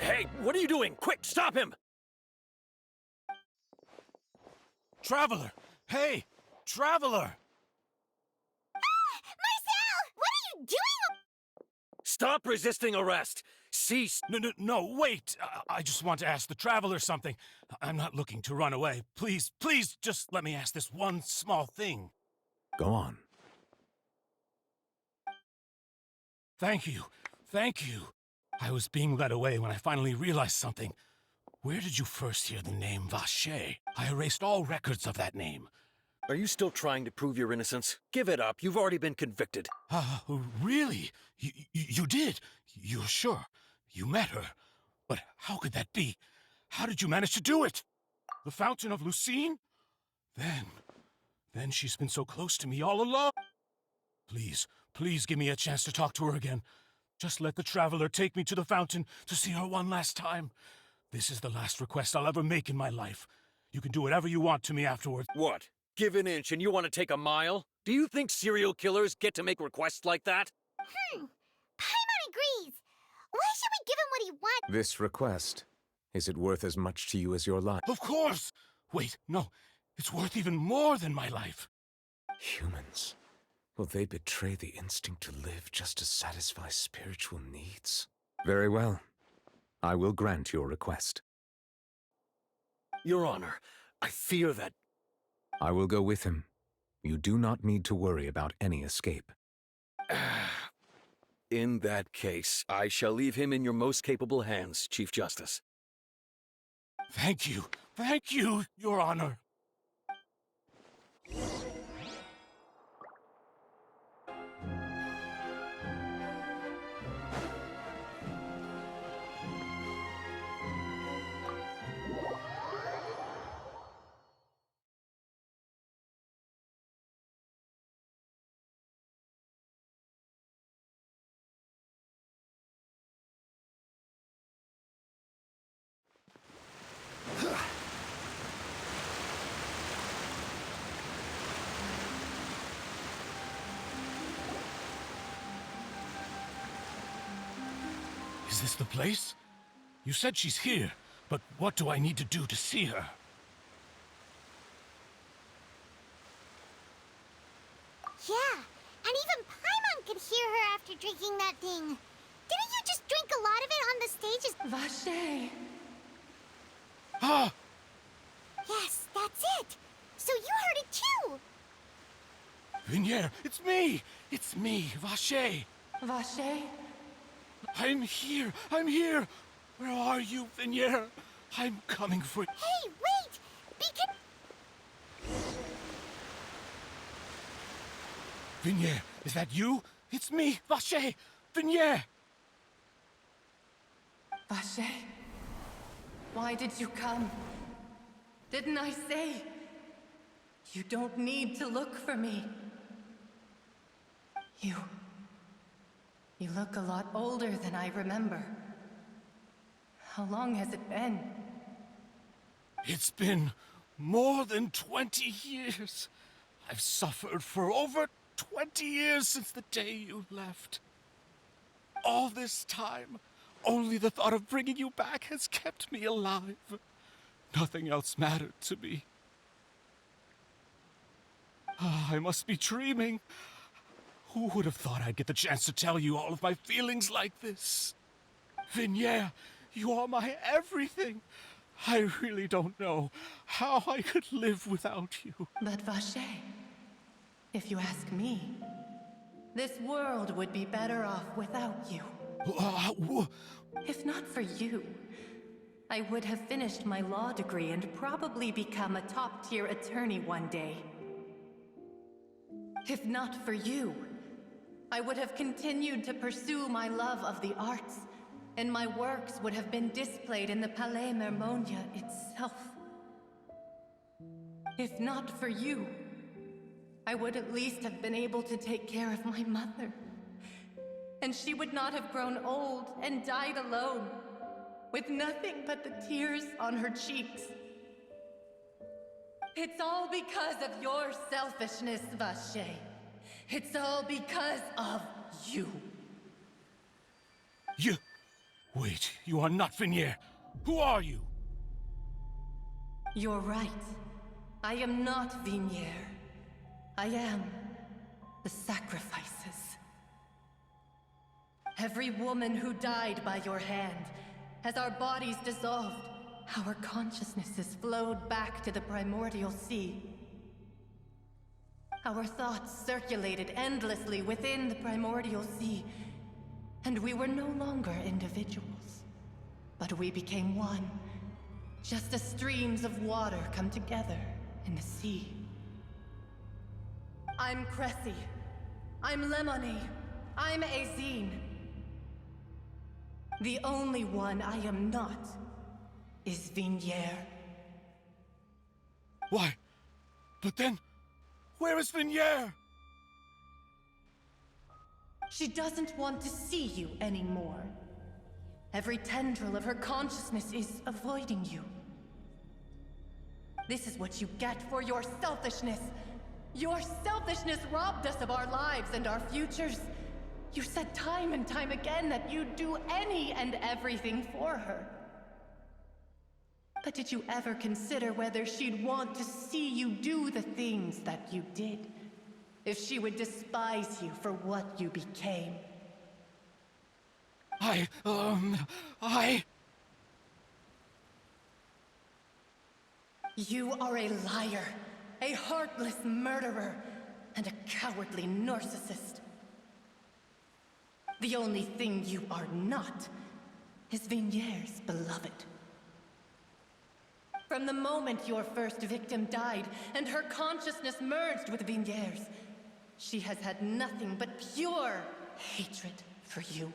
Hey, what are you doing? Quick, stop him! Traveler! Hey! Traveler! Marcel! What are you doing? Stop resisting arrest! Cease! No, wait! I just want to ask the Traveler something. I'm not looking to run away. Please, just let me ask this one small thing. Go on. Thank you. I was being led away when I finally realized something. Where did you first hear the name Vacher? I erased all records of that name. Are you still trying to prove your innocence? Give it up. You've already been convicted. Really? You did? You're sure? You met her? But how could that be? How did you manage to do it? The Fountain of Lucine? Then she's been so close to me all along. Please give me a chance to talk to her again. Just let the Traveler take me to the fountain to see her one last time. This is the last request I'll ever make in my life. You can do whatever you want to me afterwards. What? Give an inch and you want to take a mile? Do you think serial killers get to make requests like that? Paimon agrees. Why should we give him what he wants? This request, is it worth as much to you as your life? Of course! Wait, no. It's worth even more than my life. Humans. Will they betray the instinct to live just to satisfy spiritual needs? Very well. I will grant your request. Your Honor, I fear that... I will go with him. You do not need to worry about any escape. In that case, I shall leave him in your most capable hands, Chief Justice. Thank you, Your Honor. Is this the place? You said she's here, but what do I need to do to see her? Yeah, and even Paimon could hear her after drinking that thing. Didn't you just drink a lot of it on the stages? Vacher. Ah! Yes, that's it. So you heard it too. Vignier, it's me! It's me, Vacher. Vacher? I'm here! Where are you, Vignier? I'm coming for you. Hey, wait! Vignier, is that you? It's me, Vacher! Vignier! Vacher? Why did you come? Didn't I say? You don't need to look for me. You look a lot older than I remember. How long has it been? It's been more than 20 years. I've suffered for over 20 years since the day you left. All this time, only the thought of bringing you back has kept me alive. Nothing else mattered to me. I must be dreaming. Who would have thought I'd get the chance to tell you all of my feelings like this? Vignier, you are my everything. I really don't know how I could live without you. But Vache, if you ask me, this world would be better off without you. If not for you, I would have finished my law degree and probably become a top-tier attorney one day. If not for you, I would have continued to pursue my love of the arts, and my works would have been displayed in the Palais Mermonia itself. If not for you, I would at least have been able to take care of my mother. And she would not have grown old and died alone, with nothing but the tears on her cheeks. It's all because of your selfishness, Vache. It's all because of you. You... Wait, you are not Vignier. Who are you? You're right. I am not Vignier. I am the sacrifices. Every woman who died by your hand, as our bodies dissolved, our consciousnesses flowed back to the primordial sea. Our thoughts circulated endlessly within the primordial sea, and we were no longer individuals, but we became one, just as streams of water come together in the sea. I'm Cressy. I'm Lemony. I'm Azine. The only one I am not is Vignier. Why? But then, where is Vignier? She doesn't want to see you anymore. Every tendril of her consciousness is avoiding you. This is what you get for your selfishness. Your selfishness robbed us of our lives and our futures. You said time and time again that you'd do any and everything for her. But did you ever consider whether she'd want to see you do the things that you did? If she would despise you for what you became? You are a liar, a heartless murderer, and a cowardly narcissist. The only thing you are not is Vignier's beloved. From the moment your first victim died and her consciousness merged with Vignier's, she has had nothing but pure hatred for you.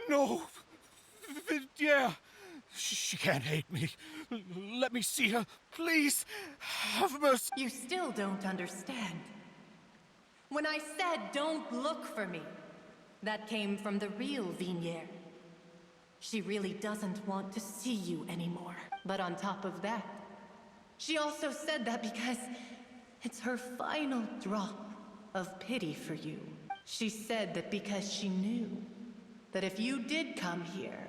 No! Vignier! She can't hate me. Let me see her, please. Have mercy. You still don't understand. When I said don't look for me, that came from the real Vignier. She really doesn't want to see you anymore. But on top of that, she also said that because it's her final drop of pity for you. She said that because she knew that if you did come here,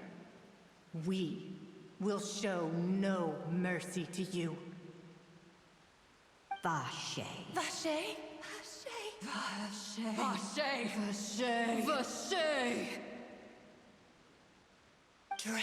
we will show no mercy to you. Vache. Vache? Vache. Vache. Vache. Vache. Drown.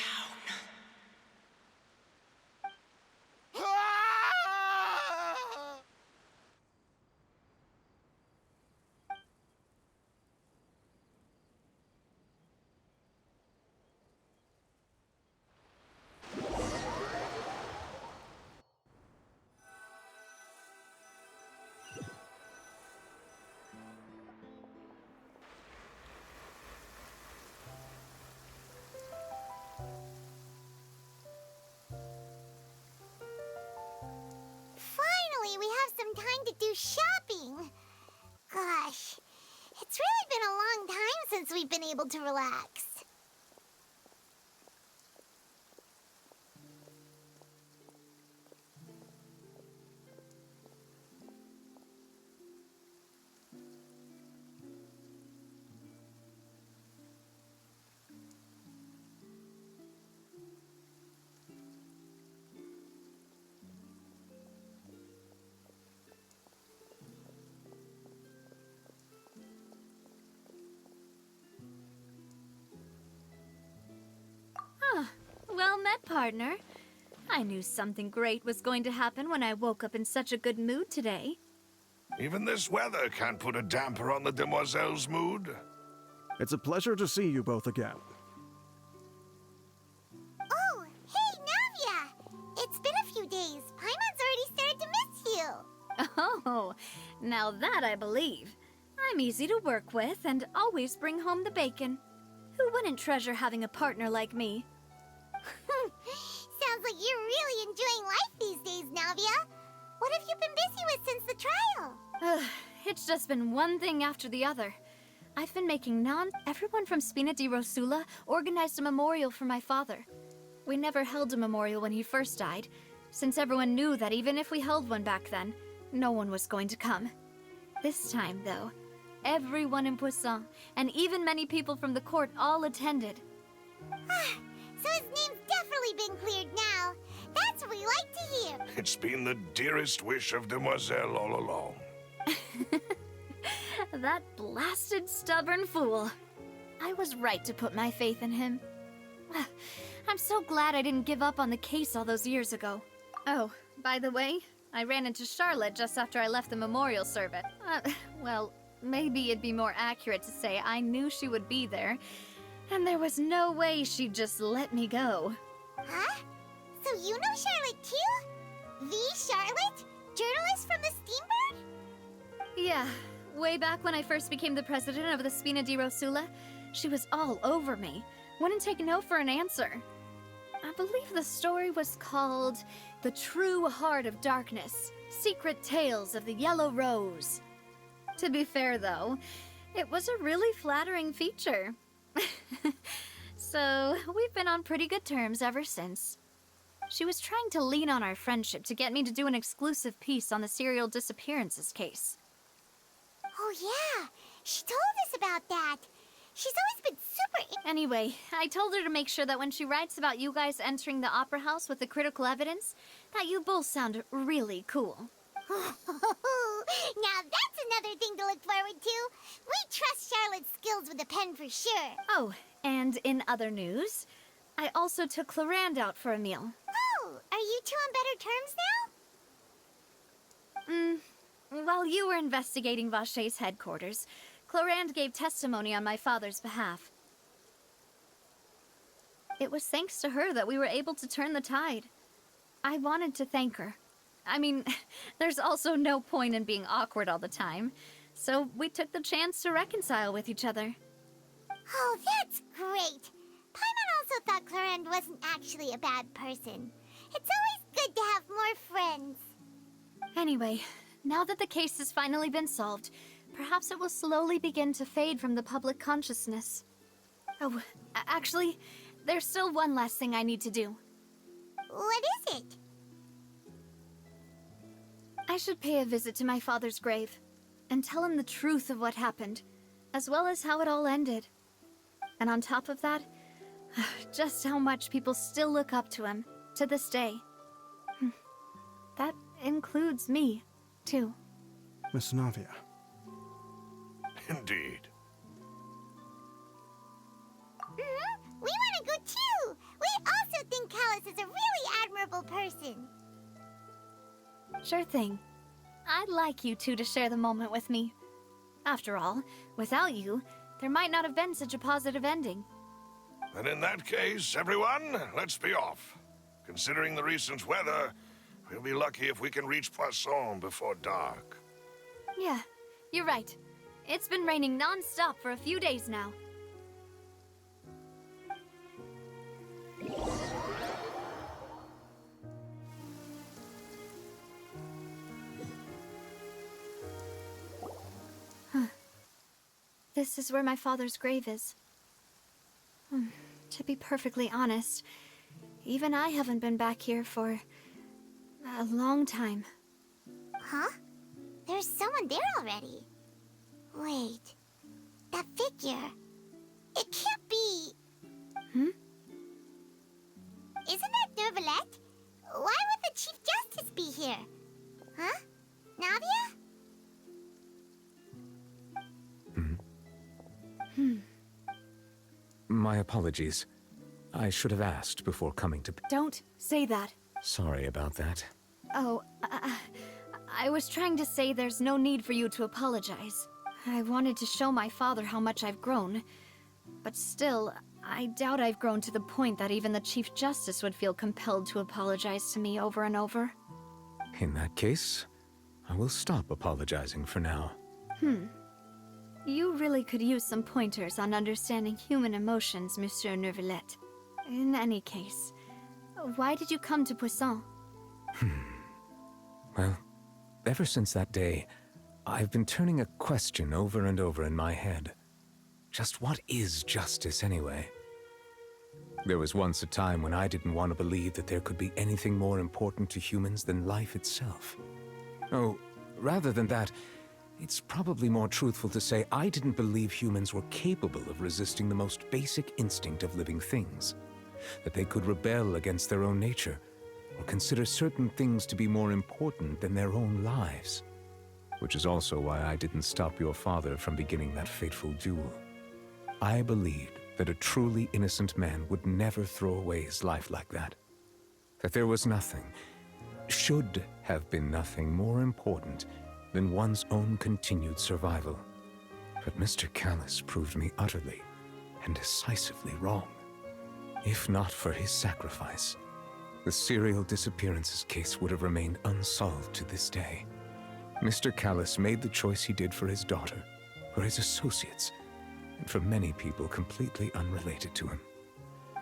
Finally, we have some time to do shopping. Gosh, it's really been a long time since we've been able to relax. well met, partner. I knew something great was going to happen when I woke up in such a good mood today. Even this weather can't put a damper on the demoiselle's mood. It's a pleasure to see you both again. Oh, hey, Navia! It's been a few days. Paimon's already started to miss you. Oh, now that I believe. I'm easy to work with and always bring home the bacon. Who wouldn't treasure having a partner like me? Sounds like you're really enjoying life these days, Navia. What have you been busy with since the trial? It's just been one thing after the other. I've been making Everyone from Spina di Rosula organized a memorial for my father. We never held a memorial when he first died, since everyone knew that even if we held one back then, no one was going to come. This time, though, everyone in Poisson, and even many people from the court, all attended. So his name's definitely been cleared now. That's what we like to hear. It's been the dearest wish of Demoiselle all along. That blasted stubborn fool. I was right to put my faith in him. I'm so glad I didn't give up on the case all those years ago. Oh, by the way, I ran into Charlotte just after I left the memorial service. Well, maybe it'd be more accurate to say I knew she would be there, and there was no way she'd just let me go. Huh? So you know Charlotte too? The Charlotte? Journalist from the Steambird? Yeah, way back when I first became the president of the Spina di Rosula, she was all over me. Wouldn't take no for an answer. I believe the story was called The True Heart of Darkness, Secret Tales of the Yellow Rose. To be fair, though, it was a really flattering feature. So, we've been on pretty good terms ever since. She was trying to lean on our friendship to get me to do an exclusive piece on the serial disappearances case. Oh yeah, she told us about that. She's always been super... Anyway, I told her to make sure that when she writes about you guys entering the opera house with the critical evidence, that you both sound really cool. Now that's another thing to look forward to. We trust Charlotte's skills with a pen for sure. Oh, and in other news, I also took Clarande out for a meal. Oh, are you two on better terms now? While you were investigating Vachey's headquarters, Clarande gave testimony on my father's behalf. It was thanks to her that we were able to turn the tide. I wanted to thank her. I mean, there's also no point in being awkward all the time, so we took the chance to reconcile with each other. Oh, that's great. Paimon also thought Clarande wasn't actually a bad person. It's always good to have more friends. Anyway, now that the case has finally been solved, perhaps it will slowly begin to fade from the public consciousness. Oh, actually, there's still one last thing I need to do. What is it? I should pay a visit to my father's grave, and tell him the truth of what happened, as well as how it all ended. And on top of that, just how much people still look up to him, to this day. That includes me, too. Miss Navia. Indeed. We want to go too! We also think Callus is a really admirable person. Sure thing. I'd like you two to share the moment with me. After all, without you, there might not have been such a positive ending. And in that case, everyone, let's be off. Considering the recent weather, we'll be lucky if we can reach Poisson before dark. Yeah, you're right. It's been raining non-stop for a few days now. This is where my father's grave is. To be perfectly honest, even I haven't been back here for a long time. Huh? There's someone there already. Wait, that figure. It can't be... Isn't that Nervalette? Why would the Chief Justice be here? Huh? Navia? My apologies. I should have asked before coming to... Don't say that. Sorry about that. Oh, I was trying to say there's no need for you to apologize. I wanted to show my father how much I've grown. But still, I doubt I've grown to the point that even the Chief Justice would feel compelled to apologize to me over and over. In that case, I will stop apologizing for now. You really could use some pointers on understanding human emotions, Monsieur Neuvillette. In any case, why did you come to Poisson? Well, ever since that day, I've been turning a question over and over in my head. Just what is justice anyway? There was once a time when I didn't want to believe that there could be anything more important to humans than life itself. Oh, rather than that, it's probably more truthful to say I didn't believe humans were capable of resisting the most basic instinct of living things. That they could rebel against their own nature, or consider certain things to be more important than their own lives. Which is also why I didn't stop your father from beginning that fateful duel. I believed that a truly innocent man would never throw away his life like that. That there was nothing, should have been nothing more important than one's own continued survival. But Mr. Callis proved me utterly and decisively wrong. If not for his sacrifice, the serial disappearances case would have remained unsolved to this day. Mr. Callis made the choice he did for his daughter, for his associates, and for many people completely unrelated to him.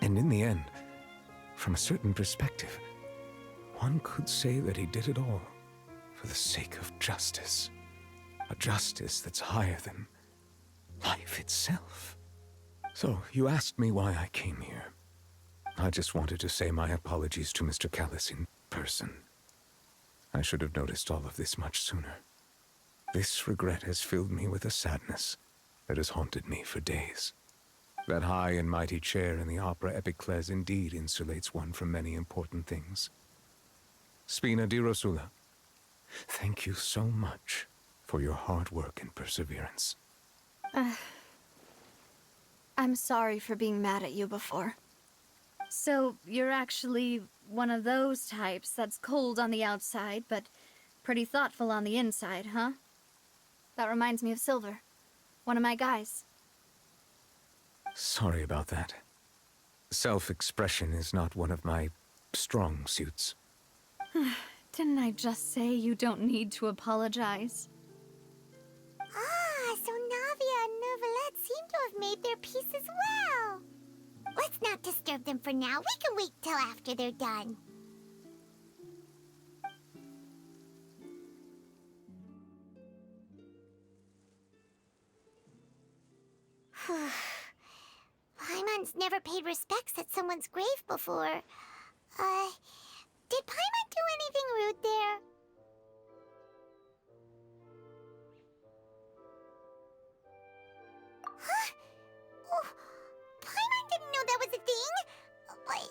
And in the end, from a certain perspective, one could say that he did it all for the sake of justice. A justice that's higher than life itself. So, you asked me why I came here. I just wanted to say my apologies to Mr. Callis in person. I should have noticed all of this much sooner. This regret has filled me with a sadness that has haunted me for days. That high and mighty chair in the Opera Epiclese indeed insulates one from many important things. Spina di Rosula, thank you so much for your hard work and perseverance. I'm sorry for being mad at you before. So, you're actually one of those types that's cold on the outside, but pretty thoughtful on the inside, huh? That reminds me of Silver, one of my guys. Sorry about that. Self-expression is not one of my strong suits. Didn't I just say you don't need to apologize? Ah, so Navia and Neuvillette seem to have made their peace as well. Let's not disturb them for now. We can wait till after they're done. Paimon's never paid respects at someone's grave before. Did Paimon do anything rude there? Huh? Oh, Paimon didn't know that was a thing. But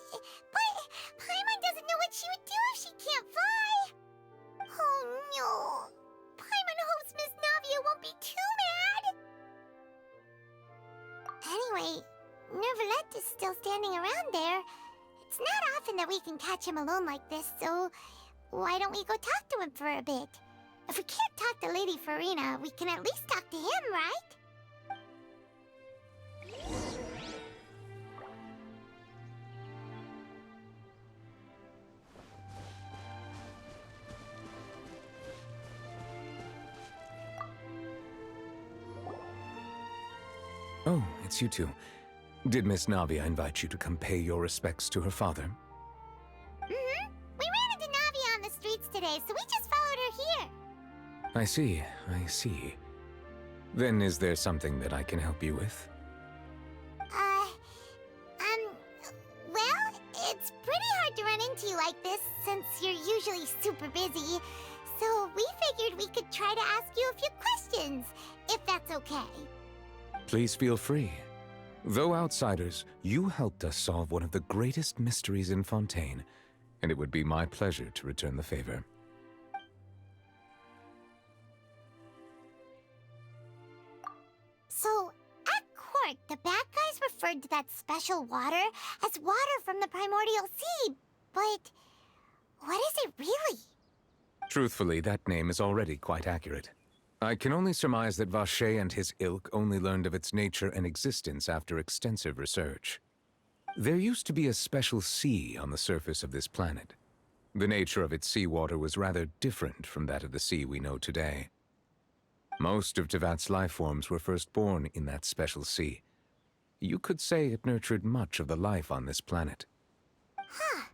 Paimon doesn't know what she would do if she can't fly. Oh no. Paimon hopes Miss Navia won't be too mad. Anyway, Neuvillette is still standing around there. It's not often that we can catch him alone like this, so why don't we go talk to him for a bit? If we can't talk to Lady Farina, we can at least talk to him, right? Oh, it's you two. Did Miss Navia invite you to come pay your respects to her father? Mm-hmm. We ran into Navia on the streets today, so we just followed her here. I see, I see. Then is there something that I can help you with? Well, it's pretty hard to run into you like this, since you're usually super busy. So we figured we could try to ask you a few questions, if that's okay. Please feel free. Though outsiders, you helped us solve one of the greatest mysteries in Fontaine, and it would be my pleasure to return the favor. So, at court, the bad guys referred to that that special water as water from the primordial sea, but what is it really? Truthfully, that name is already quite accurate. I can only surmise that Vacher and his ilk only learned of its nature and existence after extensive research. There used to be a special sea on the surface of this planet. The nature of its seawater was rather different from that of the sea we know today. Most of Tevat's life forms were first born in that special sea. You could say it nurtured much of the life on this planet. Huh.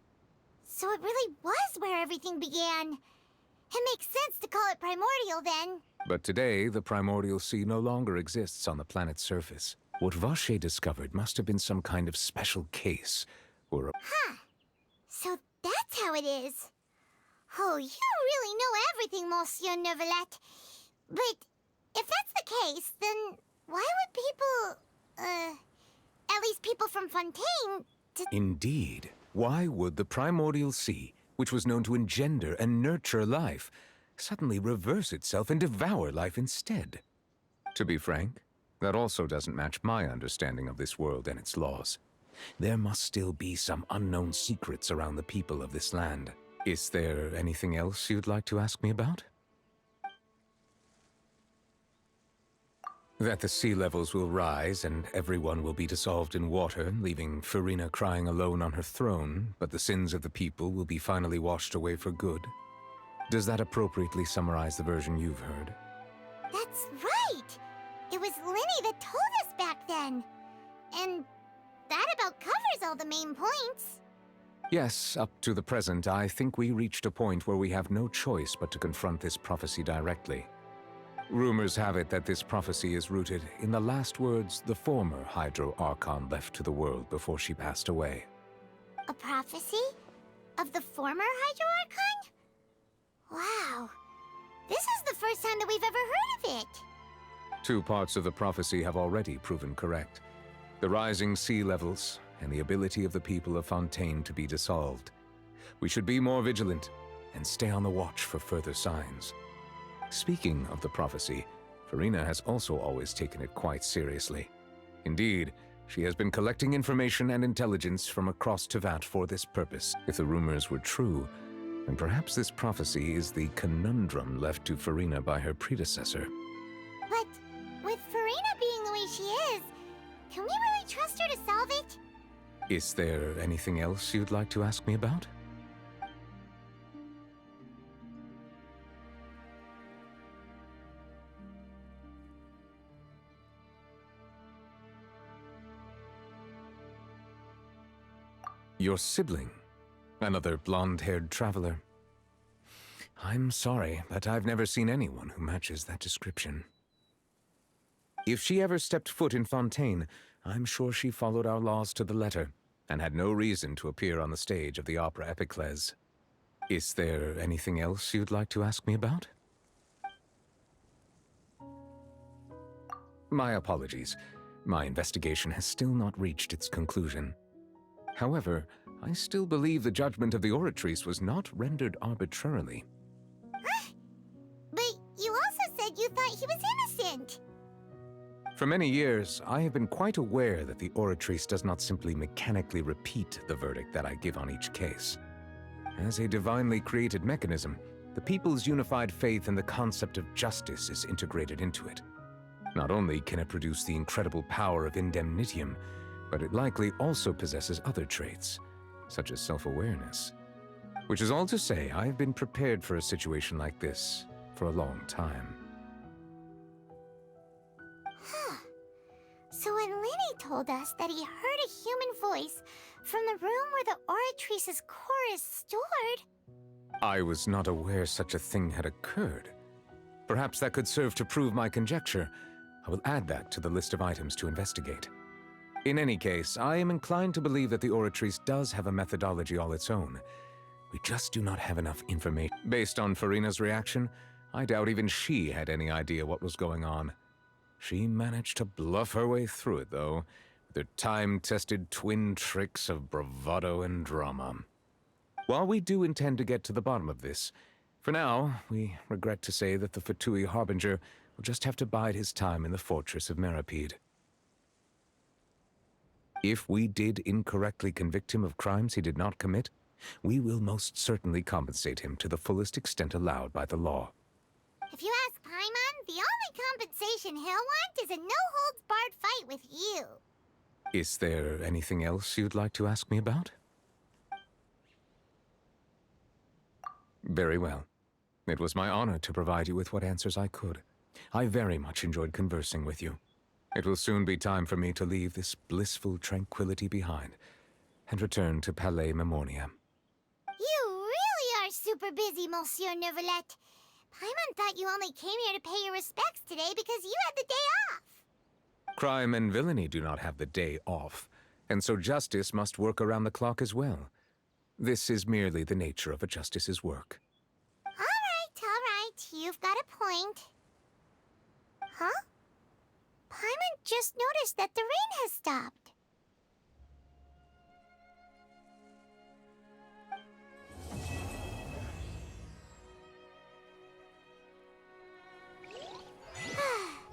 So it really was where everything began. It makes sense to call it primordial then. But today, the primordial sea no longer exists on the planet's surface. What Vacher discovered must have been some kind of special case, or a... Huh. So that's how it is. Oh, you really know everything, Monsieur Neuvillette. But if that's the case, then why would people, at least people from Fontaine, Indeed. Why would the primordial sea, which was known to engender and nurture life, suddenly reverse itself and devour life instead? To be frank, that also doesn't match my understanding of this world and its laws. There must still be some unknown secrets around the people of this land. Is there anything else you'd like to ask me about? That the sea levels will rise and everyone will be dissolved in water, leaving Farina crying alone on her throne, but the sins of the people will be finally washed away for good. Does that appropriately summarize the version you've heard? That's right! It was Linny that told us back then. And that about covers all the main points. Yes, up to the present, I think we reached a point where we have no choice but to confront this prophecy directly. Rumors have it that this prophecy is rooted in the last words the former Hydro Archon left to the world before she passed away. A prophecy? Of the former Hydro Archon? Wow. This is the first time that we've ever heard of it. Two parts of the prophecy have already proven correct. The rising sea levels and the ability of the people of Fontaine to be dissolved. We should be more vigilant and stay on the watch for further signs. Speaking of the prophecy, Farina has also always taken it quite seriously. Indeed, she has been collecting information and intelligence from across Tevat for this purpose. If the rumors were true, then perhaps this prophecy is the conundrum left to Farina by her predecessor. But with Farina being the way she is, can we really trust her to solve it? Is there anything else you'd like to ask me about? Your sibling, another blonde-haired traveler. I'm sorry, but I've never seen anyone who matches that description. If she ever stepped foot in Fontaine, I'm sure she followed our laws to the letter, and had no reason to appear on the stage of the opera Epiclese. Is there anything else you'd like to ask me about? My apologies. My investigation has still not reached its conclusion. However, I still believe the judgment of the Oratrice was not rendered arbitrarily. But you also said you thought he was innocent. For many years, I have been quite aware that the Oratrice does not simply mechanically repeat the verdict that I give on each case. As a divinely created mechanism, the people's unified faith in the concept of justice is integrated into it. Not only can it produce the incredible power of indemnitium, but it likely also possesses other traits, such as self-awareness. Which is all to say, I've been prepared for a situation like this for a long time. Huh. So when Linny told us that he heard a human voice from the room where the Oratrice's core is stored... I was not aware such a thing had occurred. Perhaps that could serve to prove my conjecture. I will add that to the list of items to investigate. In any case, I am inclined to believe that the Oratrice does have a methodology all its own. We just do not have enough information. Based on Farina's reaction, I doubt even she had any idea what was going on. She managed to bluff her way through it, though, with her time-tested twin tricks of bravado and drama. While we do intend to get to the bottom of this, for now, we regret to say that the Fatui Harbinger will just have to bide his time in the fortress of Meripede. If we did incorrectly convict him of crimes he did not commit, we will most certainly compensate him to the fullest extent allowed by the law. If you ask Paimon, the only compensation he'll want is a no-holds-barred fight with you. Is there anything else you'd like to ask me about? Very well. It was my honor to provide you with what answers I could. I very much enjoyed conversing with you. It will soon be time for me to leave this blissful tranquility behind and return to Palais Memoria. You really are super busy, Monsieur Neuvillette. Paimon thought you only came here to pay your respects today because you had the day off. Crime and villainy do not have the day off, and so justice must work around the clock as well. This is merely the nature of a justice's work. All right. You've got a point. Huh? Paimon just noticed that the rain has stopped.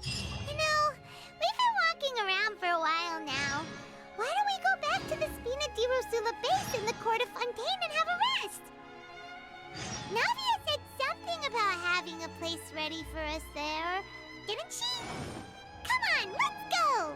You know, we've been walking around for a while now. Why don't we go back to the Spina di Rosula base in the Court of Fontaine and have a rest? Navia said something about having a place ready for us there, didn't she? Come on, let's go!